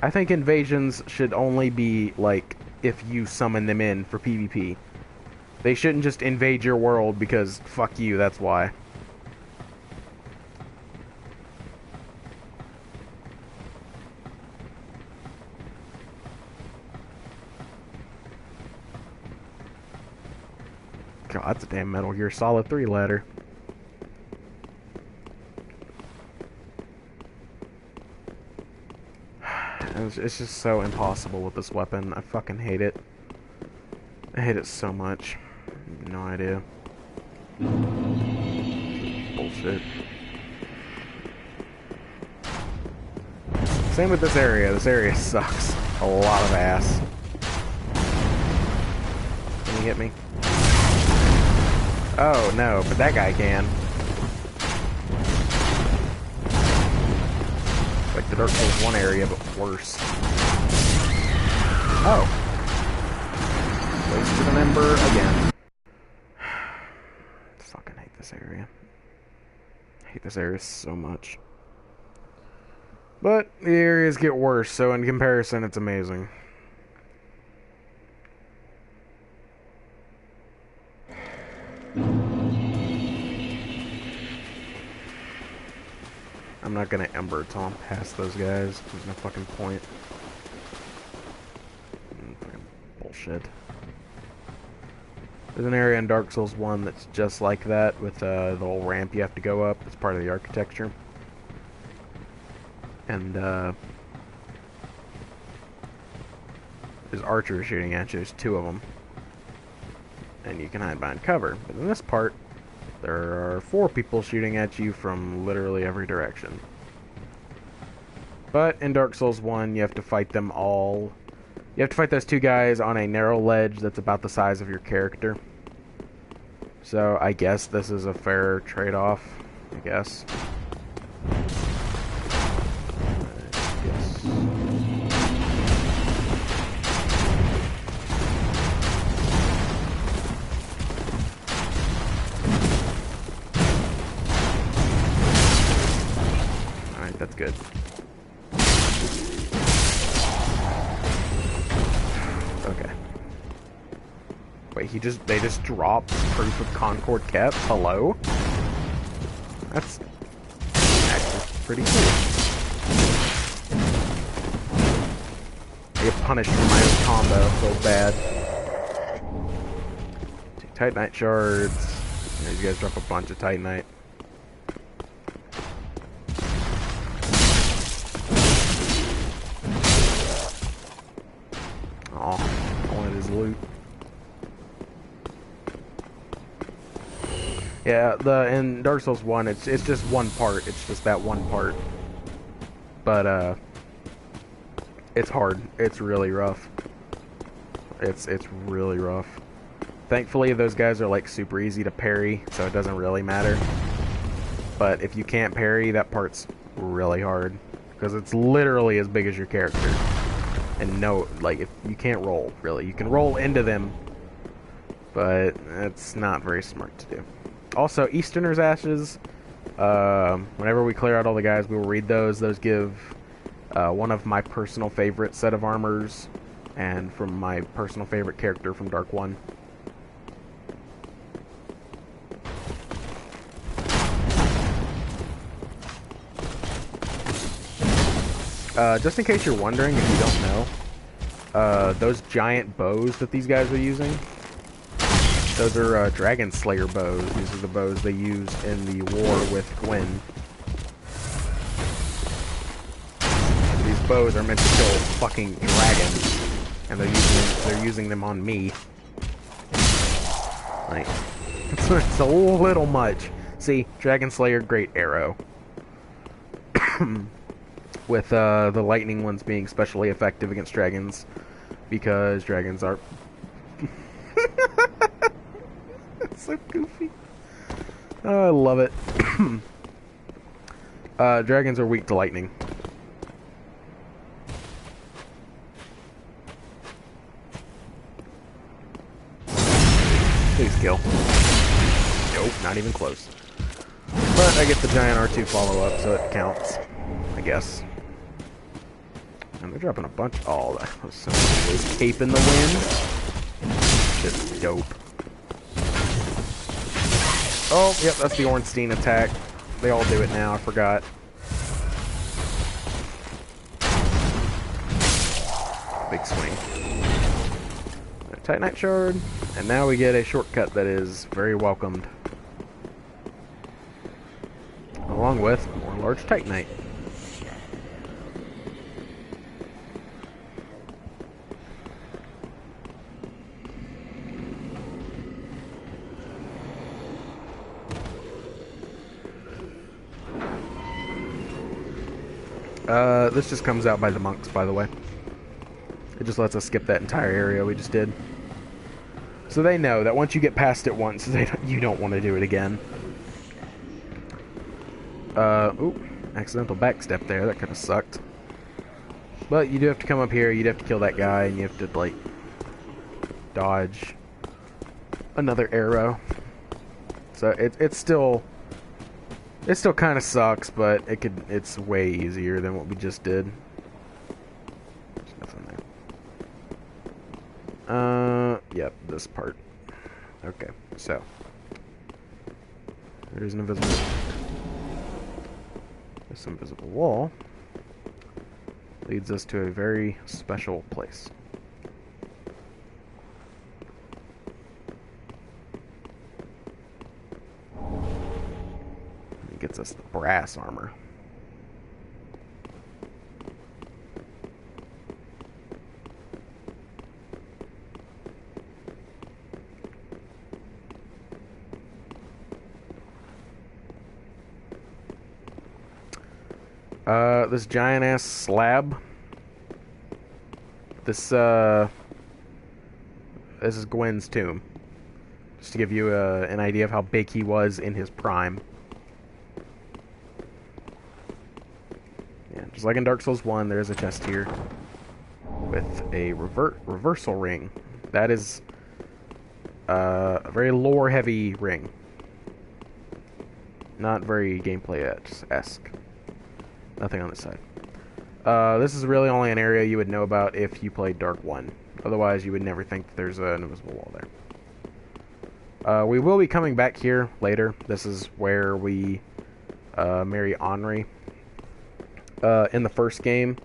I think invasions should only be, like, if you summon them in for PvP. They shouldn't just invade your world because, fuck you, that's why. God, that's a damn Metal Gear Solid 3 ladder. It's just so impossible with this weapon. I fucking hate it. I hate it so much. No idea. Bullshit. Same with this area. This area sucks. A lot of ass. Can you hit me? Oh, no, but that guy can. Like the Dark Souls 1 area, but worse. Oh. Wasted an ember again. Fucking hate this area. I hate this area so much. But the areas get worse, so in comparison, it's amazing. I'm not gonna Ember Tomb past those guys. There's no fucking point. Fucking bullshit. There's an area in Dark Souls 1 that's just like that, with the little ramp you have to go up. It's part of the architecture. And, there's archers shooting at you. There's 2 of them. And you can hide behind cover. But in this part, there are 4 people shooting at you from literally every direction. But in Dark Souls 1, you have to fight them all. You have to fight those 2 guys on a narrow ledge that's about the size of your character. So I guess this is a fair trade-off. I guess. Alright, that's good. Okay. Wait, they just dropped proof of Concord kept? Hello? That's actually pretty cool. I get punished for my own combo so bad. Take Titanite shards. These guys drop a bunch of Titanite. Aw, I wanted his loot. Yeah, in Dark Souls 1, it's just one part. It's just that one part. But it's hard. It's really rough. It's really rough. Thankfully, those guys are like super easy to parry, so it doesn't really matter. But if you can't parry, that part's really hard because it's literally as big as your character. And no, like if you can't roll, really, you can roll into them, but it's not very smart to do. Also, Easterner's Ashes, whenever we clear out all the guys, we will read those. Those give one of my personal favorite set of armors, and from my personal favorite character from Dark 1. Just in case you're wondering, if you don't know, those giant bows that these guys are using, those are Dragon Slayer bows. These are the bows they use in the war with Gwyn. These bows are meant to kill fucking dragons, and they're using them on me. Like, it's a little much. See, Dragon Slayer, great arrow. With the lightning ones being especially effective against dragons, because dragons are... It's so goofy. Oh, I love it. Dragons are weak to lightning. Please kill. Nope, not even close. But I get the giant R2 follow-up, so it counts, I guess. And they're dropping a bunch. Oh, that was so cool. Cape in the wind. Shit's dope. Oh, yep, that's the Ornstein attack. They all do it now, I forgot. Big swing. A Titanite shard, and now we get a shortcut that is very welcomed. Along with more large Titanite. This just comes out by the monks, by the way. It just lets us skip that entire area we just did. So they know that once you get past it once, you don't want to do it again. Ooh, accidental backstep there. That kind of sucked. But you do have to come up here, you'd have to kill that guy, and you have to, like, dodge another arrow. So it's still kind of sucks, but it's way easier than what we just did. There's nothing there. Yep, this part. Okay, so there's an invisible. This invisible wall leads us to a very special place. It gets us the brass armor. This giant ass slab. This is Gwen's tomb. Just to give you an idea of how big he was in his prime. Yeah, just like in Dark Souls 1, there's a chest here with a reversal ring. That is a very lore-heavy ring. Not very gameplay-esque. Nothing on this side. This is really only an area you would know about if you played Dark 1. Otherwise, you would never think that there's an invisible wall there. We will be coming back here later. This is where we marry Henri in the first game.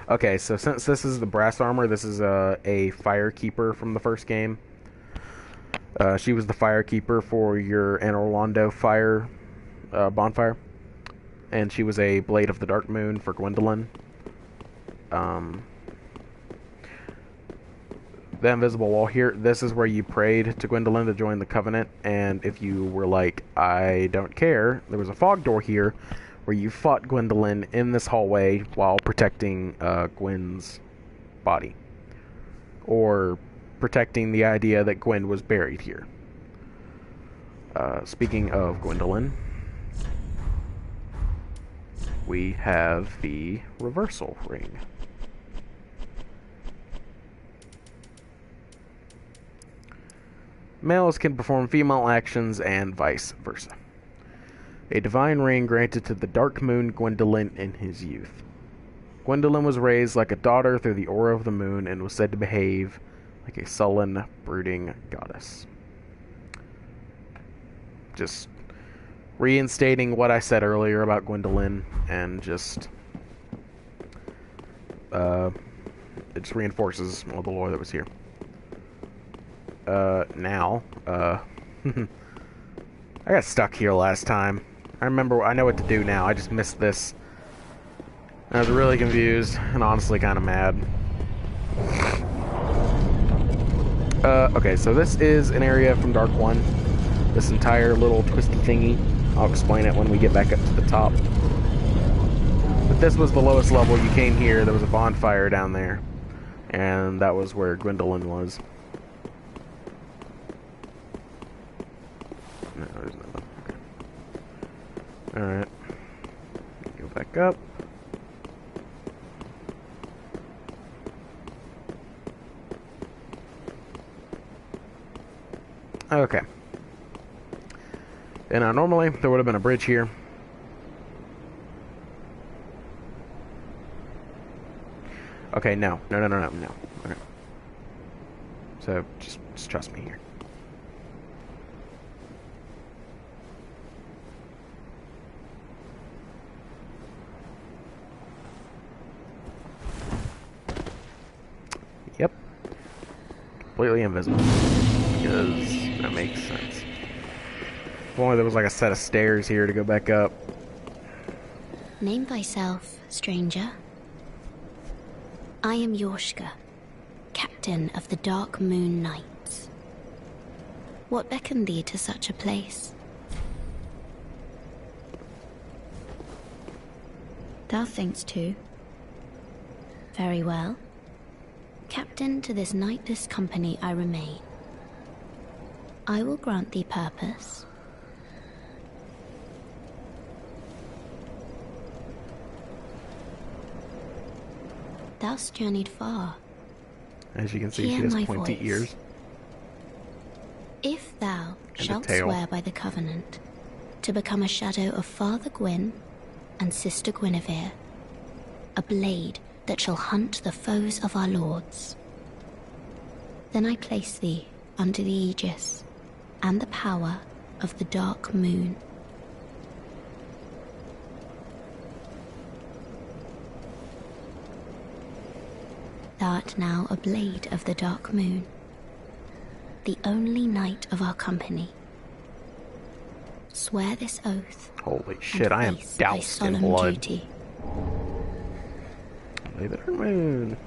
Okay, so since this is the brass armor, this is a firekeeper from the first game. She was the firekeeper for your Anor Londo fire bonfire. And she was a Blade of the Dark Moon for Gwendolyn. The invisible wall here, this is where you prayed to Gwendolyn to join the Covenant, and if you were like, I don't care, there was a fog door here where you fought Gwendolyn in this hallway while protecting Gwen's body. Or protecting the idea that Gwen was buried here. Speaking of Gwendolyn, we have the reversal ring. Males can perform female actions and vice versa. A divine ring granted to the Dark Moon Gwendolyn in his youth. Gwendolyn was raised like a daughter through the aura of the moon and was said to behave like a sullen, brooding goddess. Just reinstating what I said earlier about Gwendolyn, and just it just reinforces all the lore that was here. Now, I got stuck here last time. I know what to do now. I just missed this. I was really confused and honestly kind of mad. Okay, so this is an area from Dark 1. This entire little twisty thingy. I'll explain it when we get back up to the top. But this was the lowest level. You came here, there was a bonfire down there. And that was where Gwendolyn was. No, there's nothing. Okay. Alright. Go back up. Okay. And normally there would have been a bridge here. Okay, no. No. Okay. So just trust me here. Yep. Completely invisible. Because that makes sense. If only there was like a set of stairs here to go back up. Name thyself, stranger. I am Yorshka, captain of the Dark Moon Knights. What beckoned thee to such a place? Thou thinkst too. Very well. Captain to this knightless company I remain. I will grant thee purpose. Thou'st journeyed far. As you can see, Hear she has my pointy voice. ears. If thou And a shalt tail. swear by the Covenant to become a shadow of Father Gwyn and Sister Guinevere, a blade that shall hunt the foes of our lords, then I place thee under the aegis and the power of the Dark Moon. Thou art now a blade of the Dark Moon, the only knight of our company. Swear this oath. Holy shit, I am face thy doused in solemn blood. duty. Leave it moon.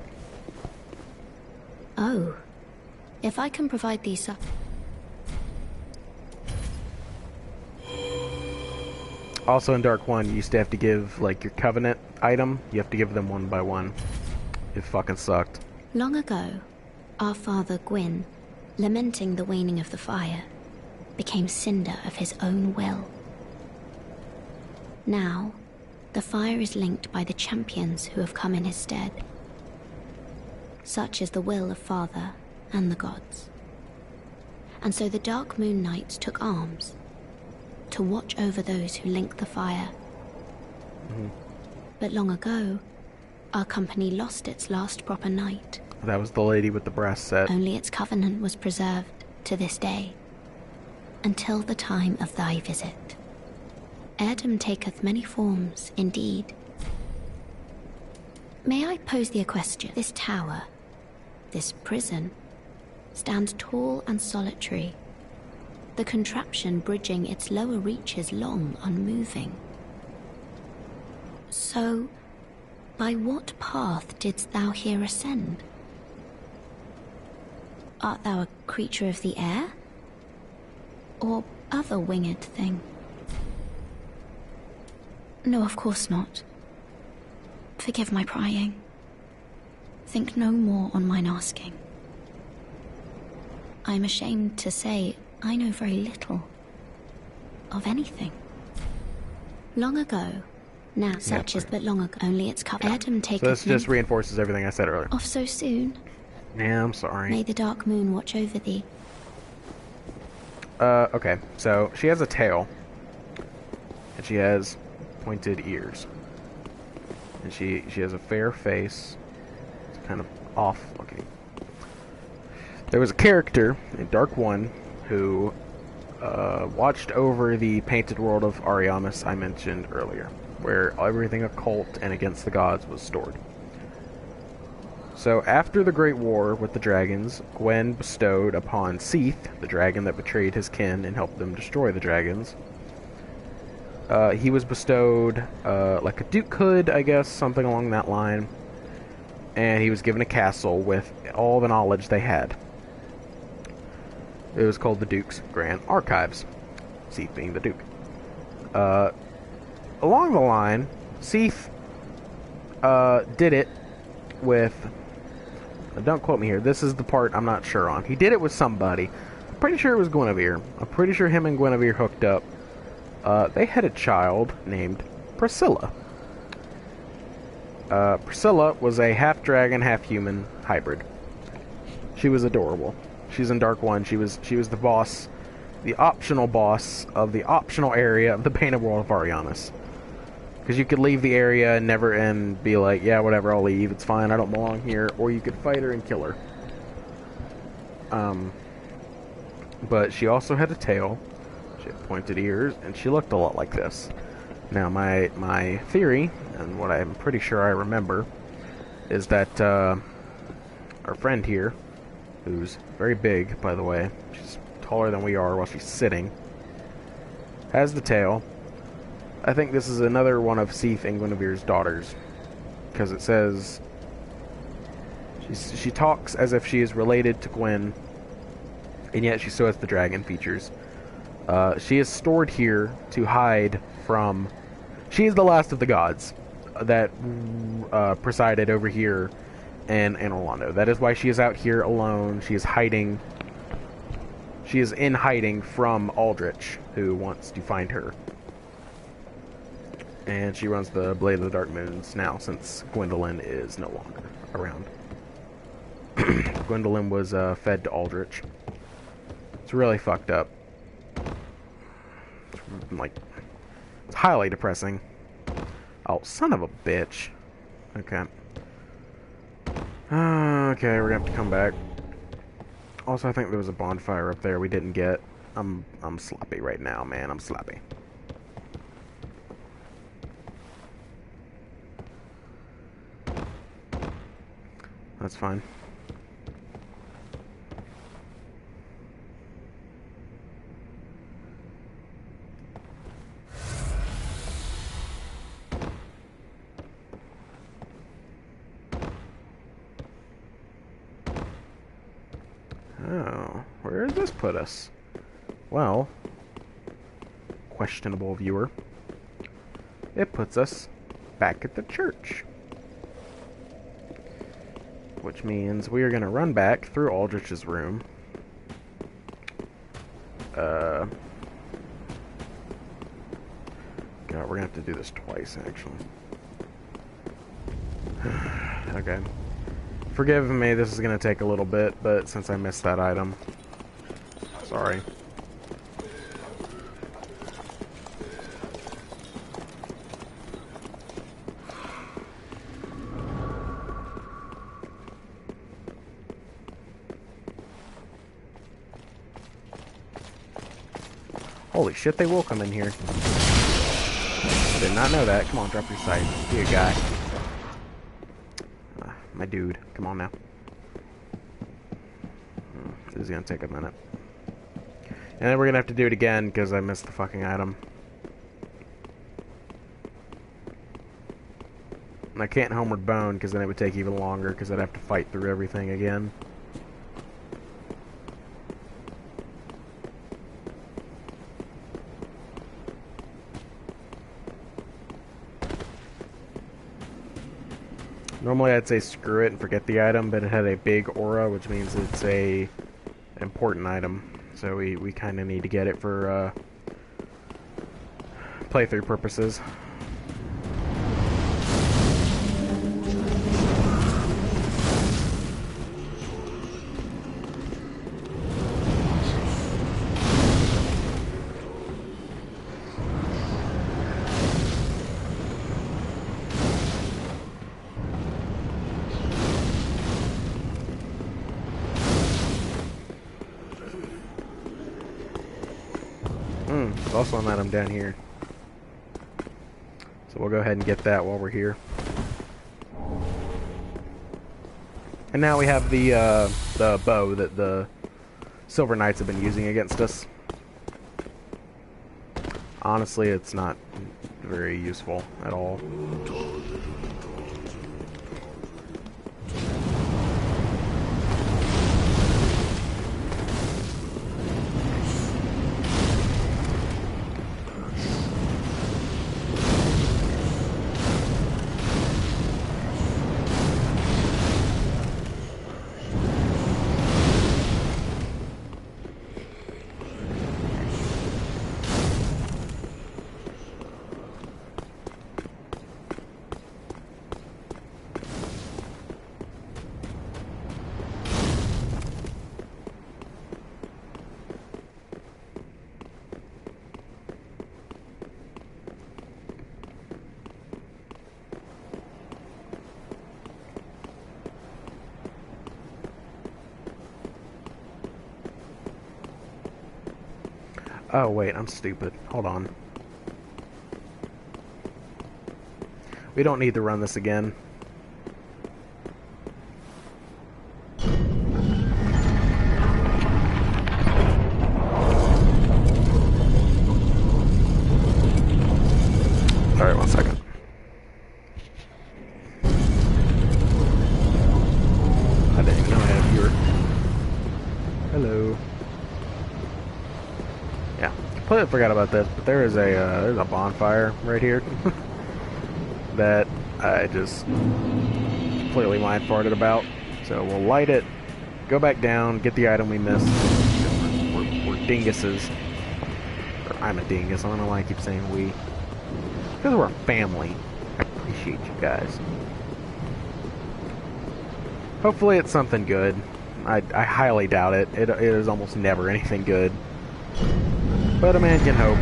Oh, if I can provide thee Also in Dark 1, you used to have to give, like, your Covenant item, you have to give them one by one. It fucking sucked. Long ago, our father Gwyn, lamenting the waning of the fire, became cinder of his own will. Now, the fire is linked by the champions who have come in his stead. Such is the will of Father and the gods. And so the Dark Moon Knights took arms to watch over those who link the fire. But long ago, our company lost its last proper knight. That was the lady with the brass set. Only its covenant was preserved to this day, until the time of thy visit. Heirdom taketh many forms, indeed. May I pose thee a question? This tower, this prison, stands tall and solitary, the contraption bridging its lower reaches long unmoving. So, by what path didst thou here ascend? Art thou a creature of the air? Or other winged thing? No, of course not. Forgive my prying. Think no more on mine asking. I am ashamed to say I know very little of anything. Long ago, now such is but long ago, only its cover. Heirdom taketh. So this just reinforces everything I said earlier. Off so soon. Yeah, I'm sorry. May the dark moon watch over thee. Okay, so she has a tail, and she has pointed ears, and she has a fair face. It's kind of off looking. There was a character in Dark 1 who watched over the painted world of Ariamis I mentioned earlier, where everything occult and against the gods was stored. So after the Great War with the dragons, Gwyn bestowed upon Seath, the dragon that betrayed his kin and helped them destroy the dragons, he was bestowed like a dukehood, I guess, something along that line, and he was given a castle with all the knowledge they had. It was called the Duke's Grand Archives, Seath being the Duke. Along the line, Seath did it with... Don't quote me here. This is the part I'm not sure on. He did it with somebody. I'm pretty sure it was Guinevere. I'm pretty sure him and Guinevere hooked up. They had a child named Priscilla. Priscilla was a half-dragon, half-human hybrid. She was adorable. She's in Dark 1. She was the boss, the optional boss of the optional area of the painted world of Ariamis. Because you could leave the area and be like, yeah, whatever, I'll leave. It's fine, I don't belong here. Or you could fight her and kill her. But she also had a tail. She had pointed ears, and she looked a lot like this. Now, my theory, and what I'm pretty sure I remember, is that our friend here, who's very big, by the way, she's taller than we are while she's sitting, has the tail. I think this is another one of Seath and Guinevere's daughters, because it says she talks as if she is related to Gwyn, and yet she still has the dragon features. She is stored here to hide from... She is the last of the gods that presided over here in Orlando. That is why she is out here alone. She is hiding. She is in hiding from Aldrich, who wants to find her. And she runs the Blade of the Dark Moons now, since Gwendolyn is no longer around. Gwendolyn was fed to Aldrich. It's really fucked up. It's highly depressing. Oh, son of a bitch. Okay. Okay, we're gonna have to come back. Also, I think there was a bonfire up there we didn't get. I'm sloppy right now, man. I'm sloppy. That's fine. Oh, where does this put us? Well, questionable viewer. it puts us back at the church. Which means we are going to run back through Aldrich's room. God, we're going to have to do this twice, actually. Okay. Forgive me, this is going to take a little bit, but since I missed that item, sorry. Holy shit, they will come in here. I did not know that. Come on, drop your sight. Be a guy. My dude. Come on now. This is gonna take a minute. And then we're gonna have to do it again because I missed the fucking item. And I can't homeward bone because then it would take even longer because I'd have to fight through everything again. Normally I'd say screw it and forget the item, but it had a big aura, which means it's a important item. So we kind of need to get it for playthrough purposes. There's also an item down here. So we'll go ahead and get that while we're here. And now we have the bow that the Silver Knights have been using against us. Honestly, it's not very useful at all. Oh, wait, I'm stupid. Hold on. We don't need to run this again. Alright, 1 second. I didn't even know I had a viewer. Hello. Yeah, completely forgot about this, but there's a bonfire right here that I just completely mind farted about. So we'll light it, go back down, get the item we missed. We're dinguses. Or I'm a dingus. I don't know why I keep saying we. Because we're a family. I appreciate you guys. Hopefully it's something good. I highly doubt it. It is almost never anything good. But a man can hope.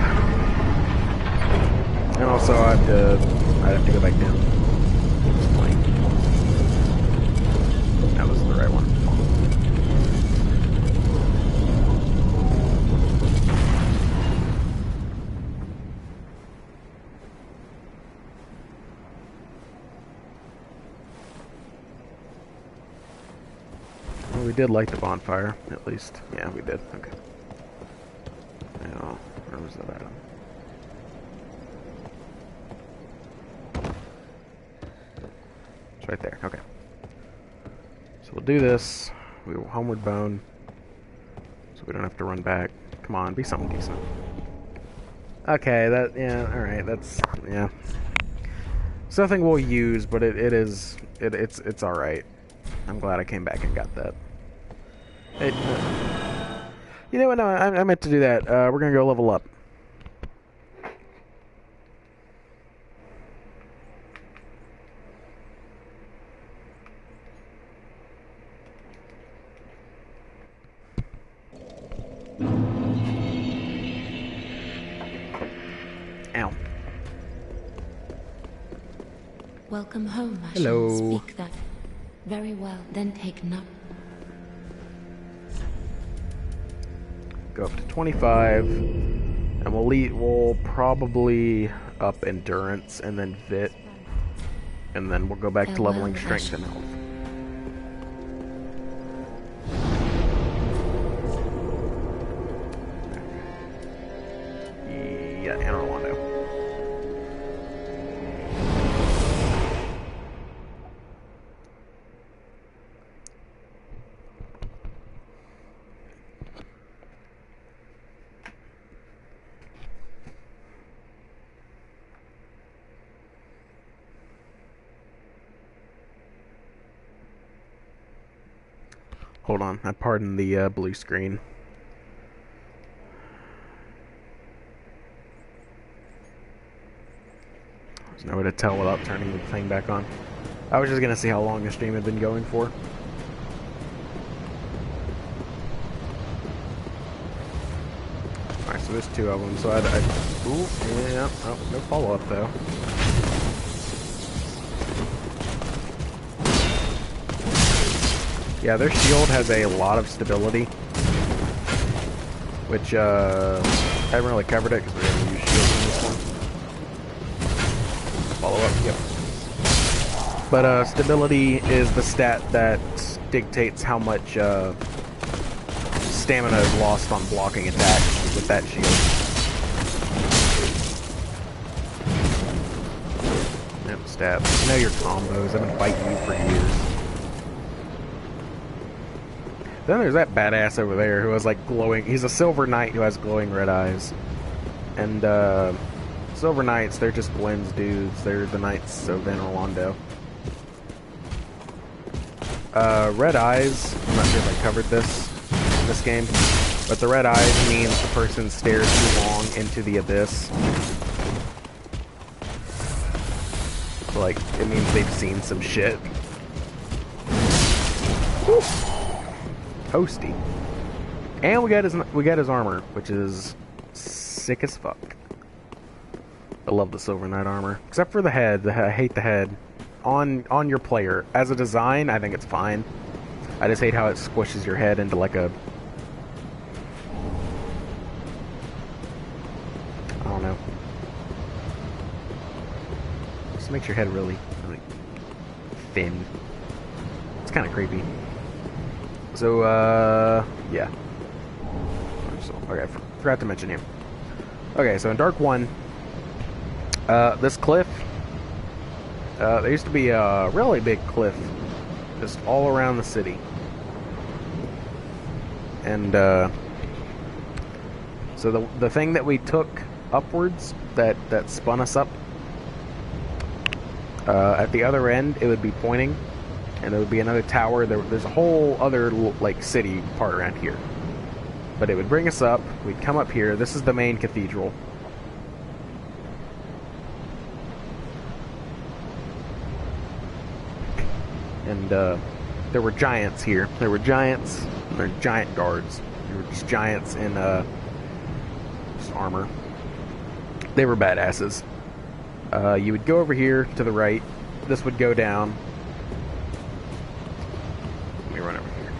And also, I'd have to go back down. That was the right one. Well, we did light the bonfire, at least. Yeah, we did. Okay. Where was that item? It's right there. Okay. So we'll do this. We will homeward bone. So we don't have to run back. Come on, be something decent. Okay, yeah, alright, that's, yeah. It's nothing we'll use, but it's alright. I'm glad I came back and got that. You know what, no, I meant to do that. We're gonna go level up. Ow. Welcome home, I Hello. shall speak that. Very well, then take no. Go up to 25, and we'll probably up endurance and then vit, and then we'll go back to leveling strength and health. Yeah, and Orlando. Hold on, I pardon the blue screen. There's no way to tell without turning the thing back on. I was just gonna see how long the stream had been going for. Alright, so there's two of them, so ooh, yeah, oh, no follow-up though. Yeah, their shield has a lot of stability, which, I haven't really covered it because we're going to use shields in this one. Follow up, yep. But, stability is the stat that dictates how much, stamina is lost on blocking attacks with that shield. Yep, stab. I know your combos, I've been fighting you for years. Then there's that badass over there who has like glowing. He's a silver knight who has glowing red eyes. And silver knights, they're just Gwen's dudes. They're the knights of Van Orlando. Red eyes. I'm not sure if I covered this in this game, but the red eyes means the person stares too long into the abyss. So, like, it means they've seen some shit. Woo. Toasty. And we got his armor, which is sick as fuck. I love the Silver Knight armor, except for the head. I hate the head on your player. As a design, I think it's fine. I just hate how it squishes your head into like a, I don't know. Just makes your head really, really thin. It's kind of creepy. So, yeah. Okay, I forgot to mention him. Okay, so in Dark 1, this cliff, there used to be a really big cliff just all around the city. And, so the thing that we took upwards, that spun us up, at the other end, it would be pointing. And there would be another tower. There's a whole other, like, city part around here. But it would bring us up. We'd come up here. This is the main cathedral. And, there were giants here. There were giants. And they're giant guards. They were just giants in, just armor. They were badasses. You would go over here to the right. This would go down. Run over here.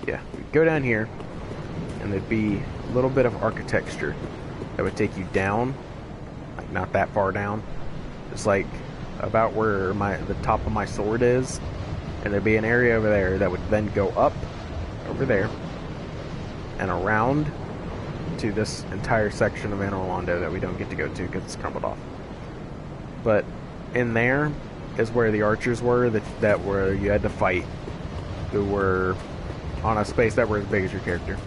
Yeah, we'd go down here, and there'd be a little bit of architecture that would take you down, like not that far down, just like about where the top of my sword is, and there'd be an area over there that would then go up over there and around to this entire section of Van Orlando that we don't get to go to because it's crumbled off. But in there is where the archers were that were you had to fight, who were on a space that were as big as your character.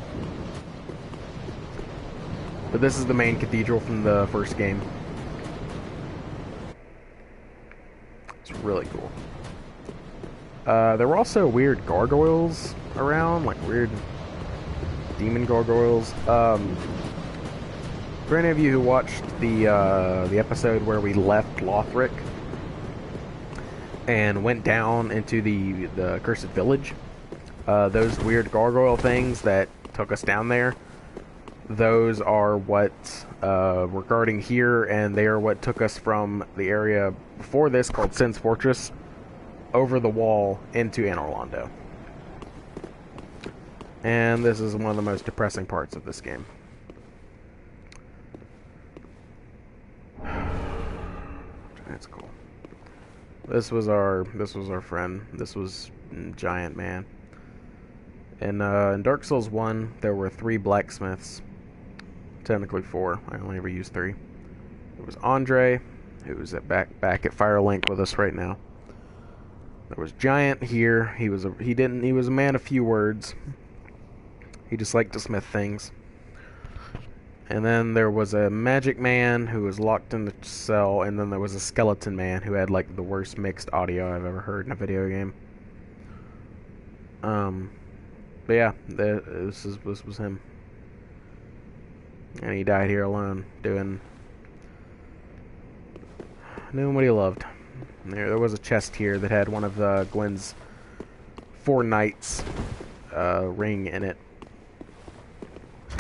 But this is the main cathedral from the first game. It's really cool. There were also weird gargoyles around, like weird demon gargoyles. For any of you who watched the episode where we left Lothric and went down into the Cursed Village, those weird gargoyle things that took us down there, those are what we're guarding here, and they are what took us from the area before this, called Sin's Fortress, over the wall into Anor Londo. And this is one of the most depressing parts of this game. That's cool. This was our friend. This was Giant Man. And in Dark Souls 1, there were 3 blacksmiths. Technically 4. I only ever used 3. There was Andre, who's back at Firelink with us right now. There was Giant here. He was a man of few words. He just liked to smith things. And then there was a magic man who was locked in the cell, and then there was a skeleton man who had like the worst mixed audio I've ever heard in a video game. But yeah, this was him. And he died here alone, doing what he loved. There was a chest here that had one of Gwen's 4 knights ring in it.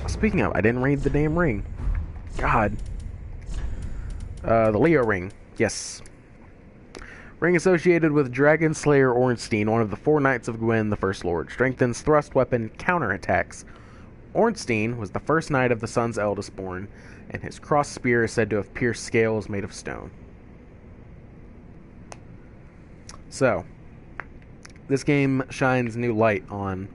Speaking of, I didn't read the damn ring. God. The Leo ring. Yes. Ring associated with Dragon Slayer Ornstein, one of the 4 knights of Gwen, the First Lord. Strengthens thrust weapon counterattacks. Ornstein was the first knight of the Sun's Eldest Born, and his cross spear is said to have pierced scales made of stone. So, this game shines new light on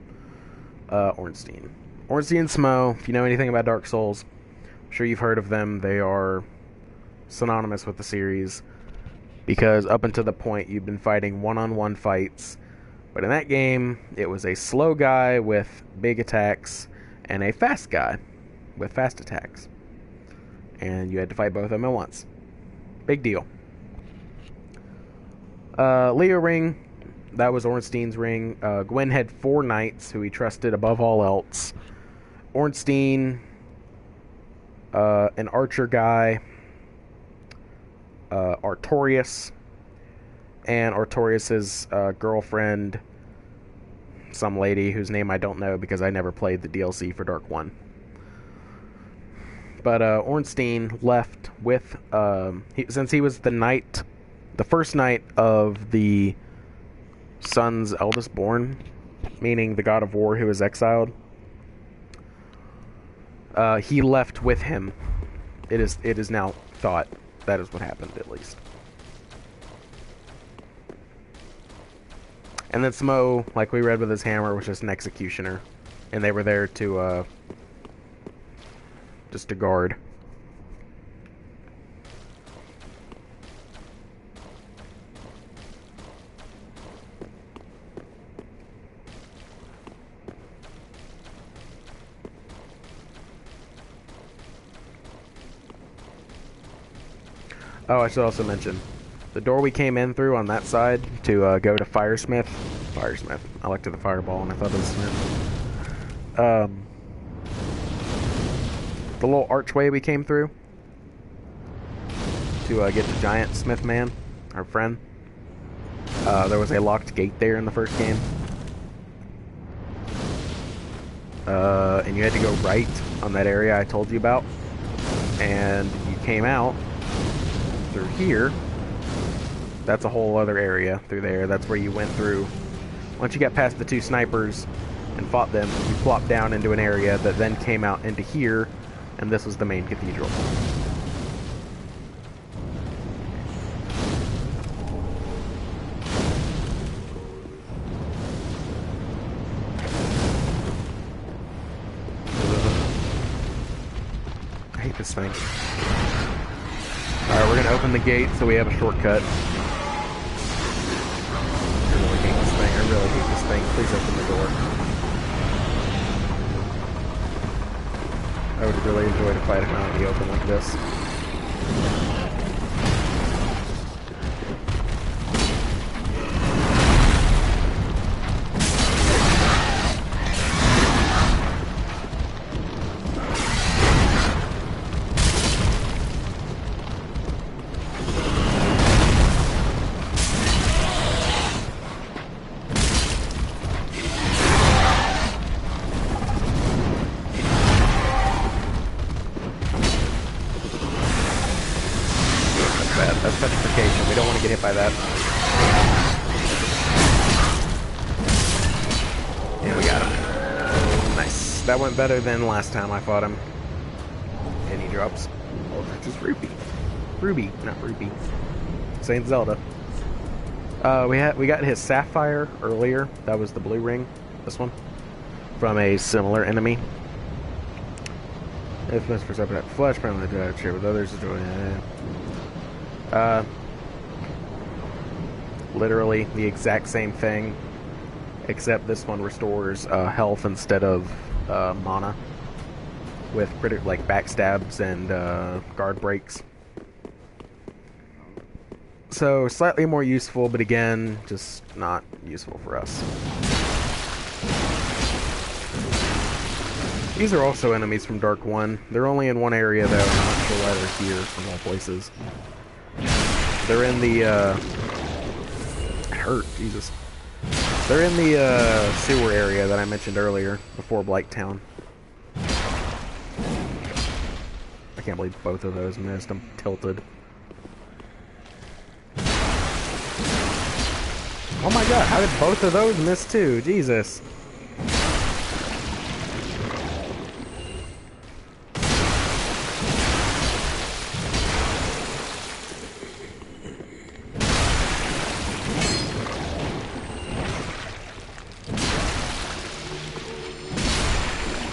Ornstein. Ornstein and Smo, if you know anything about Dark Souls, I'm sure you've heard of them. They are synonymous with the series, because up until the point you've been fighting one-on-one fights, but in that game it was a slow guy with big attacks and a fast guy with fast attacks, and you had to fight both of them at once. Big deal. Leo ring, that was Ornstein's ring. Gwen had 4 knights who he trusted above all else. Ornstein, an archer guy, Artorias, and Artorias' girlfriend, some lady whose name I don't know because I never played the DLC for Dark 1. But Ornstein left with, since he was the knight, the first knight of the Sun's Eldest Born, meaning the god of war who was exiled, he left with him. It is now thought that is what happened, at least. And then Smo, like we read with his hammer, was just an executioner, and they were there to just to guard. Oh, I should also mention, the door we came in through on that side to go to Firesmith. I looked at the fireball and I thought it was Smith. The little archway we came through to get to Giant Smith Man, our friend. There was a locked gate there in the first game. And you had to go right on that area I told you about. And you came out through here. That's a whole other area through there. That's where you went through. Once you got past the 2 snipers and fought them, you flopped down into an area that then came out into here, and this was the main cathedral. I hate this thing. Alright, we're gonna open the gate so we have a shortcut. I really hate this thing. Please open the door. I would really enjoy to fight him out in the open like this. That's petrification. We don't want to get hit by that. Yeah, we got him. Nice. That went better than last time I fought him. And he drops. Oh, that's just Ruby. Ruby, not Ruby. Saint Zelda. We got his Sapphire earlier. That was the blue ring. This one. From a similar enemy. If Mr. Separate flesh, apparently the share with others. Literally the exact same thing, except this one restores health instead of mana, with like backstabs and guard breaks. So slightly more useful, but again, just not useful for us. These are also enemies from Dark 1. They're only in one area though, I'm not sure why they're here from all places. They're in the, hurt, Jesus. They're in the, sewer area that I mentioned earlier, before Blighttown. I can't believe both of those missed, I'm tilted. Oh my god, how did both of those miss too? Jesus.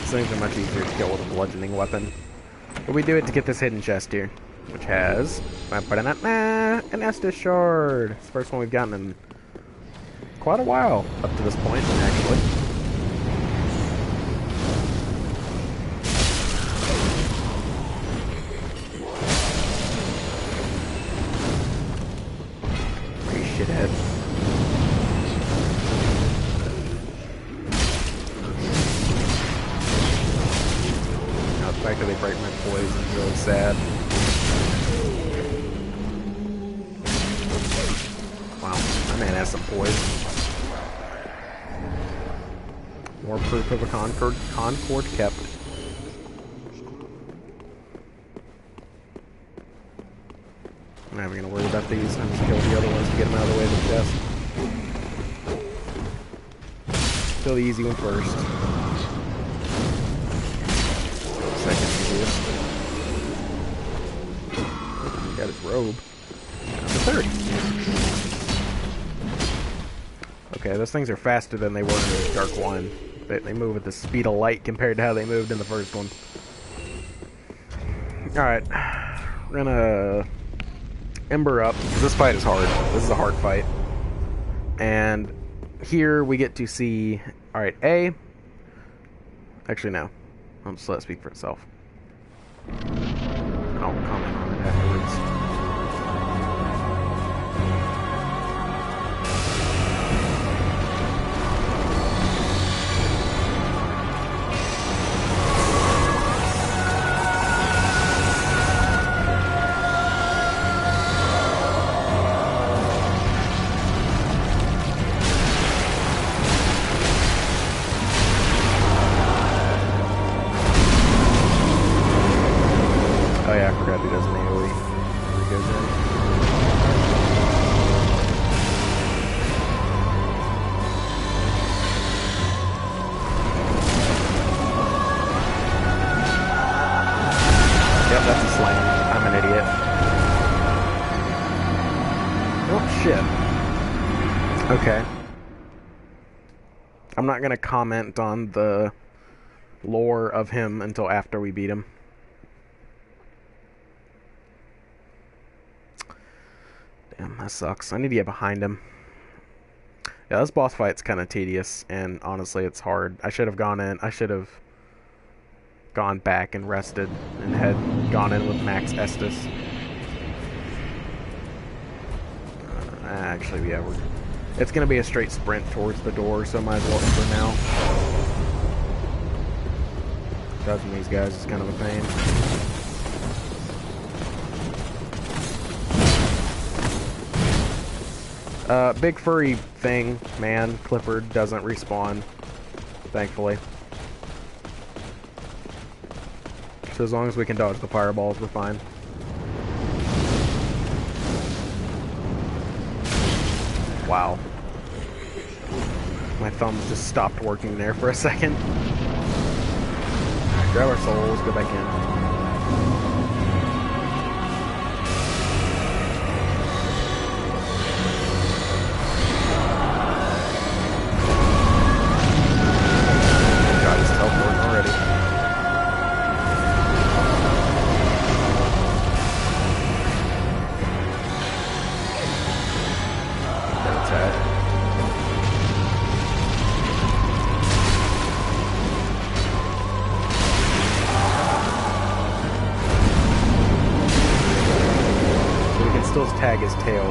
Things are much easier to kill with a bludgeoning weapon. But we do it to get this hidden chest here, which has an Estus shard. It's the first one we've gotten in quite a while up to this point, actually. Hey, shithead. The fact that they break my poison is really sad. Wow, my man has some poison. More proof of a Concord kept. I'm not even gonna worry about these. I'm just gonna kill the other ones to get them out of the way of the chest. Kill the easy one first. Got his robe. Number 30. Okay, those things are faster than they were in the Dark 1. They move at the speed of light compared to how they moved in the first one. Alright. We're gonna Ember up, because this fight is hard. This is a hard fight. And here we get to see... Alright, A... Actually, no. I'll just let it speak for itself. I'll comment on it afterwards. Oh yeah, I forgot he does an AoE. He goes in. Yep, that's a slam. I'm an idiot. Oh shit. Okay. I'm not gonna comment on the lore of him until after we beat him. Damn, that sucks. I need to get behind him. Yeah, this boss fight's kind of tedious, and honestly, it's hard. I should have gone in. I should have gone back and rested and had gone in with Max Estes. Actually, yeah, it's going to be a straight sprint towards the door, so might as well for now. Dodging these guys is kind of a pain. Big furry thing, man, Clifford, doesn't respawn, thankfully. So as long as we can dodge the fireballs, we're fine. Wow. My thumbs just stopped working there for a second. Alright, grab our souls, go back in. Tag his tail.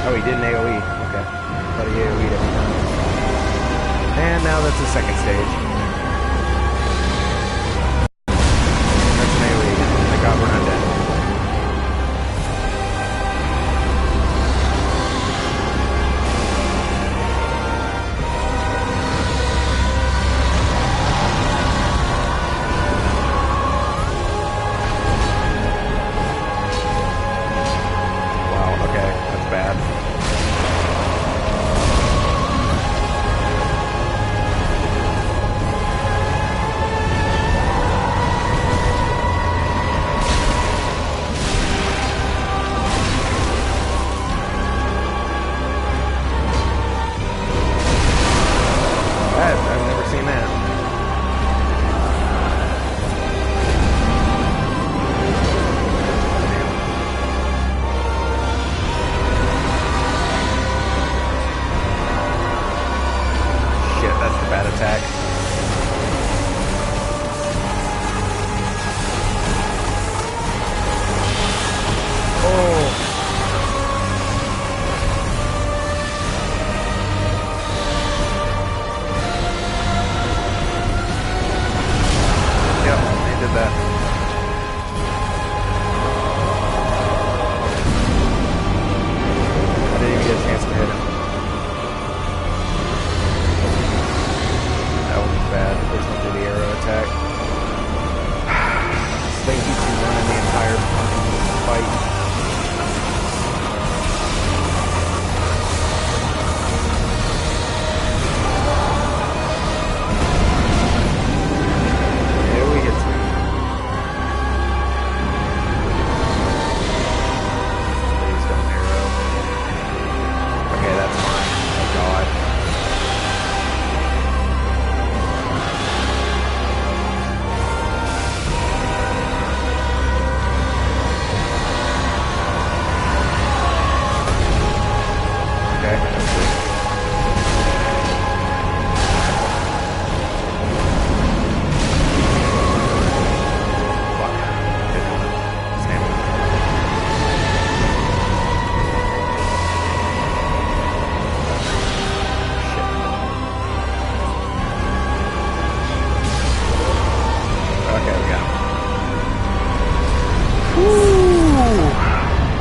Oh, he did an AoE. Okay. Thought he AoE'd every time. And now that's the second stage.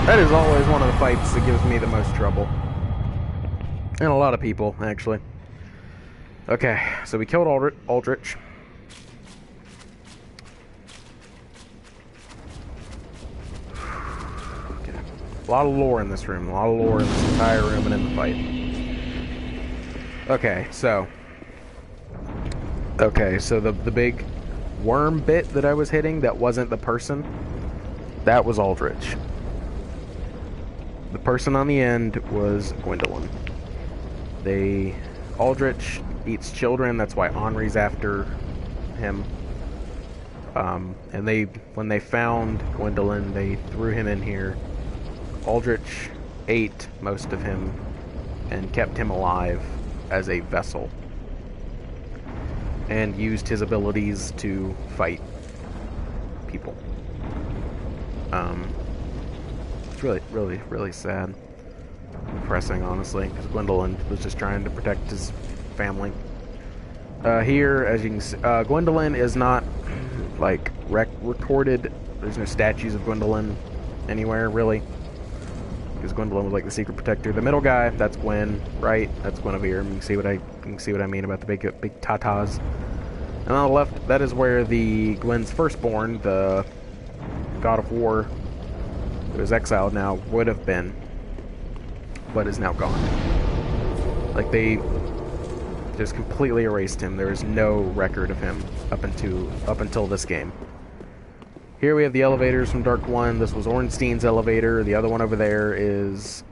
That is always one of the fights that gives me the most trouble. And a lot of people, actually. Okay, so we killed Aldrich. Okay. A lot of lore in this room. A lot of lore in this entire room and in the fight. Okay, so the big worm bit that I was hitting that wasn't the person, that was Aldrich. The person on the end was Gwendolyn. Aldrich, eats children. That's why Henri's after him. And when they found Gwendolyn, they threw him in here. Aldrich ate most of him and kept him alive as a vessel, and used his abilities to fight people. It's really sad. Depressing, honestly, because Gwendolyn was just trying to protect his family. Here, as you can see, Gwendolyn is not, like, recorded. There's no statues of Gwendolyn anywhere, really. Because Gwendolyn was, like, the secret protector. The middle guy, that's Gwen, right? That's Guinevere. You can see what I mean about the big tatas. And on the left, that is where the Gwen's firstborn, the god of war, who is exiled now, would have been, but is now gone. Like, they just completely erased him. There is no record of him up until this game. Here we have the elevators from Dark 1. This was Ornstein's elevator. The other one over there is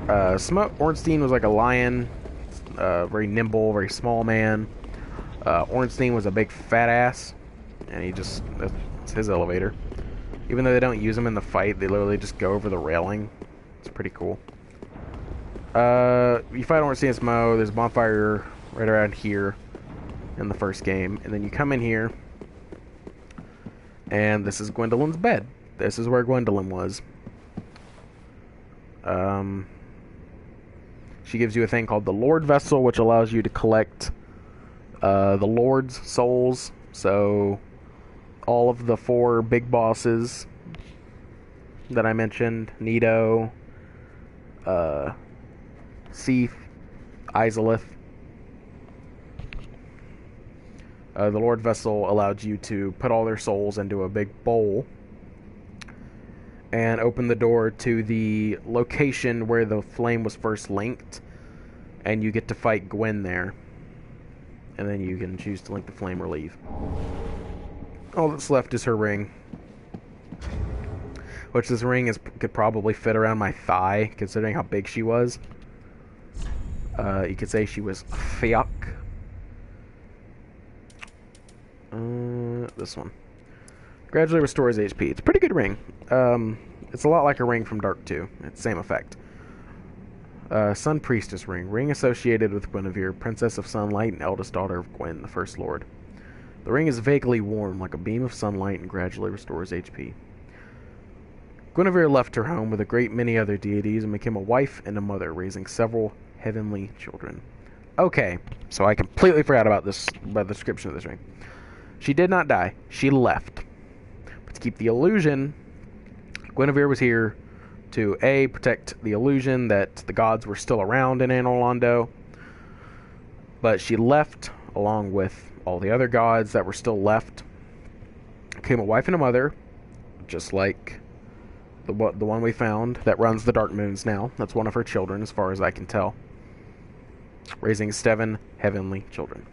Ornstein was like a lion, very nimble, very small man. Ornstein was a big fat ass, and it's his elevator. Even though they don't use him in the fight, they literally just go over the railing. It's pretty cool. You fight Ornstein's Mo. There's a bonfire right around here in the first game, and then you come in here, and this is Gwendolyn's bed. This is where Gwendolyn was. She gives you a thing called the Lord Vessel, which allows you to collect the Lord's souls. So all of the 4 big bosses that I mentioned, Nito, Seath, Izalith. The Lord Vessel allowed you to put all their souls into a big bowl and open the door to the location where the flame was first linked, and you get to fight Gwen there. And then you can choose to link the flame or leave. All that's left is her ring, which this ring could probably fit around my thigh, considering how big she was. You could say she was thick. This one. Gradually restores HP. It's a pretty good ring. It's a lot like a ring from Dark 2. It's the same effect. Sun Priestess ring. Ring associated with Guinevere, Princess of Sunlight and eldest daughter of Gwyn, the First Lord. The ring is vaguely warm, like a beam of sunlight, and gradually restores HP. Guinevere left her home with a great many other deities and became a wife and a mother, raising several heavenly children. Okay, so I completely forgot about the description of this ring. She did not die. She left. But to keep the illusion, Guinevere was here to A, protect the illusion that the gods were still around in Anor Londo, but she left along with all the other gods that were still left, became a wife and a mother, just like the one we found that runs the Dark Moons now. That's one of her children, as far as I can tell, raising 7 heavenly children.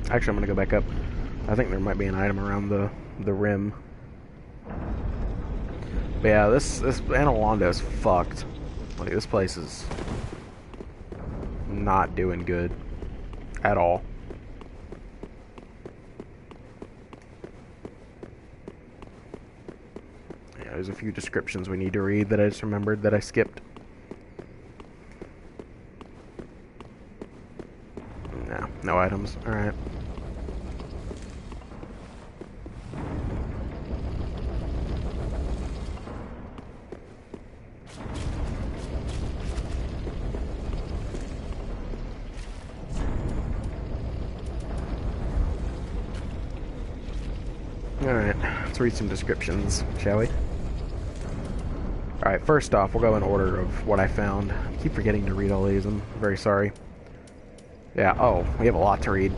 Actually, I'm going to go back up. I think there might be an item around the rim. But yeah, this Anor Londo is fucked. Like, this place is not doing good at all. Yeah, there's a few descriptions we need to read that I just remembered that I skipped. No items. Alright. Alright, let's read some descriptions, shall we? Alright, first off, we'll go in order of what I found. I keep forgetting to read all these, I'm very sorry. Yeah, oh, we have a lot to read.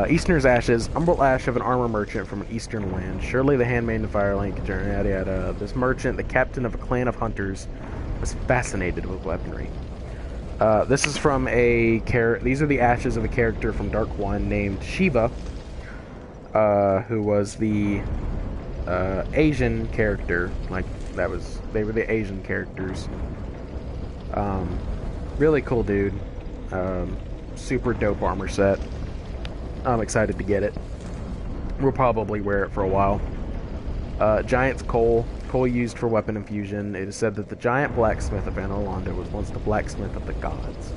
Easterner's Ashes, umbral ash of an armor merchant from an eastern land. Surely the handmaiden of Firelink, yada yada. This merchant, the captain of a clan of hunters, was fascinated with weaponry. This is from these are the ashes of a character from Dark 1 named Shiva, who was the Asian character. They were the Asian characters. Really cool dude. Super dope armor set. I'm excited to get it. We'll probably wear it for a while. Giant's coal used for weapon infusion. It is said that the giant blacksmith of Anor was once the blacksmith of the gods,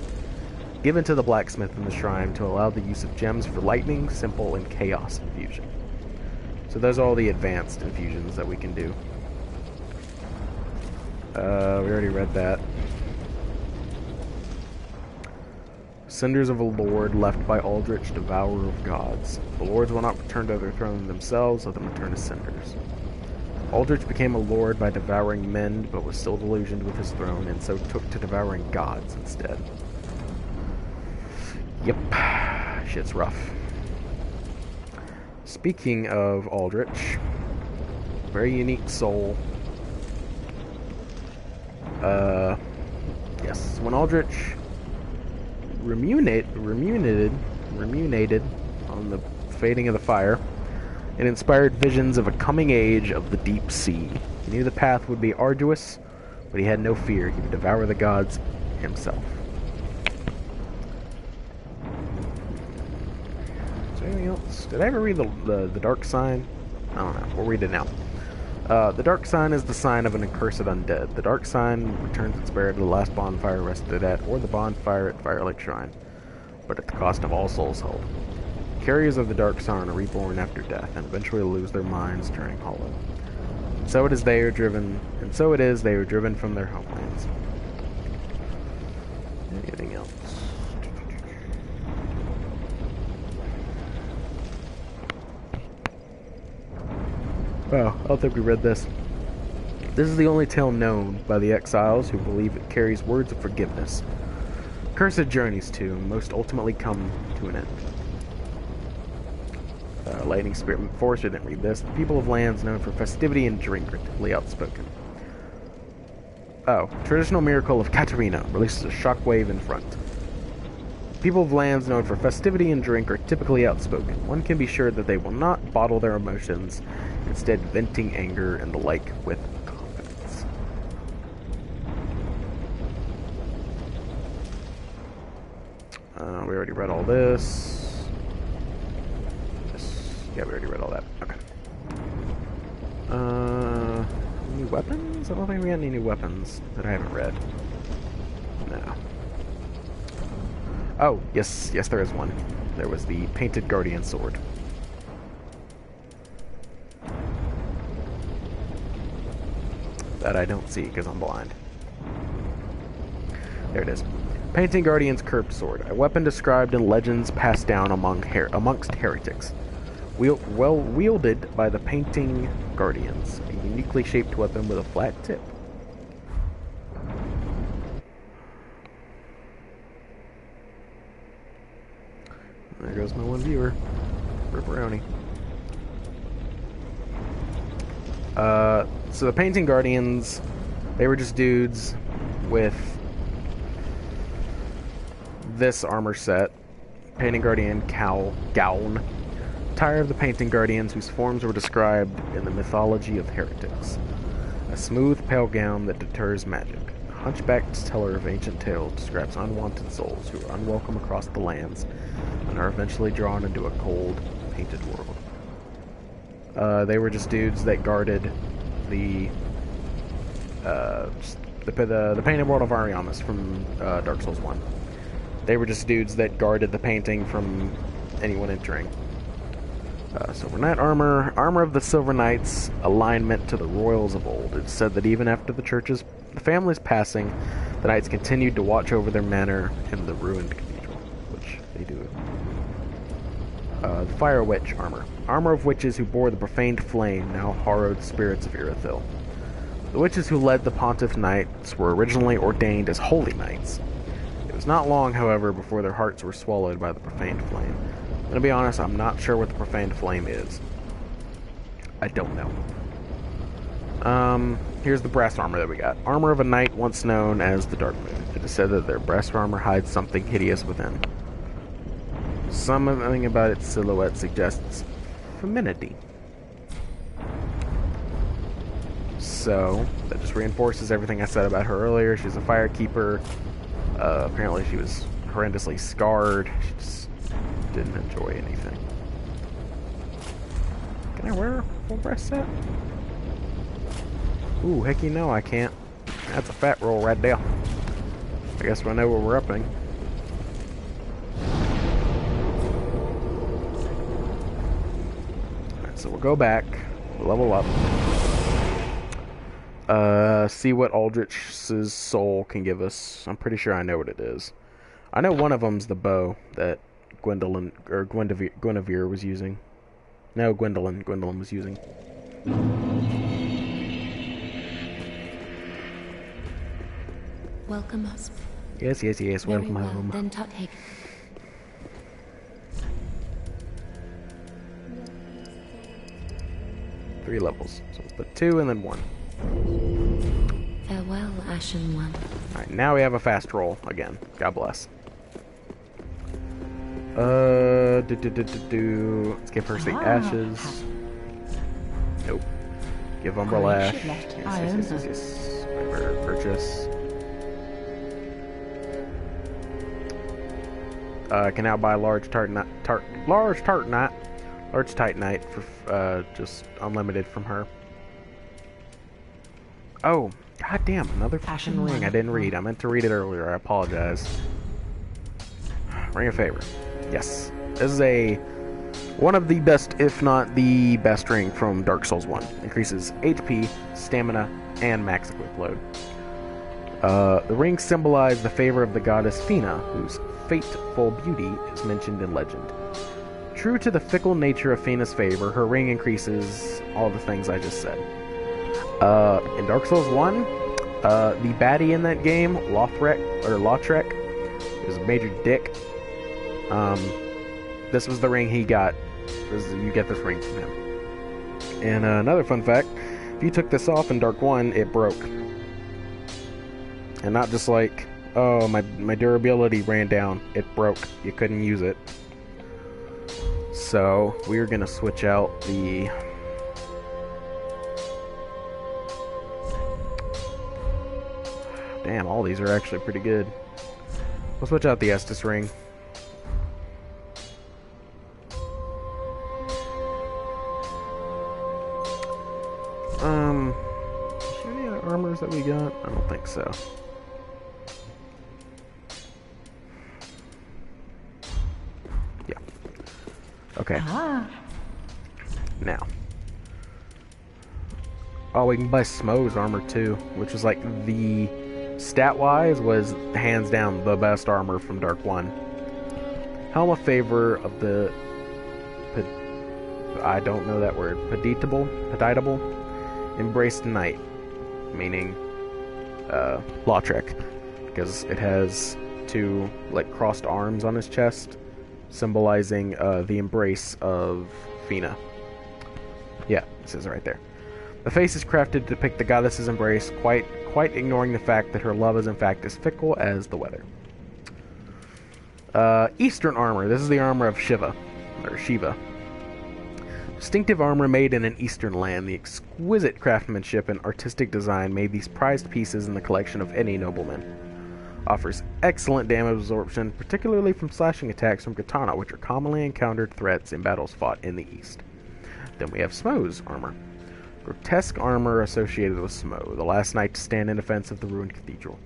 given to the blacksmith in the shrine to allow the use of gems for lightning, simple, and chaos infusion. So those are all the advanced infusions that we can do. We already read that. Cinders of a lord left by Aldrich, devourer of gods. The lords will not return to their throne themselves, let them return as cinders. Aldrich became a lord by devouring men, but was still delusioned with his throne, and so took to devouring gods instead. Yep. Shit's rough. Speaking of Aldrich, very unique soul. Yes, when Aldrich remunited on the fading of the fire, it inspired visions of a coming age of the deep sea. He knew the path would be arduous, but he had no fear. He would devour the gods himself. Is there anything else? Did I ever read the dark sign? I don't know. We'll read it now. The dark sign is the sign of an accursed undead. The dark sign returns its bearer to the last bonfire rested at, or the bonfire at Firelake Shrine, but at the cost of all souls held. Carriers of the dark sign are reborn after death, and eventually lose their minds, turning hollow. And so it is they are driven from their homelands. Anything else? Oh, I don't think we read this. This is the only tale known by the exiles who believe it carries words of forgiveness. Cursed journeys to, most ultimately come to an end. Lightning Spirit Forester didn't read this. The people of lands known for festivity and drink are typically outspoken. Oh, traditional miracle of Katarina releases a shockwave in front. People of lands known for festivity and drink are typically outspoken. One can be sure that they will not bottle their emotions, instead venting anger and the like with confidence. We already read all this. Yeah, we already read all that. Okay. New weapons? I don't think we got any new weapons that I haven't read. No. Oh, yes, there is one. There was the Painted Guardian Sword. That I don't see because I'm blind. There it is. Painting Guardian's Curved Sword, a weapon described in legends passed down amongst heretics. Well wielded by the Painting Guardians, a uniquely shaped weapon with a flat tip. There goes my one viewer. Ripperoni. So the Painting Guardians, they were just dudes with this armor set. Painting Guardian gown. Attire of the Painting Guardians, whose forms were described in the mythology of heretics. A smooth, pale gown that deters magic. A hunchbacked teller of ancient tales describes unwanted souls who are unwelcome across the lands and are eventually drawn into a cold, painted world. They were just dudes that guarded the painted world of Ariamis from Dark Souls 1. They were just dudes that guarded the painting from anyone entering. Silver Knight armor of the Silver Knights, alignment to the royals of old. It's said that even after the family's passing, the knights continued to watch over their manor in the ruined cathedral, which they do. The Fire Witch armor of witches who bore the profaned flame, now harrowed spirits of Irithyll. The witches who led the Pontiff Knights were originally ordained as holy knights. It was not long, however, before their hearts were swallowed by the profaned flame. And to be honest, I'm not sure what the profaned flame is. I don't know. Here's the brass armor that we got. Armor of a knight once known as the Dark Moon. It is said that their brass armor hides something hideous within. Something about its silhouette suggests femininity. So, that just reinforces everything I said about her earlier. She's a firekeeper. Apparently she was horrendously scarred. She just didn't enjoy anything. Can I wear a full breast set? Ooh, hecky no, I can't. That's a fat roll right there. I guess we know what we're upping. Alright, so we'll go back, we'll level up. See what Aldrich's soul can give us. I'm pretty sure I know what it is. I know one of them's the bow that Guinevere was using. No, Gwendolyn was using. Welcome us. Yes, welcome home. Then take. 3 levels. So we'll put 2 and then 1. Farewell, Ashen One. Alright, now we have a fast roll again. God bless. Let's give her the ashes. Nope. Give Umbrella Ash. Yes. Purchase. Can now buy large Titanite for just unlimited from her. Oh, goddamn! Another fashion ring. I didn't read. I meant to read it earlier. I apologize. Ring of Favor. Yes, this is one of the best, if not the best, ring from Dark Souls 1. Increases HP, stamina, and max equip load. The ring symbolized the favor of the goddess Fina, whose fateful beauty is mentioned in legend. True to the fickle nature of Fina's favor, her ring increases all the things I just said. In Dark Souls 1, the baddie in that game, Lautrec, is a major dick. This was the ring he got. You get this ring from him. And another fun fact, if you took this off in Dark 1, it broke. And not just like, oh, my durability ran down. It broke. You couldn't use it. So, we're gonna switch out the... Damn, all these are actually pretty good. We'll switch out the Estus ring. Is there any other armors that we got? I don't think so. Yeah. Okay. Now. Oh, we can buy Smo's armor too, which is like the stat-wise was hands down the best armor from Dark 1. Helm of Favor of the I don't know that word. Peditable? Embraced Knight, meaning Lautrec, because it has 2 like crossed arms on his chest, symbolizing the embrace of Fina. Yeah, it says it right there. The face is crafted to depict the goddess's embrace, quite ignoring the fact that her love is in fact as fickle as the weather. Eastern armor. This is the armor of Shiva. Distinctive armor made in an eastern land. The exquisite craftsmanship and artistic design made these prized pieces in the collection of any nobleman. Offers excellent damage absorption, particularly from slashing attacks from katana, which are commonly encountered threats in battles fought in the east. Then we have Smo's armor. Grotesque armor associated with Smo, the last knight to stand in defense of the ruined cathedral.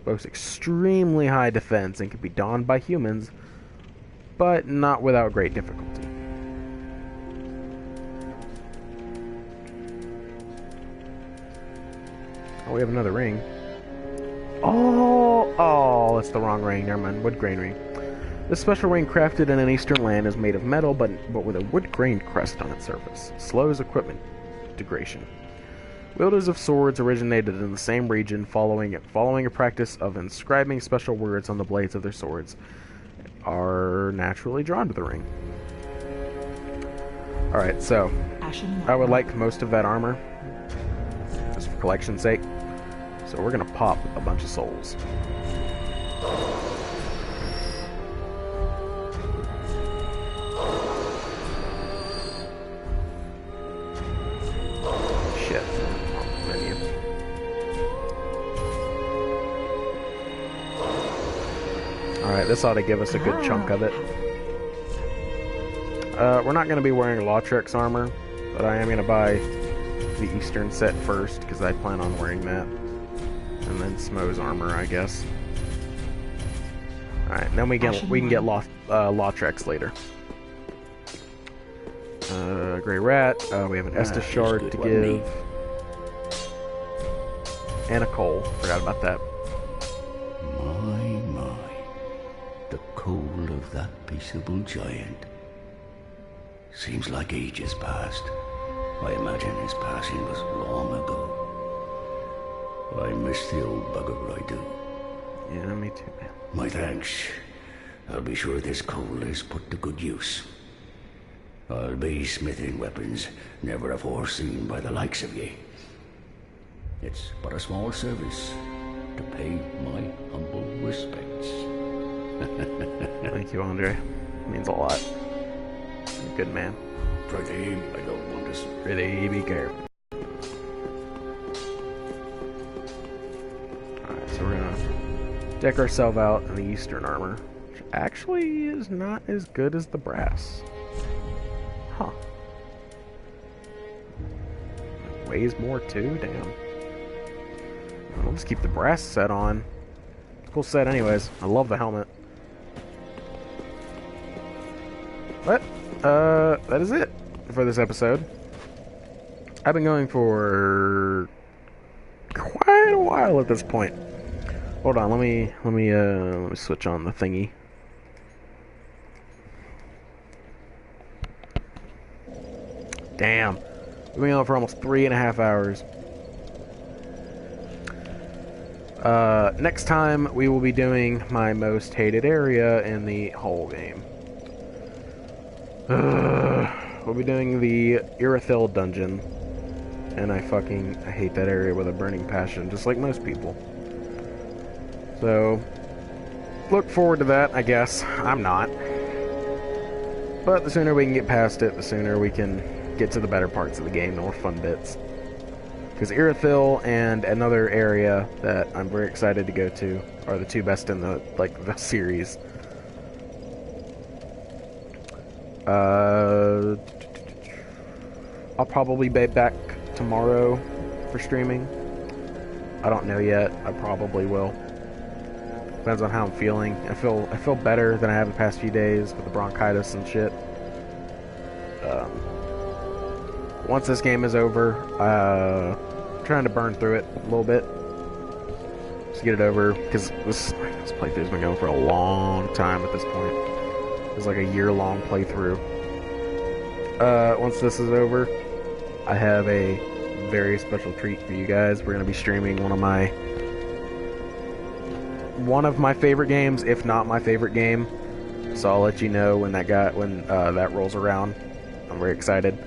Boasts extremely high defense and can be donned by humans, but not without great difficulty. Oh, we have another ring. Oh, that's the wrong ring. Never mind. Wood grain ring. This special ring, crafted in an eastern land, is made of metal, but with a wood grain crest on its surface. Slows equipment degradation. Wielders of swords originated in the same region, following a practice of inscribing special words on the blades of their swords, are naturally drawn to the ring. Alright, so I would like most of that armor. collection's sake. So we're gonna pop a bunch of souls. Shit. Menu. Alright, this ought to give us a good chunk of it. We're not going to be wearing Lautrec's armor, but I am going to buy the Eastern set first, because I plan on wearing that. And then Smo's armor, I guess. Alright, then we can get Lautrec's later. Grey Rat, we have an Estus Shard to give. And a coal, forgot about that. My. The coal of that peaceable giant. Seems like ages passed. I imagine his passing was long ago. I miss the old bugger, I do. Yeah, me too, man. My thanks. I'll be sure this coal is put to good use. I'll be smithing weapons never afore seen by the likes of ye. It's but a small service to pay my humble respects. Thank you, Andre. It means a lot. You're a good man. Pretty, I don't want to... Pretty, be careful. Alright, so we're gonna deck ourselves out in the Eastern armor, which actually is not as good as the brass. Huh. It weighs more too? Damn. I'll just keep the brass set on. Cool set anyways. I love the helmet. But, that is it for this episode. I've been going for quite a while at this point. Hold on, let me switch on the thingy. Damn. We've been going for almost 3.5 hours. Next time we will be doing my most hated area in the whole game. We'll be doing the Irithyll dungeon, and I hate that area with a burning passion, just like most people. So, look forward to that, I guess. I'm not. But the sooner we can get past it, the sooner we can get to the better parts of the game, the more fun bits. Because Irithyll and another area that I'm very excited to go to are the two best in the series. I'll probably be back tomorrow for streaming. I don't know yet. I probably will. Depends on how I'm feeling. I feel better than I have the past few days with the bronchitis and shit. Once this game is over, I'm trying to burn through it a little bit. Just get it over, because this playthrough's been going for a long time at this point. It's like a year-long playthrough. Once this is over, I have a very special treat for you guys. We're going to be streaming one of my favorite games, if not my favorite game. So I'll let you know when that rolls around. I'm very excited.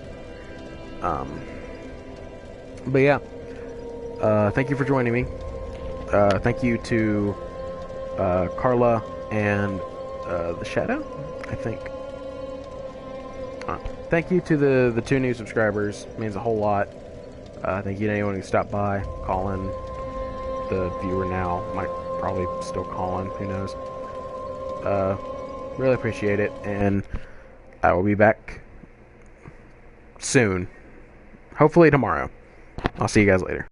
But yeah, thank you for joining me. Thank you to Carla and the Shadow, I think. Thank you to the 2 new subscribers. It means a whole lot. Thank you to anyone who stopped by, calling. The viewer now might probably still calling. Who knows? Really appreciate it, and I will be back soon. Hopefully tomorrow. I'll see you guys later.